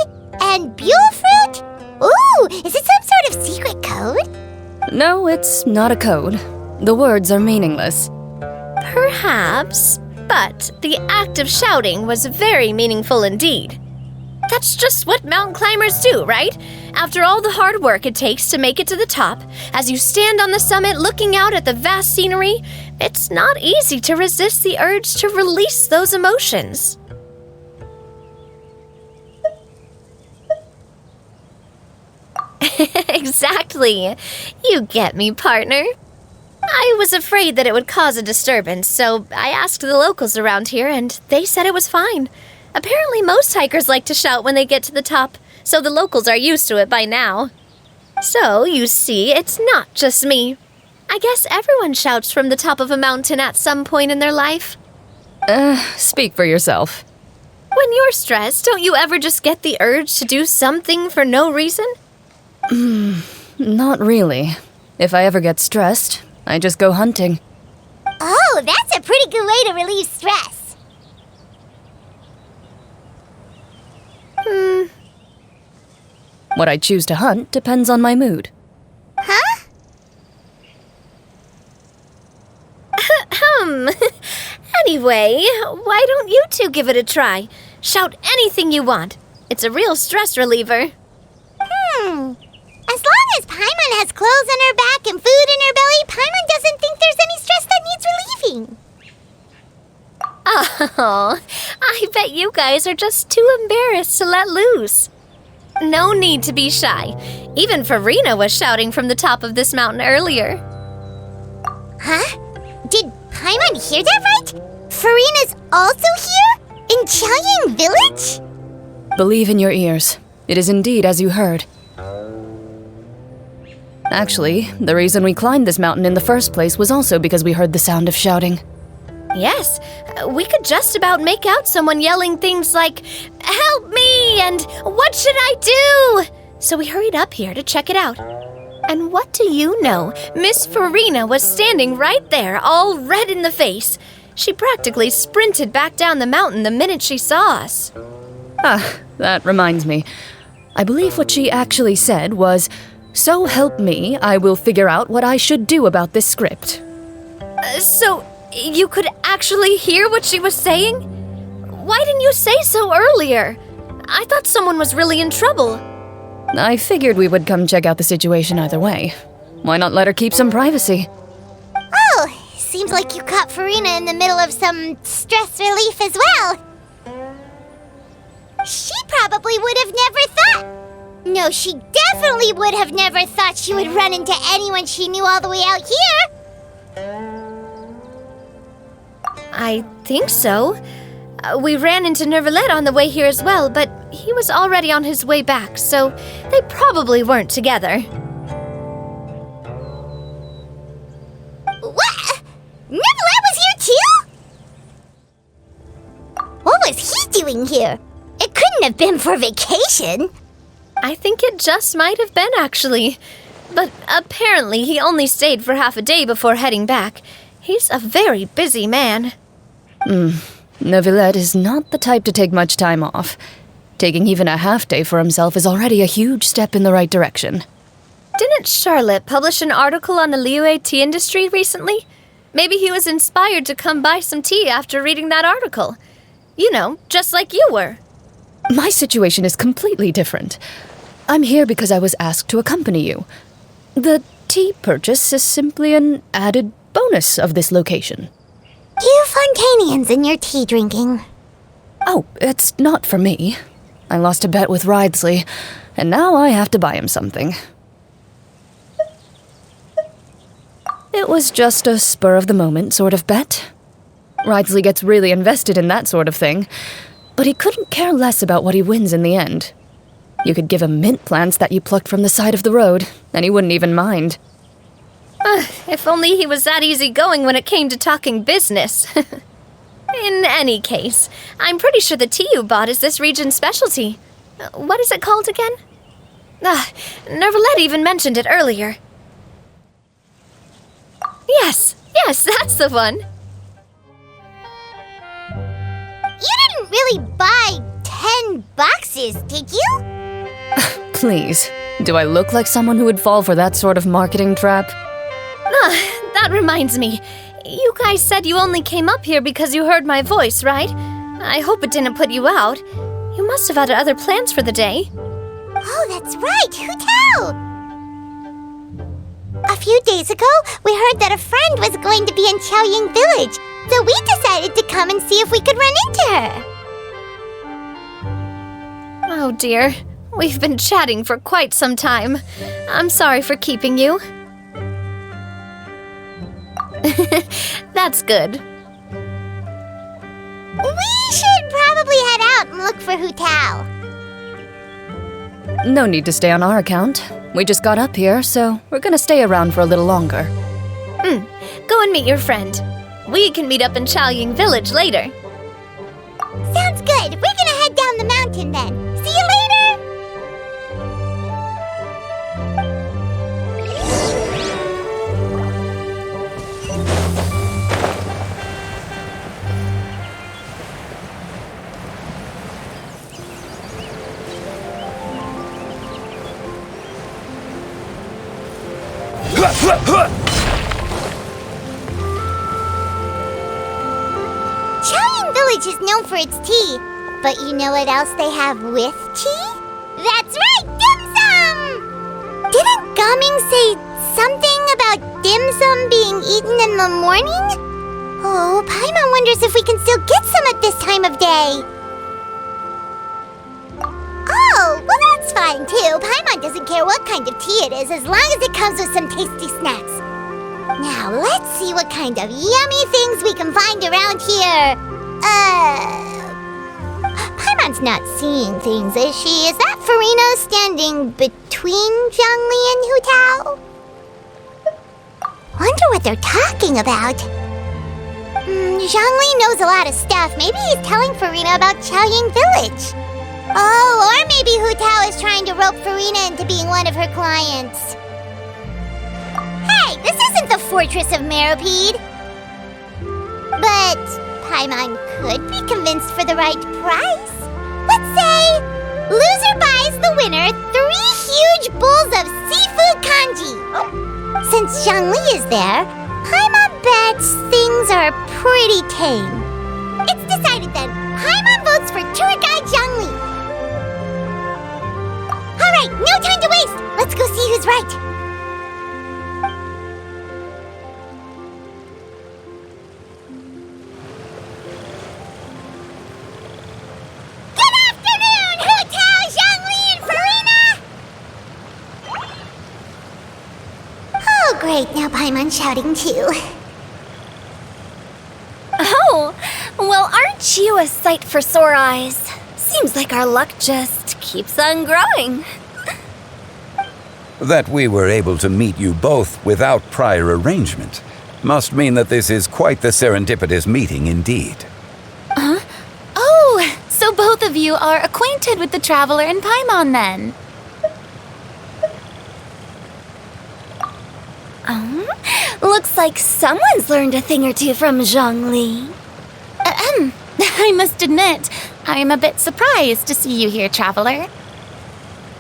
And buell fruit? Ooh, is it some sort of secret code? No, it's not a code. The words are meaningless. Perhaps, but the act of shouting was very meaningful indeed. That's just what mountain climbers do, right? After all the hard work it takes to make it to the top, as you stand on the summit looking out at the vast scenery, it's not easy to resist the urge to release those emotions. Exactly. You get me, partner. I was afraid that it would cause a disturbance, so I asked the locals around here, and they said it was fine. Apparently most hikers like to shout when they get to the top, so the locals are used to it by now. So, you see, it's not just me. I guess everyone shouts from the top of a mountain at some point in their life. Speak for yourself. When you're stressed, don't you ever just get the urge to do something for no reason? Not really. If I ever get stressed, I just go hunting. Oh, that's a pretty good way to relieve stress. What I choose to hunt depends on my mood. Huh? Anyway, why don't you two give it a try? Shout anything you want. It's a real stress reliever. As long as Paimon has clothes on her back and food in her belly, Paimon doesn't think there's any stress that needs relieving. Oh, I bet you guys are just too embarrassed to let loose. No need to be shy. Even Farina was shouting from the top of this mountain earlier. Huh? Did Paimon hear that right? Farina's also here? In Qiaoying village? Believe in your ears. It is indeed as you heard. Actually, the reason we climbed this mountain in the first place was also because we heard the sound of shouting. Yes, we could just about make out someone yelling things like, "Help me!" and "What should I do?" So we hurried up here to check it out. And what do you know? Miss Farina was standing right there, all red in the face. She practically sprinted back down the mountain the minute she saw us. That reminds me. I believe what she actually said was, "So help me, I will figure out what I should do about this script." So, you could actually hear what she was saying? Why didn't you say so earlier? I thought someone was really in trouble. I figured we would come check out the situation either way. Why not let her keep some privacy? Oh, seems like you caught Farina in the middle of some stress relief as well. She probably would have never thought. No, she definitely would have never thought she would run into anyone she knew all the way out here. I think so. We ran into Nervalet on the way here as well, but he was already on his way back, so they probably weren't together. What? Nervalet was here too? What was he doing here? It couldn't have been for vacation. I think it just might have been, actually. But apparently he only stayed for half a day before heading back. He's a very busy man. Nervalet is not the type to take much time off. Taking even a half day for himself is already a huge step in the right direction. Didn't Charlotte publish an article on the Liyue tea industry recently? Maybe he was inspired to come buy some tea after reading that article. You know, just like you were. My situation is completely different. I'm here because I was asked to accompany you. The tea purchase is simply an added bonus of this location. You Fontanians and your tea drinking. Oh, it's not for me. I lost a bet with Ridesley, and now I have to buy him something. It was just a spur-of-the-moment sort of bet. Ridesley gets really invested in that sort of thing, but he couldn't care less about what he wins in the end. You could give him mint plants that you plucked from the side of the road, and he wouldn't even mind. If only he was that easygoing when it came to talking business. In any case, I'm pretty sure the tea you bought is this region's specialty. What is it called again? Nervalet even mentioned it earlier. Yes, that's the one. You didn't really buy 10 boxes, did you? Please, do I look like someone who would fall for that sort of marketing trap? That reminds me. You guys said you only came up here because you heard my voice, right? I hope it didn't put you out. You must have had other plans for the day. Oh, that's right. Who tell? A few days ago, we heard that a friend was going to be in Qiaoying village, so we decided to come and see if we could run into her. Oh dear. We've been chatting for quite some time. I'm sorry for keeping you. That's good. We should probably head out and look for Hu Tao. No need to stay on our account. We just got up here, so we're gonna stay around for a little longer. Go and meet your friend. We can meet up in Qiaoying village later. Sounds good. We're gonna head down the mountain then. See you later! Qiaoying village is known for its tea, but you know what else they have with tea? That's right, dim sum! Didn't Gaming say something about dim sum being eaten in the morning? Oh, Paimon wonders if we can still get some at this time of day. Oh, well that's fine too. Paimon doesn't care what kind of tea it is as long as it comes with some tasty snacks. Now let's see what kind of yummy things we can find around here. Paimon's not seeing things, is she? Is that Farina standing between Zhongli and Hu Tao? Wonder what they're talking about. Zhongli knows a lot of stuff. Maybe he's telling Farina about Qiaoying village. Oh, or maybe Hu Tao is trying to rope Farina into being one of her clients. Hey, this isn't the Fortress of Meropide. But Paimon could be convinced for the right price. Let's say, loser buys the winner 3 huge bowls of seafood kanji. Since Zhongli is there, Paimon bets things are pretty tame. It's decided then. Paimon votes for tour guide Zhongli. All right, no time to waste. Let's go see who's right. Great, now Paimon's shouting too. Oh, Aren't you a sight for sore eyes? Seems like our luck just keeps on growing. That we were able to meet you both without prior arrangement must mean that this is quite the serendipitous meeting indeed. Huh? Oh, so both of you are acquainted with the Traveler and Paimon then? Looks like someone's learned a thing or two from Zhongli. I must admit, I am a bit surprised to see you here, Traveler.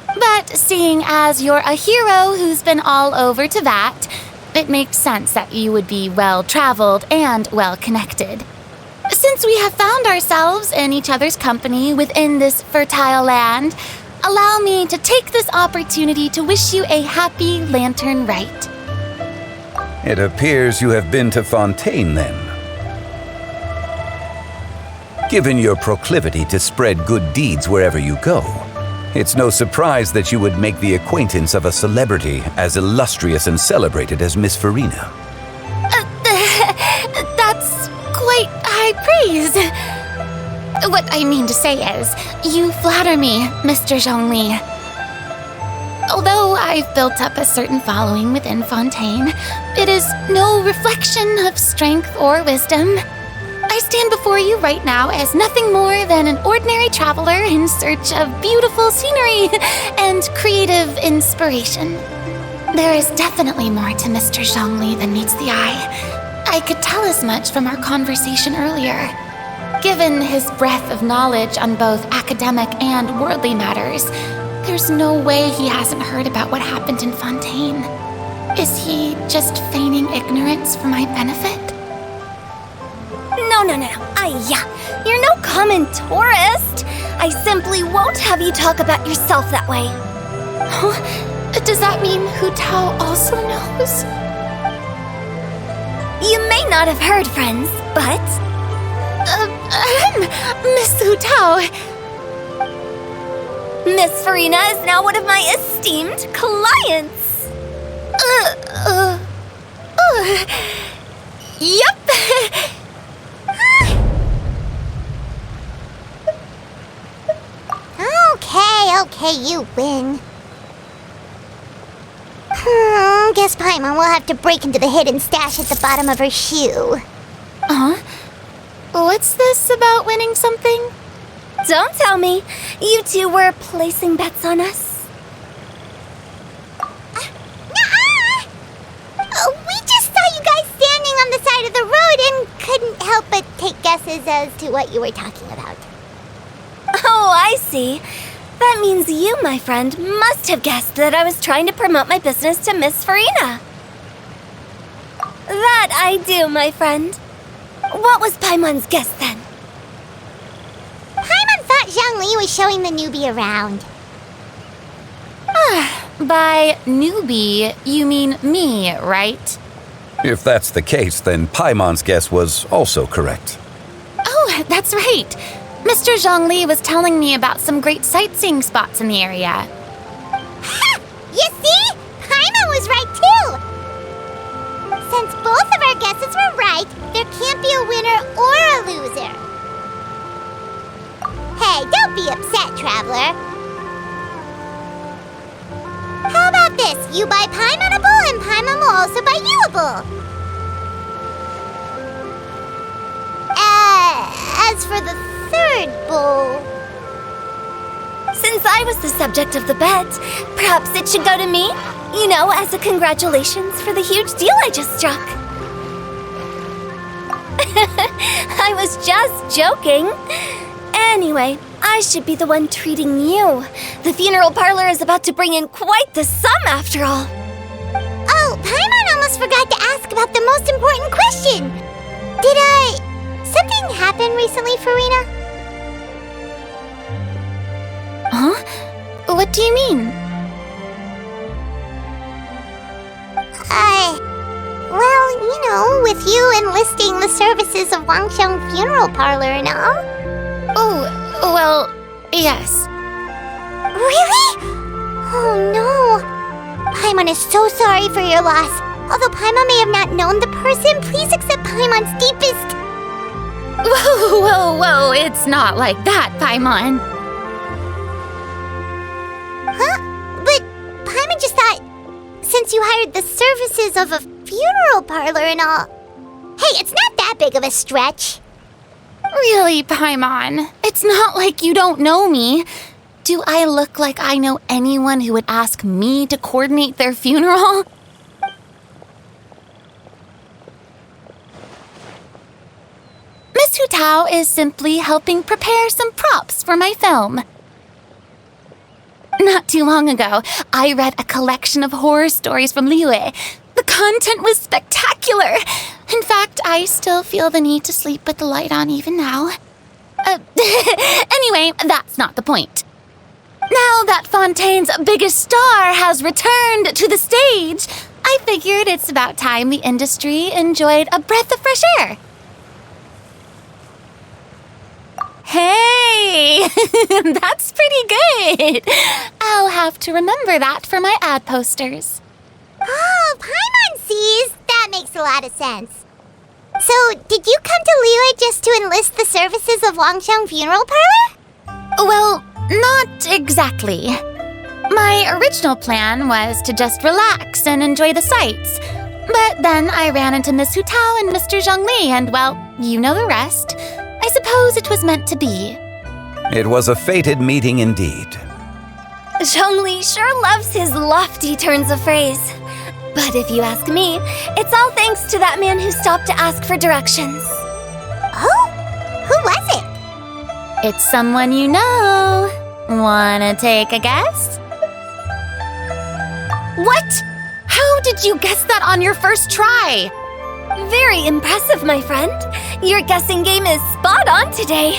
But seeing as you're a hero who's been all over Teyvat, it makes sense that you would be well-traveled and well-connected. Since we have found ourselves in each other's company within this fertile land, allow me to take this opportunity to wish you a happy Lantern Rite. It appears you have been to Fontaine then. Given your proclivity to spread good deeds wherever you go, it's no surprise that you would make the acquaintance of a celebrity as illustrious and celebrated as Miss Farina. That's quite high praise. What I mean to say is, you flatter me, Mr. Zhongli. Although I've built up a certain following within Fontaine, it is no reflection of strength or wisdom. I stand before you right now as nothing more than an ordinary traveler in search of beautiful scenery and creative inspiration. There is definitely more to Mr. Zhongli than meets the eye. I could tell as much from our conversation earlier. Given his breadth of knowledge on both academic and worldly matters, there's no way he hasn't heard about what happened in Fontaine. Is he just feigning ignorance for my benefit? No. You're no common tourist. I simply won't have you talk about yourself that way. Huh? Does that mean Hu Tao also knows? You may not have heard, friends, but... Miss Hu Tao... Miss Farina is now one of my esteemed clients. Yup. Okay, you win. Guess Paimon will have to break into the hidden stash at the bottom of her shoe. What's this about winning something? Don't tell me. You two were placing bets on us. We just saw you guys standing on the side of the road and couldn't help but take guesses as to what you were talking about. Oh, I see. That means you, my friend, must have guessed that I was trying to promote my business to Miss Farina. That I do, my friend. What was Paimon's guess then? Paimon thought Zhongli was showing the newbie around. By newbie, you mean me, right? If that's the case, then Paimon's guess was also correct. Oh, that's right. Mr. Zhongli was telling me about some great sightseeing spots in the area. Ha! You see? Paimon was right too! Since both of our guesses were right, there can't be a winner or a loser. Hey, don't be upset, Traveler. How about this? You buy Paimonable and Paimon will also buy youable. As for the third bowl... Since I was the subject of the bet, perhaps it should go to me? You know, as a congratulations for the huge deal I just struck. I was just joking. Anyway, I should be the one treating you. The funeral parlor is about to bring in quite the sum after all. Oh, Paimon almost forgot to ask about the most important question. Something happen recently, Farina? Huh? What do you mean? Well, you know, with you enlisting the services of Wangxiang Funeral Parlor and all. Oh, well, yes. Really? Oh no. Paimon is so sorry for your loss. Although Paimon may have not known the person, please accept Paimon's deepest... Whoa, whoa, whoa, it's not like that, Paimon. Huh? But Paimon just thought, since you hired the services of a funeral parlor and all... Hey, it's not that big of a stretch. Really, Paimon? It's not like you don't know me. Do I look like I know anyone who would ask me to coordinate their funeral? Miss Hu Tao is simply helping prepare some props for my film. Not too long ago, I read a collection of horror stories from Liyue. The content was spectacular. In fact, I still feel the need to sleep with the light on even now. Anyway, that's not the point. Now that Fontaine's biggest star has returned to the stage, I figured it's about time the industry enjoyed a breath of fresh air. Hey, that's pretty good. I'll have to remember that for my ad posters. Oh, Paimon sees. That makes a lot of sense. So, did you come to Liyue just to enlist the services of Longxiang Funeral Parlor? Well, not exactly. My original plan was to just relax and enjoy the sights. But then I ran into Miss Hu Tao and Mr. Zhongli, and well, you know the rest. I suppose it was meant to be. It was a fated meeting indeed. Zhongli sure loves his lofty turns of phrase. But if you ask me, it's all thanks to that man who stopped to ask for directions. Oh? Who was it? It's someone you know. Wanna take a guess? What? How did you guess that on your first try? Very impressive, my friend. Your guessing game is spot on today.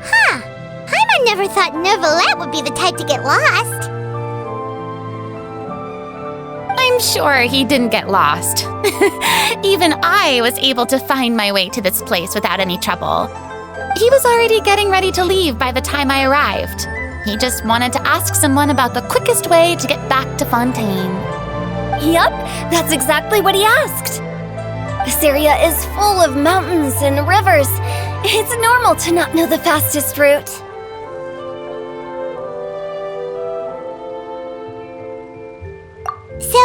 Huh. Paimon never thought Neuvillette would be the type to get lost. I'm sure he didn't get lost. Even I was able to find my way to this place without any trouble. He was already getting ready to leave by the time I arrived. He just wanted to ask someone about the quickest way to get back to Fontaine. Yup, that's exactly what he asked. This area is full of mountains and rivers. It's normal to not know the fastest route. So,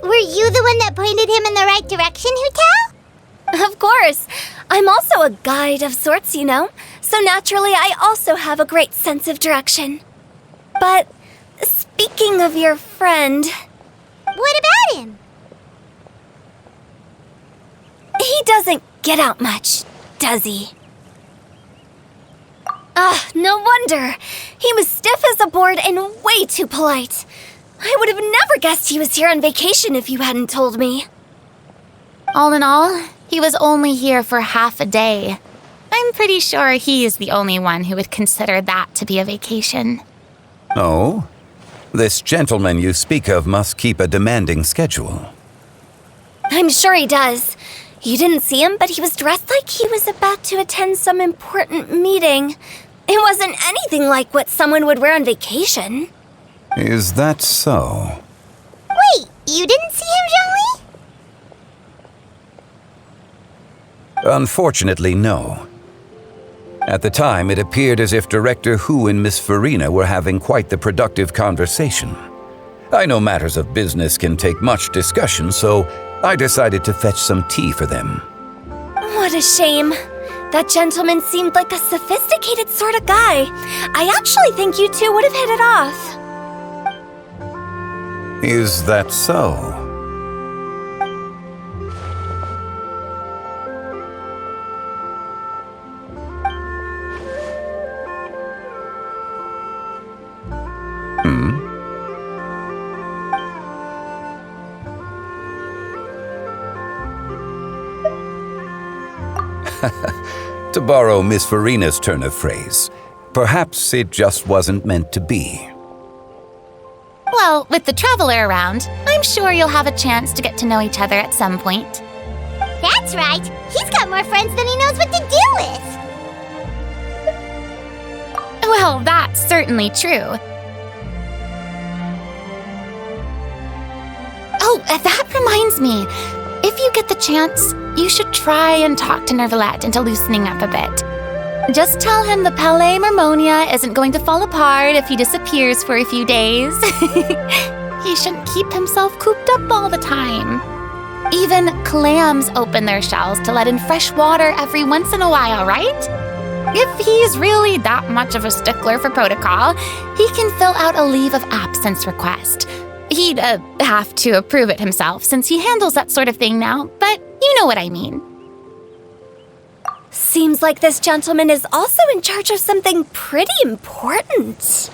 were you the one that pointed him in the right direction, Hu Tao? Of course. I'm also a guide of sorts, you know. So naturally, I also have a great sense of direction. But speaking of your friend... What about him? He doesn't get out much, does he? Ah, no wonder. He was stiff as a board and way too polite. I would have never guessed he was here on vacation if you hadn't told me. All in all, he was only here for half a day. I'm pretty sure he is the only one who would consider that to be a vacation. Oh? This gentleman you speak of must keep a demanding schedule. I'm sure he does. You didn't see him, but he was dressed like he was about to attend some important meeting. It wasn't anything like what someone would wear on vacation. Is that so? Wait, you didn't see him, Zhongli? Unfortunately, no. At the time, it appeared as if Director Hu and Miss Farina were having quite the productive conversation. I know matters of business can take much discussion, so I decided to fetch some tea for them. What a shame. That gentleman seemed like a sophisticated sort of guy. I actually think you two would have hit it off. Is that so? To borrow Miss Farina's turn of phrase, perhaps it just wasn't meant to be. Well, with the traveler around, I'm sure you'll have a chance to get to know each other at some point. That's right. He's got more friends than he knows what to do with. Well, that That's certainly true. Oh, that reminds me. If you get the chance, you should try and talk to Nervalette into loosening up a bit. Just tell him the Palais Mermonia isn't going to fall apart if he disappears for a few days. He shouldn't keep himself cooped up all the time. Even clams open their shells to let in fresh water every once in a while, right? If he's really that much of a stickler for protocol, he can fill out a leave of absence request. He'd have to approve it himself since he handles that sort of thing now, but you know what I mean. Seems like this gentleman is also in charge of something pretty important.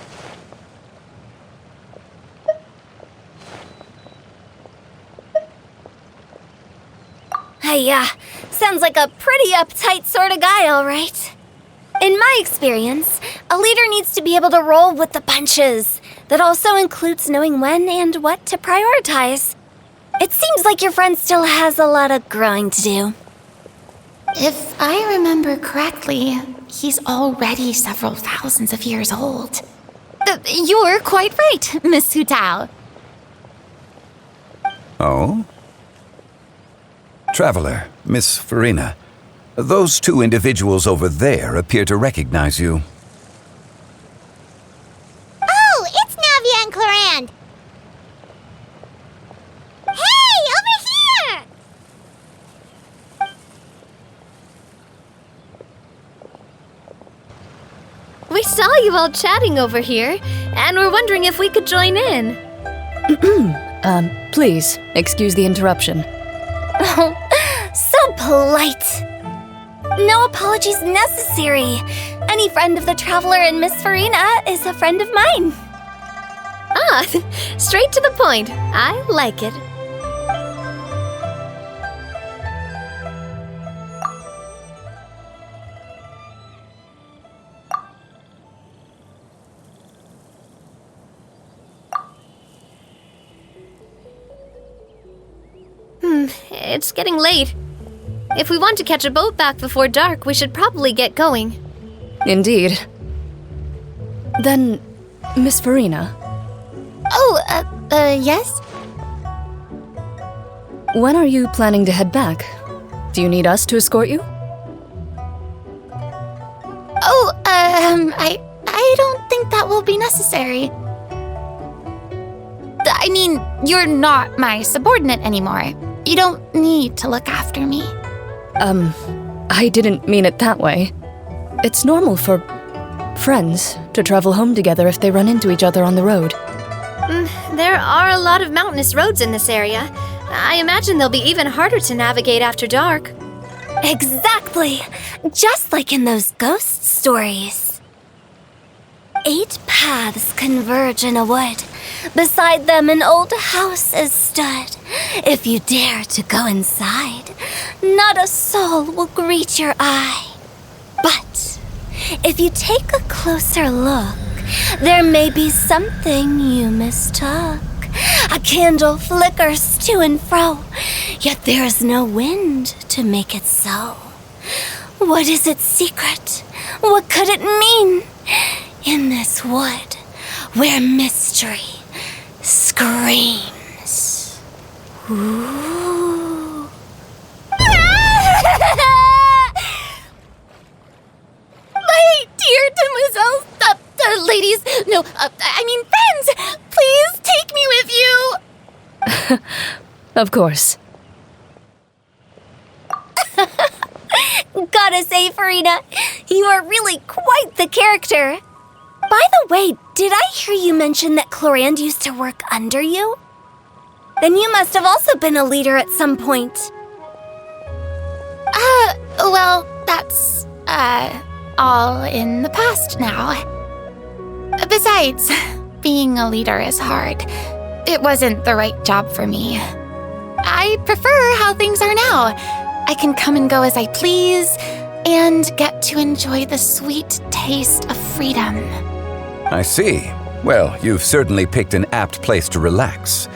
Yeah, sounds like a pretty uptight sort of guy, all right. In my experience, a leader needs to be able to roll with the punches. That also includes knowing when and what to prioritize. It seems like your friend still has a lot of growing to do. If I remember correctly, he's already several thousands of years old. You're quite right, Miss Hu Tao. Oh? Traveler, Miss Farina, those two individuals over there appear to recognize you. Oh, it's Navia and Clorand! Hey, over here! We saw you all chatting over here, and we're wondering if we could join in. Please, excuse the interruption. Oh, so polite. No apologies necessary. Any friend of the Traveler and Miss Farina is a friend of mine. Ah, straight to the point. I like it. It's getting late. If we want to catch a boat back before dark, we should probably get going. Indeed. Then, Miss Farina. Oh, yes? When are you planning to head back? Do you need us to escort you? Oh, I don't think that will be necessary. I mean, you're not my subordinate anymore. You don't need to look after me. I didn't mean it that way. It's normal for friends to travel home together if they run into each other on the road. There are a lot of mountainous roads in this area. I imagine they'll be even harder to navigate after dark. Exactly! Just like in those ghost stories. 8 paths converge in a wood. Beside them an old house is stood. If you dare to go inside, not a soul will greet your eye. But if you take a closer look, there may be something you mistook. A candle flickers to and fro, yet there is no wind to make it so. What is its secret? What could it mean? In this wood, where mystery screams. Ooh. My dear demoiselles, ladies, no, I mean friends, please take me with you. Of course. Gotta say, Farina, you are really quite the character. By the way, did I hear you mention that Clorand used to work under you? Then you must have also been a leader at some point. Well, that's, all in the past now. Besides, being a leader is hard. It wasn't the right job for me. I prefer how things are now. I can come and go as I please, and get to enjoy the sweet taste of freedom. I see. Well, you've certainly picked an apt place to relax.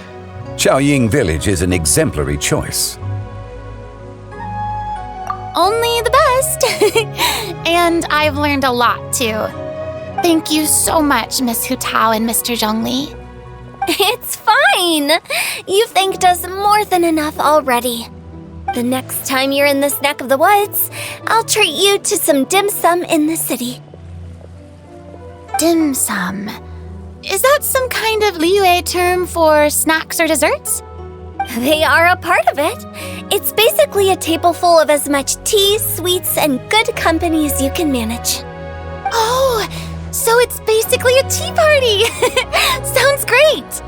Qiaoying Village is an exemplary choice. Only the best. And I've learned a lot, too. Thank you so much, Miss Hu Tao and Mr. Zhongli. It's fine. You've thanked us more than enough already. The next time you're in this neck of the woods, I'll treat you to some dim sum in the city. Dim sum. Is that some kind of Liyue term for snacks or desserts? They are a part of it. It's basically a table full of as much tea, sweets, and good company as you can manage. Oh, so it's basically a tea party. Sounds great.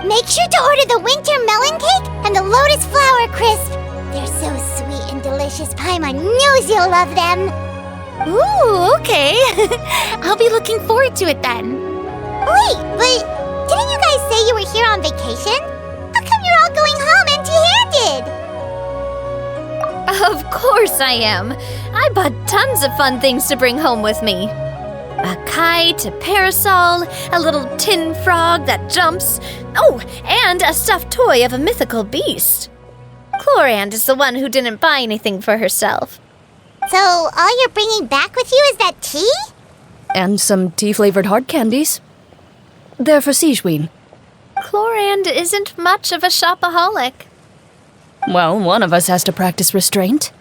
Make sure to order the winter melon cake and the lotus flower crisp. They're so sweet and delicious. Paimon knows you'll love them. Ooh, okay. I'll be looking forward to it then. Wait, but didn't you guys say you were here on vacation? How come you're all going home empty-handed? Of course I am. I bought tons of fun things to bring home with me. A kite, a parasol, a little tin frog that jumps. Oh, and a stuffed toy of a mythical beast. Chlorand is the one who didn't buy anything for herself. So all you're bringing back with you is that tea? And some tea-flavored hard candies. They're for Xianyun. Chlorand isn't much of a shopaholic. Well, one of us has to practice restraint.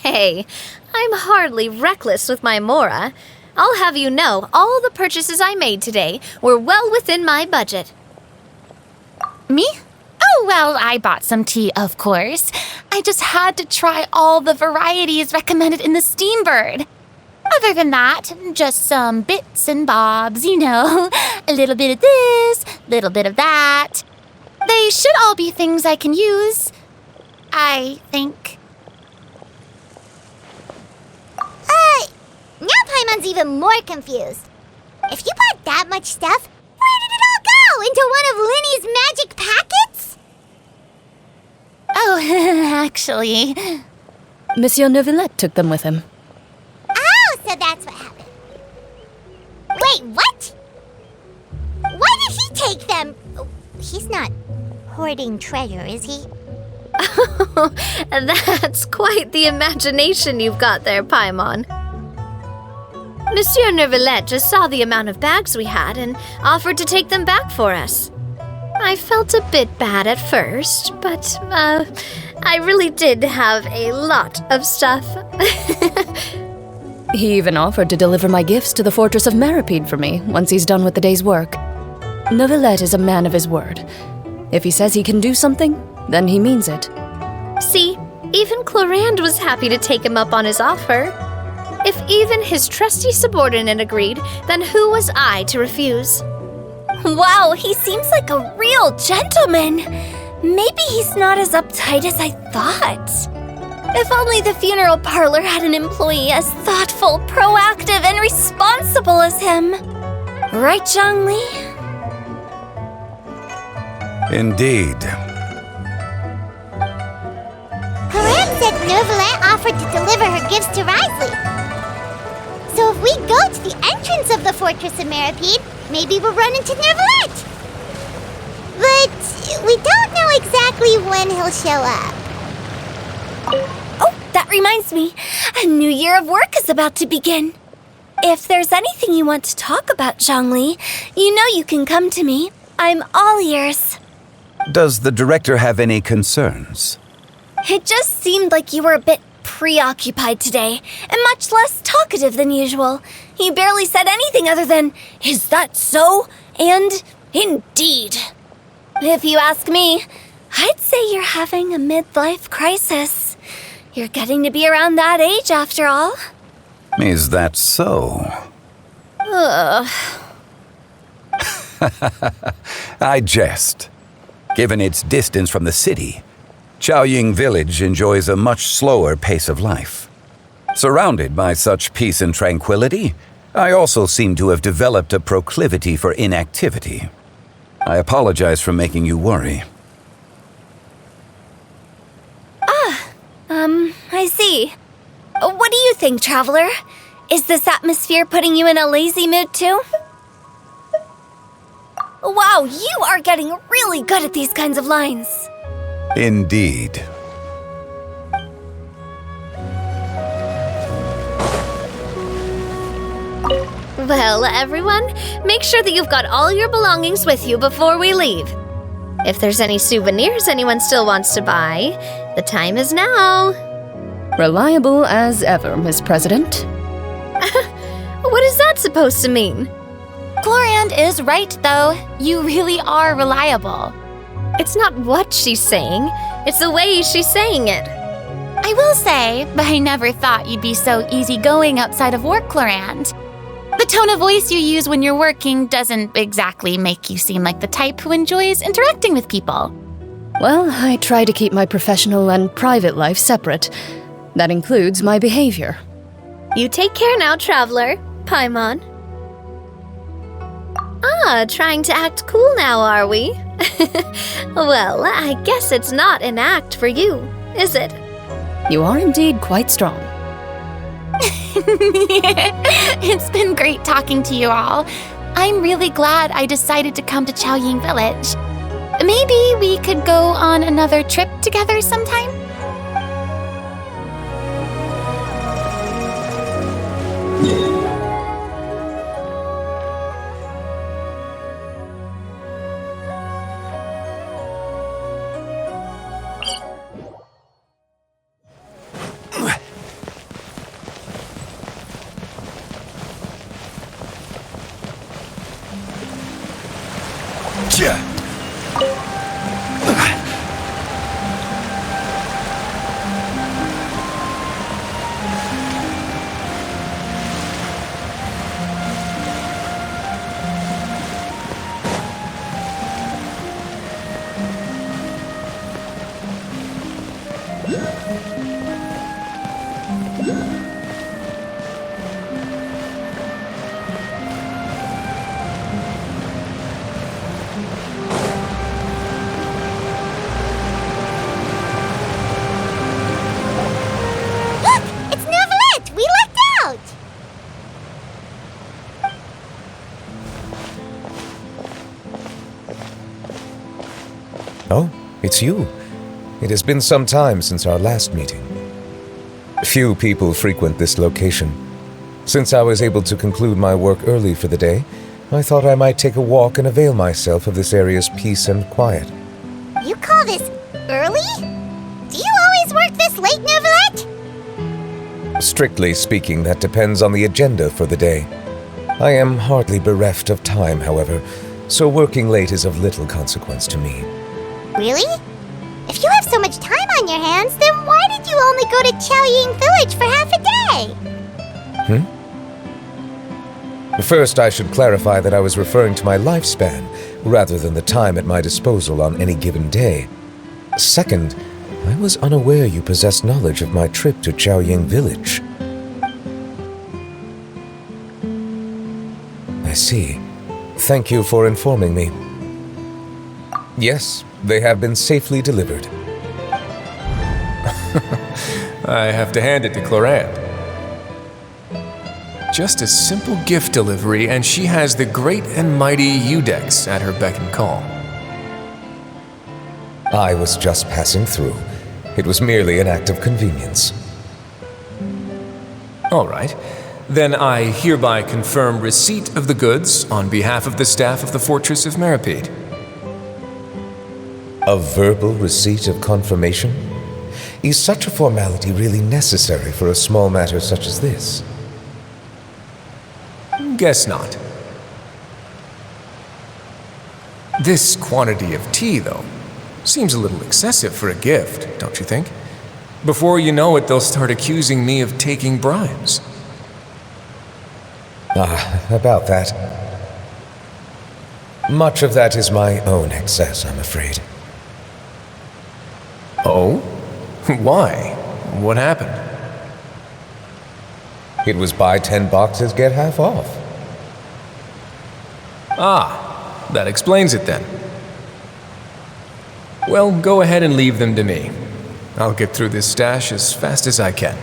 Hey, I'm hardly reckless with my Mora. I'll have you know, all the purchases I made today were well within my budget. Me? Oh, well, I bought some tea, of course. I just had to try all the varieties recommended in the Steambird. Other than that, just some bits and bobs, you know. A little bit of this, little bit of that. They should all be things I can use, I think. Now Paimon's even more confused. If you bought that much stuff, where did it all go? Into one of Linny's magic packets? Oh, actually... Monsieur Neuvillette took them with him. Oh, so that's what happened. Wait, what? Why did he take them? He's not hoarding treasure, is he? That's quite the imagination you've got there, Paimon. Monsieur Neuvillette just saw the amount of bags we had and offered to take them back for us. I felt a bit bad at first, but, I really did have a lot of stuff. He even offered to deliver my gifts to the Fortress of Meripede for me once he's done with the day's work. Neuvillette is a man of his word. If he says he can do something, then he means it. See, even Chlorand was happy to take him up on his offer. If even his trusty subordinate agreed, then who was I to refuse? Wow, he seems like a real gentleman. Maybe he's not as uptight as I thought. If only the funeral parlor had an employee as thoughtful, proactive, and responsible as him. Right, Zhongli? Indeed. Chlorand said Neuvillette offered to deliver her gifts to Risley. So if we go to the entrance of the Fortress of Meripede, maybe we'll run into Neuvillette. But we don't know exactly when he'll show up. Oh, that reminds me. A new year of work is about to begin. If there's anything you want to talk about, Zhongli, you know you can come to me. I'm all ears. Does the director have any concerns? It just seemed like you were a bit preoccupied today, and much less talkative than usual. You barely said anything other than, "Is that so?" and "Indeed." If you ask me, I'd say you're having a midlife crisis. You're getting to be around that age after all. Is that so? Ugh. I jest. Given its distance from the city, Qiaoying village enjoys a much slower pace of life. Surrounded by such peace and tranquility, I also seem to have developed a proclivity for inactivity. I apologize for making you worry. I see. What do you think, Traveler? Is this atmosphere putting you in a lazy mood too? Wow, you are getting really good at these kinds of lines. Indeed. Well, everyone, make sure that you've got all your belongings with you before we leave. If there's any souvenirs anyone still wants to buy, the time is now. Reliable as ever, Miss President. What is that supposed to mean? Chlorand is right, though. You really are reliable. It's not what she's saying, it's the way she's saying it. I will say, but I never thought you'd be so easygoing outside of work, Chlorand. The tone of voice you use when you're working doesn't exactly make you seem like the type who enjoys interacting with people. Well, I try to keep my professional and private life separate. That includes my behavior. You take care now, Traveler. Paimon. Trying to act cool now, are we? Well, I guess it's not an act for you, is it? You are indeed quite strong. It's been great talking to you all. I'm really glad I decided to come to Qiaoying Village. Maybe we could go on another trip together sometime? Oh, it's you. It has been some time since our last meeting. Few people frequent this location. Since I was able to conclude my work early for the day, I thought I might take a walk and avail myself of this area's peace and quiet. You call this early? Do you always work this late, Neuvillette? Strictly speaking, that depends on the agenda for the day. I am hardly bereft of time, however, so working late is of little consequence to me. Really? If you have so much time on your hands, then why did you only go to Qiaoying Village for half a day? First, I should clarify that I was referring to my lifespan, rather than the time at my disposal on any given day. Second, I was unaware you possessed knowledge of my trip to Qiaoying Village. I see. Thank you for informing me. Yes, they have been safely delivered. I have to hand it to Chlorand. Just a simple gift delivery, and she has the great and mighty Udex at her beck and call. I was just passing through. It was merely an act of convenience. All right. Then I hereby confirm receipt of the goods on behalf of the staff of the Fortress of Meripede. A verbal receipt of confirmation? Is such a formality really necessary for a small matter such as this? Guess not. This quantity of tea, though, seems a little excessive for a gift, don't you think? Before you know it, they'll start accusing me of taking bribes. About that. Much of that is my own excess, I'm afraid. Oh? Why? What happened? It was buy 10 boxes, get half off. Ah, that explains it then. Well, go ahead and leave them to me. I'll get through this stash as fast as I can.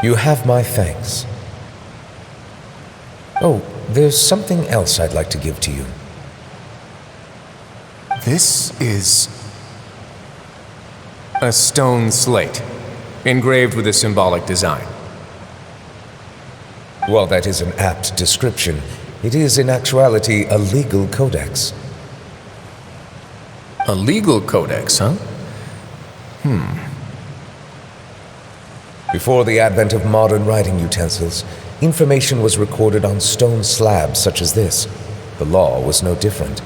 You have my thanks. Oh, there's something else I'd like to give to you. This is a stone slate, engraved with a symbolic design. While that is an apt description, it is in actuality a legal codex. A legal codex, huh? Before the advent of modern writing utensils, information was recorded on stone slabs such as this. The law was no different.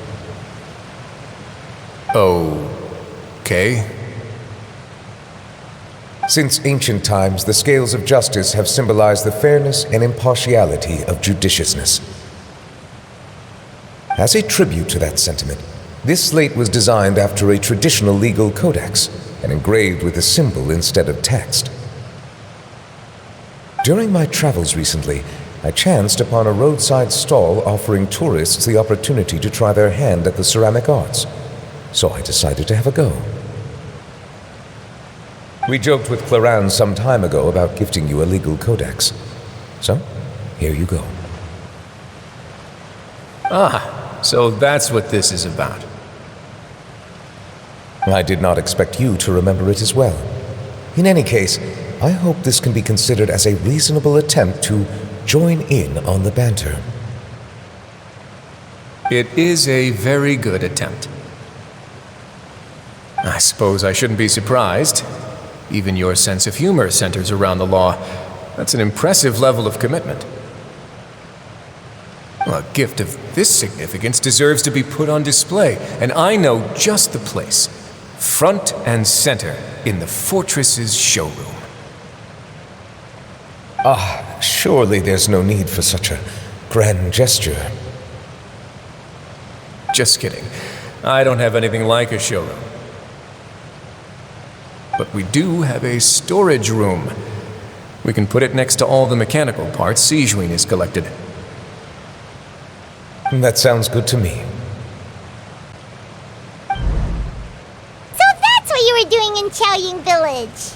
Okay. Since ancient times, the scales of justice have symbolized the fairness and impartiality of judiciousness. As a tribute to that sentiment, this slate was designed after a traditional legal codex and engraved with a symbol instead of text. During my travels recently, I chanced upon a roadside stall offering tourists the opportunity to try their hand at the ceramic arts, so I decided to have a go. We joked with Claran some time ago about gifting you a legal codex. So, here you go. So that's what this is about. I did not expect you to remember it as well. In any case, I hope this can be considered as a reasonable attempt to join in on the banter. It is a very good attempt. I suppose I shouldn't be surprised. Even your sense of humor centers around the law. That's an impressive level of commitment. A gift of this significance deserves to be put on display, and I know just the place. Front and center in the fortress's showroom. Surely there's no need for such a grand gesture. Just kidding. I don't have anything like a showroom. But we do have a storage room. We can put it next to all the mechanical parts Xianyun has collected. That sounds good to me. So that's what you were doing in Qiaoying village.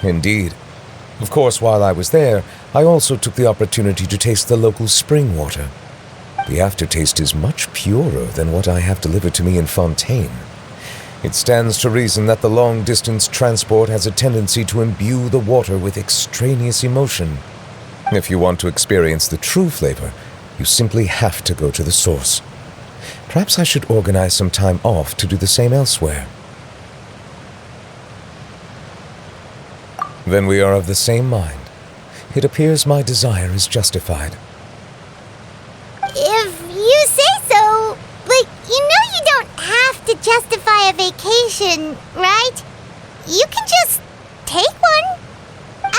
Indeed. Of course, while I was there, I also took the opportunity to taste the local spring water. The aftertaste is much purer than what I have delivered to me in Fontaine. It stands to reason that the long-distance transport has a tendency to imbue the water with extraneous emotion. If you want to experience the true flavor, you simply have to go to the source. Perhaps I should organize some time off to do the same elsewhere. Then we are of the same mind. It appears my desire is justified. If you say so, but you know you don't have to justify a vacation, right? You can just take one.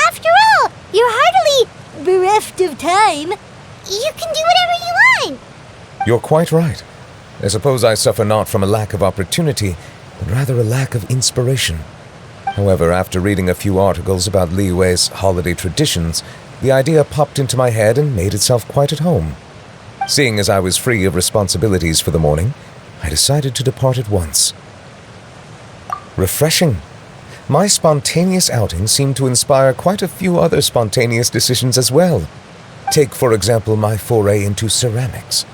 After all, you're hardly bereft of time. You can do whatever you want. You're quite right. I suppose I suffer not from a lack of opportunity, but rather a lack of inspiration. However, after reading a few articles about Liyue's holiday traditions, the idea popped into my head and made itself quite at home. Seeing as I was free of responsibilities for the morning, I decided to depart at once. Refreshing. My spontaneous outing seemed to inspire quite a few other spontaneous decisions as well. Take, for example, my foray into ceramics.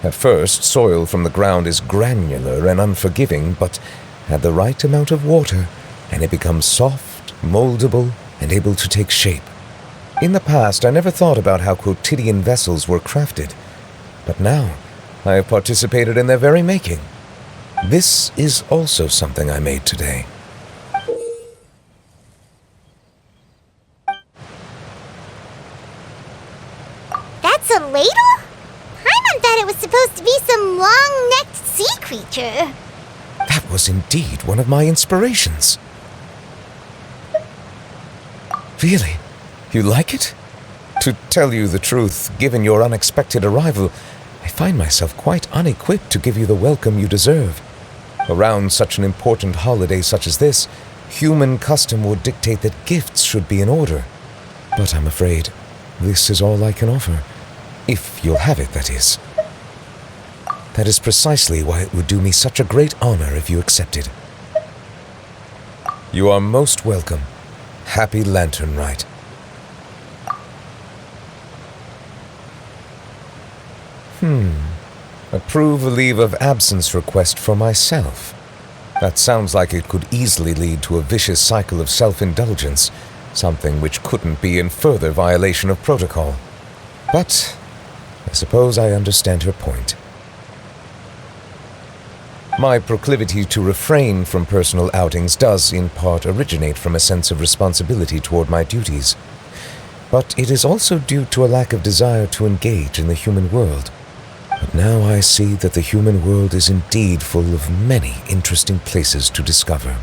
At first, soil from the ground is granular and unforgiving, but add the right amount of water, and it becomes soft, moldable, and able to take shape. In the past, I never thought about how quotidian vessels were crafted, but now I have participated in their very making. This is also something I made today. That's a ladle? Paimon thought it was supposed to be some long-necked sea creature. That was indeed one of my inspirations. Really? You like it? To tell you the truth, given your unexpected arrival, I find myself quite unequipped to give you the welcome you deserve. Around such an important holiday such as this, human custom would dictate that gifts should be in order. But I'm afraid this is all I can offer. If you'll have it, that is. That is precisely why it would do me such a great honor if you accepted. You are most welcome. Happy Lantern Rite. Approve a leave of absence request for myself. That sounds like it could easily lead to a vicious cycle of self-indulgence. something which couldn't be in further violation of protocol. But I suppose I understand her point. My proclivity to refrain from personal outings does in part originate from a sense of responsibility toward my duties, but it is also due to a lack of desire to engage in the human world. But now I see that the human world is indeed full of many interesting places to discover.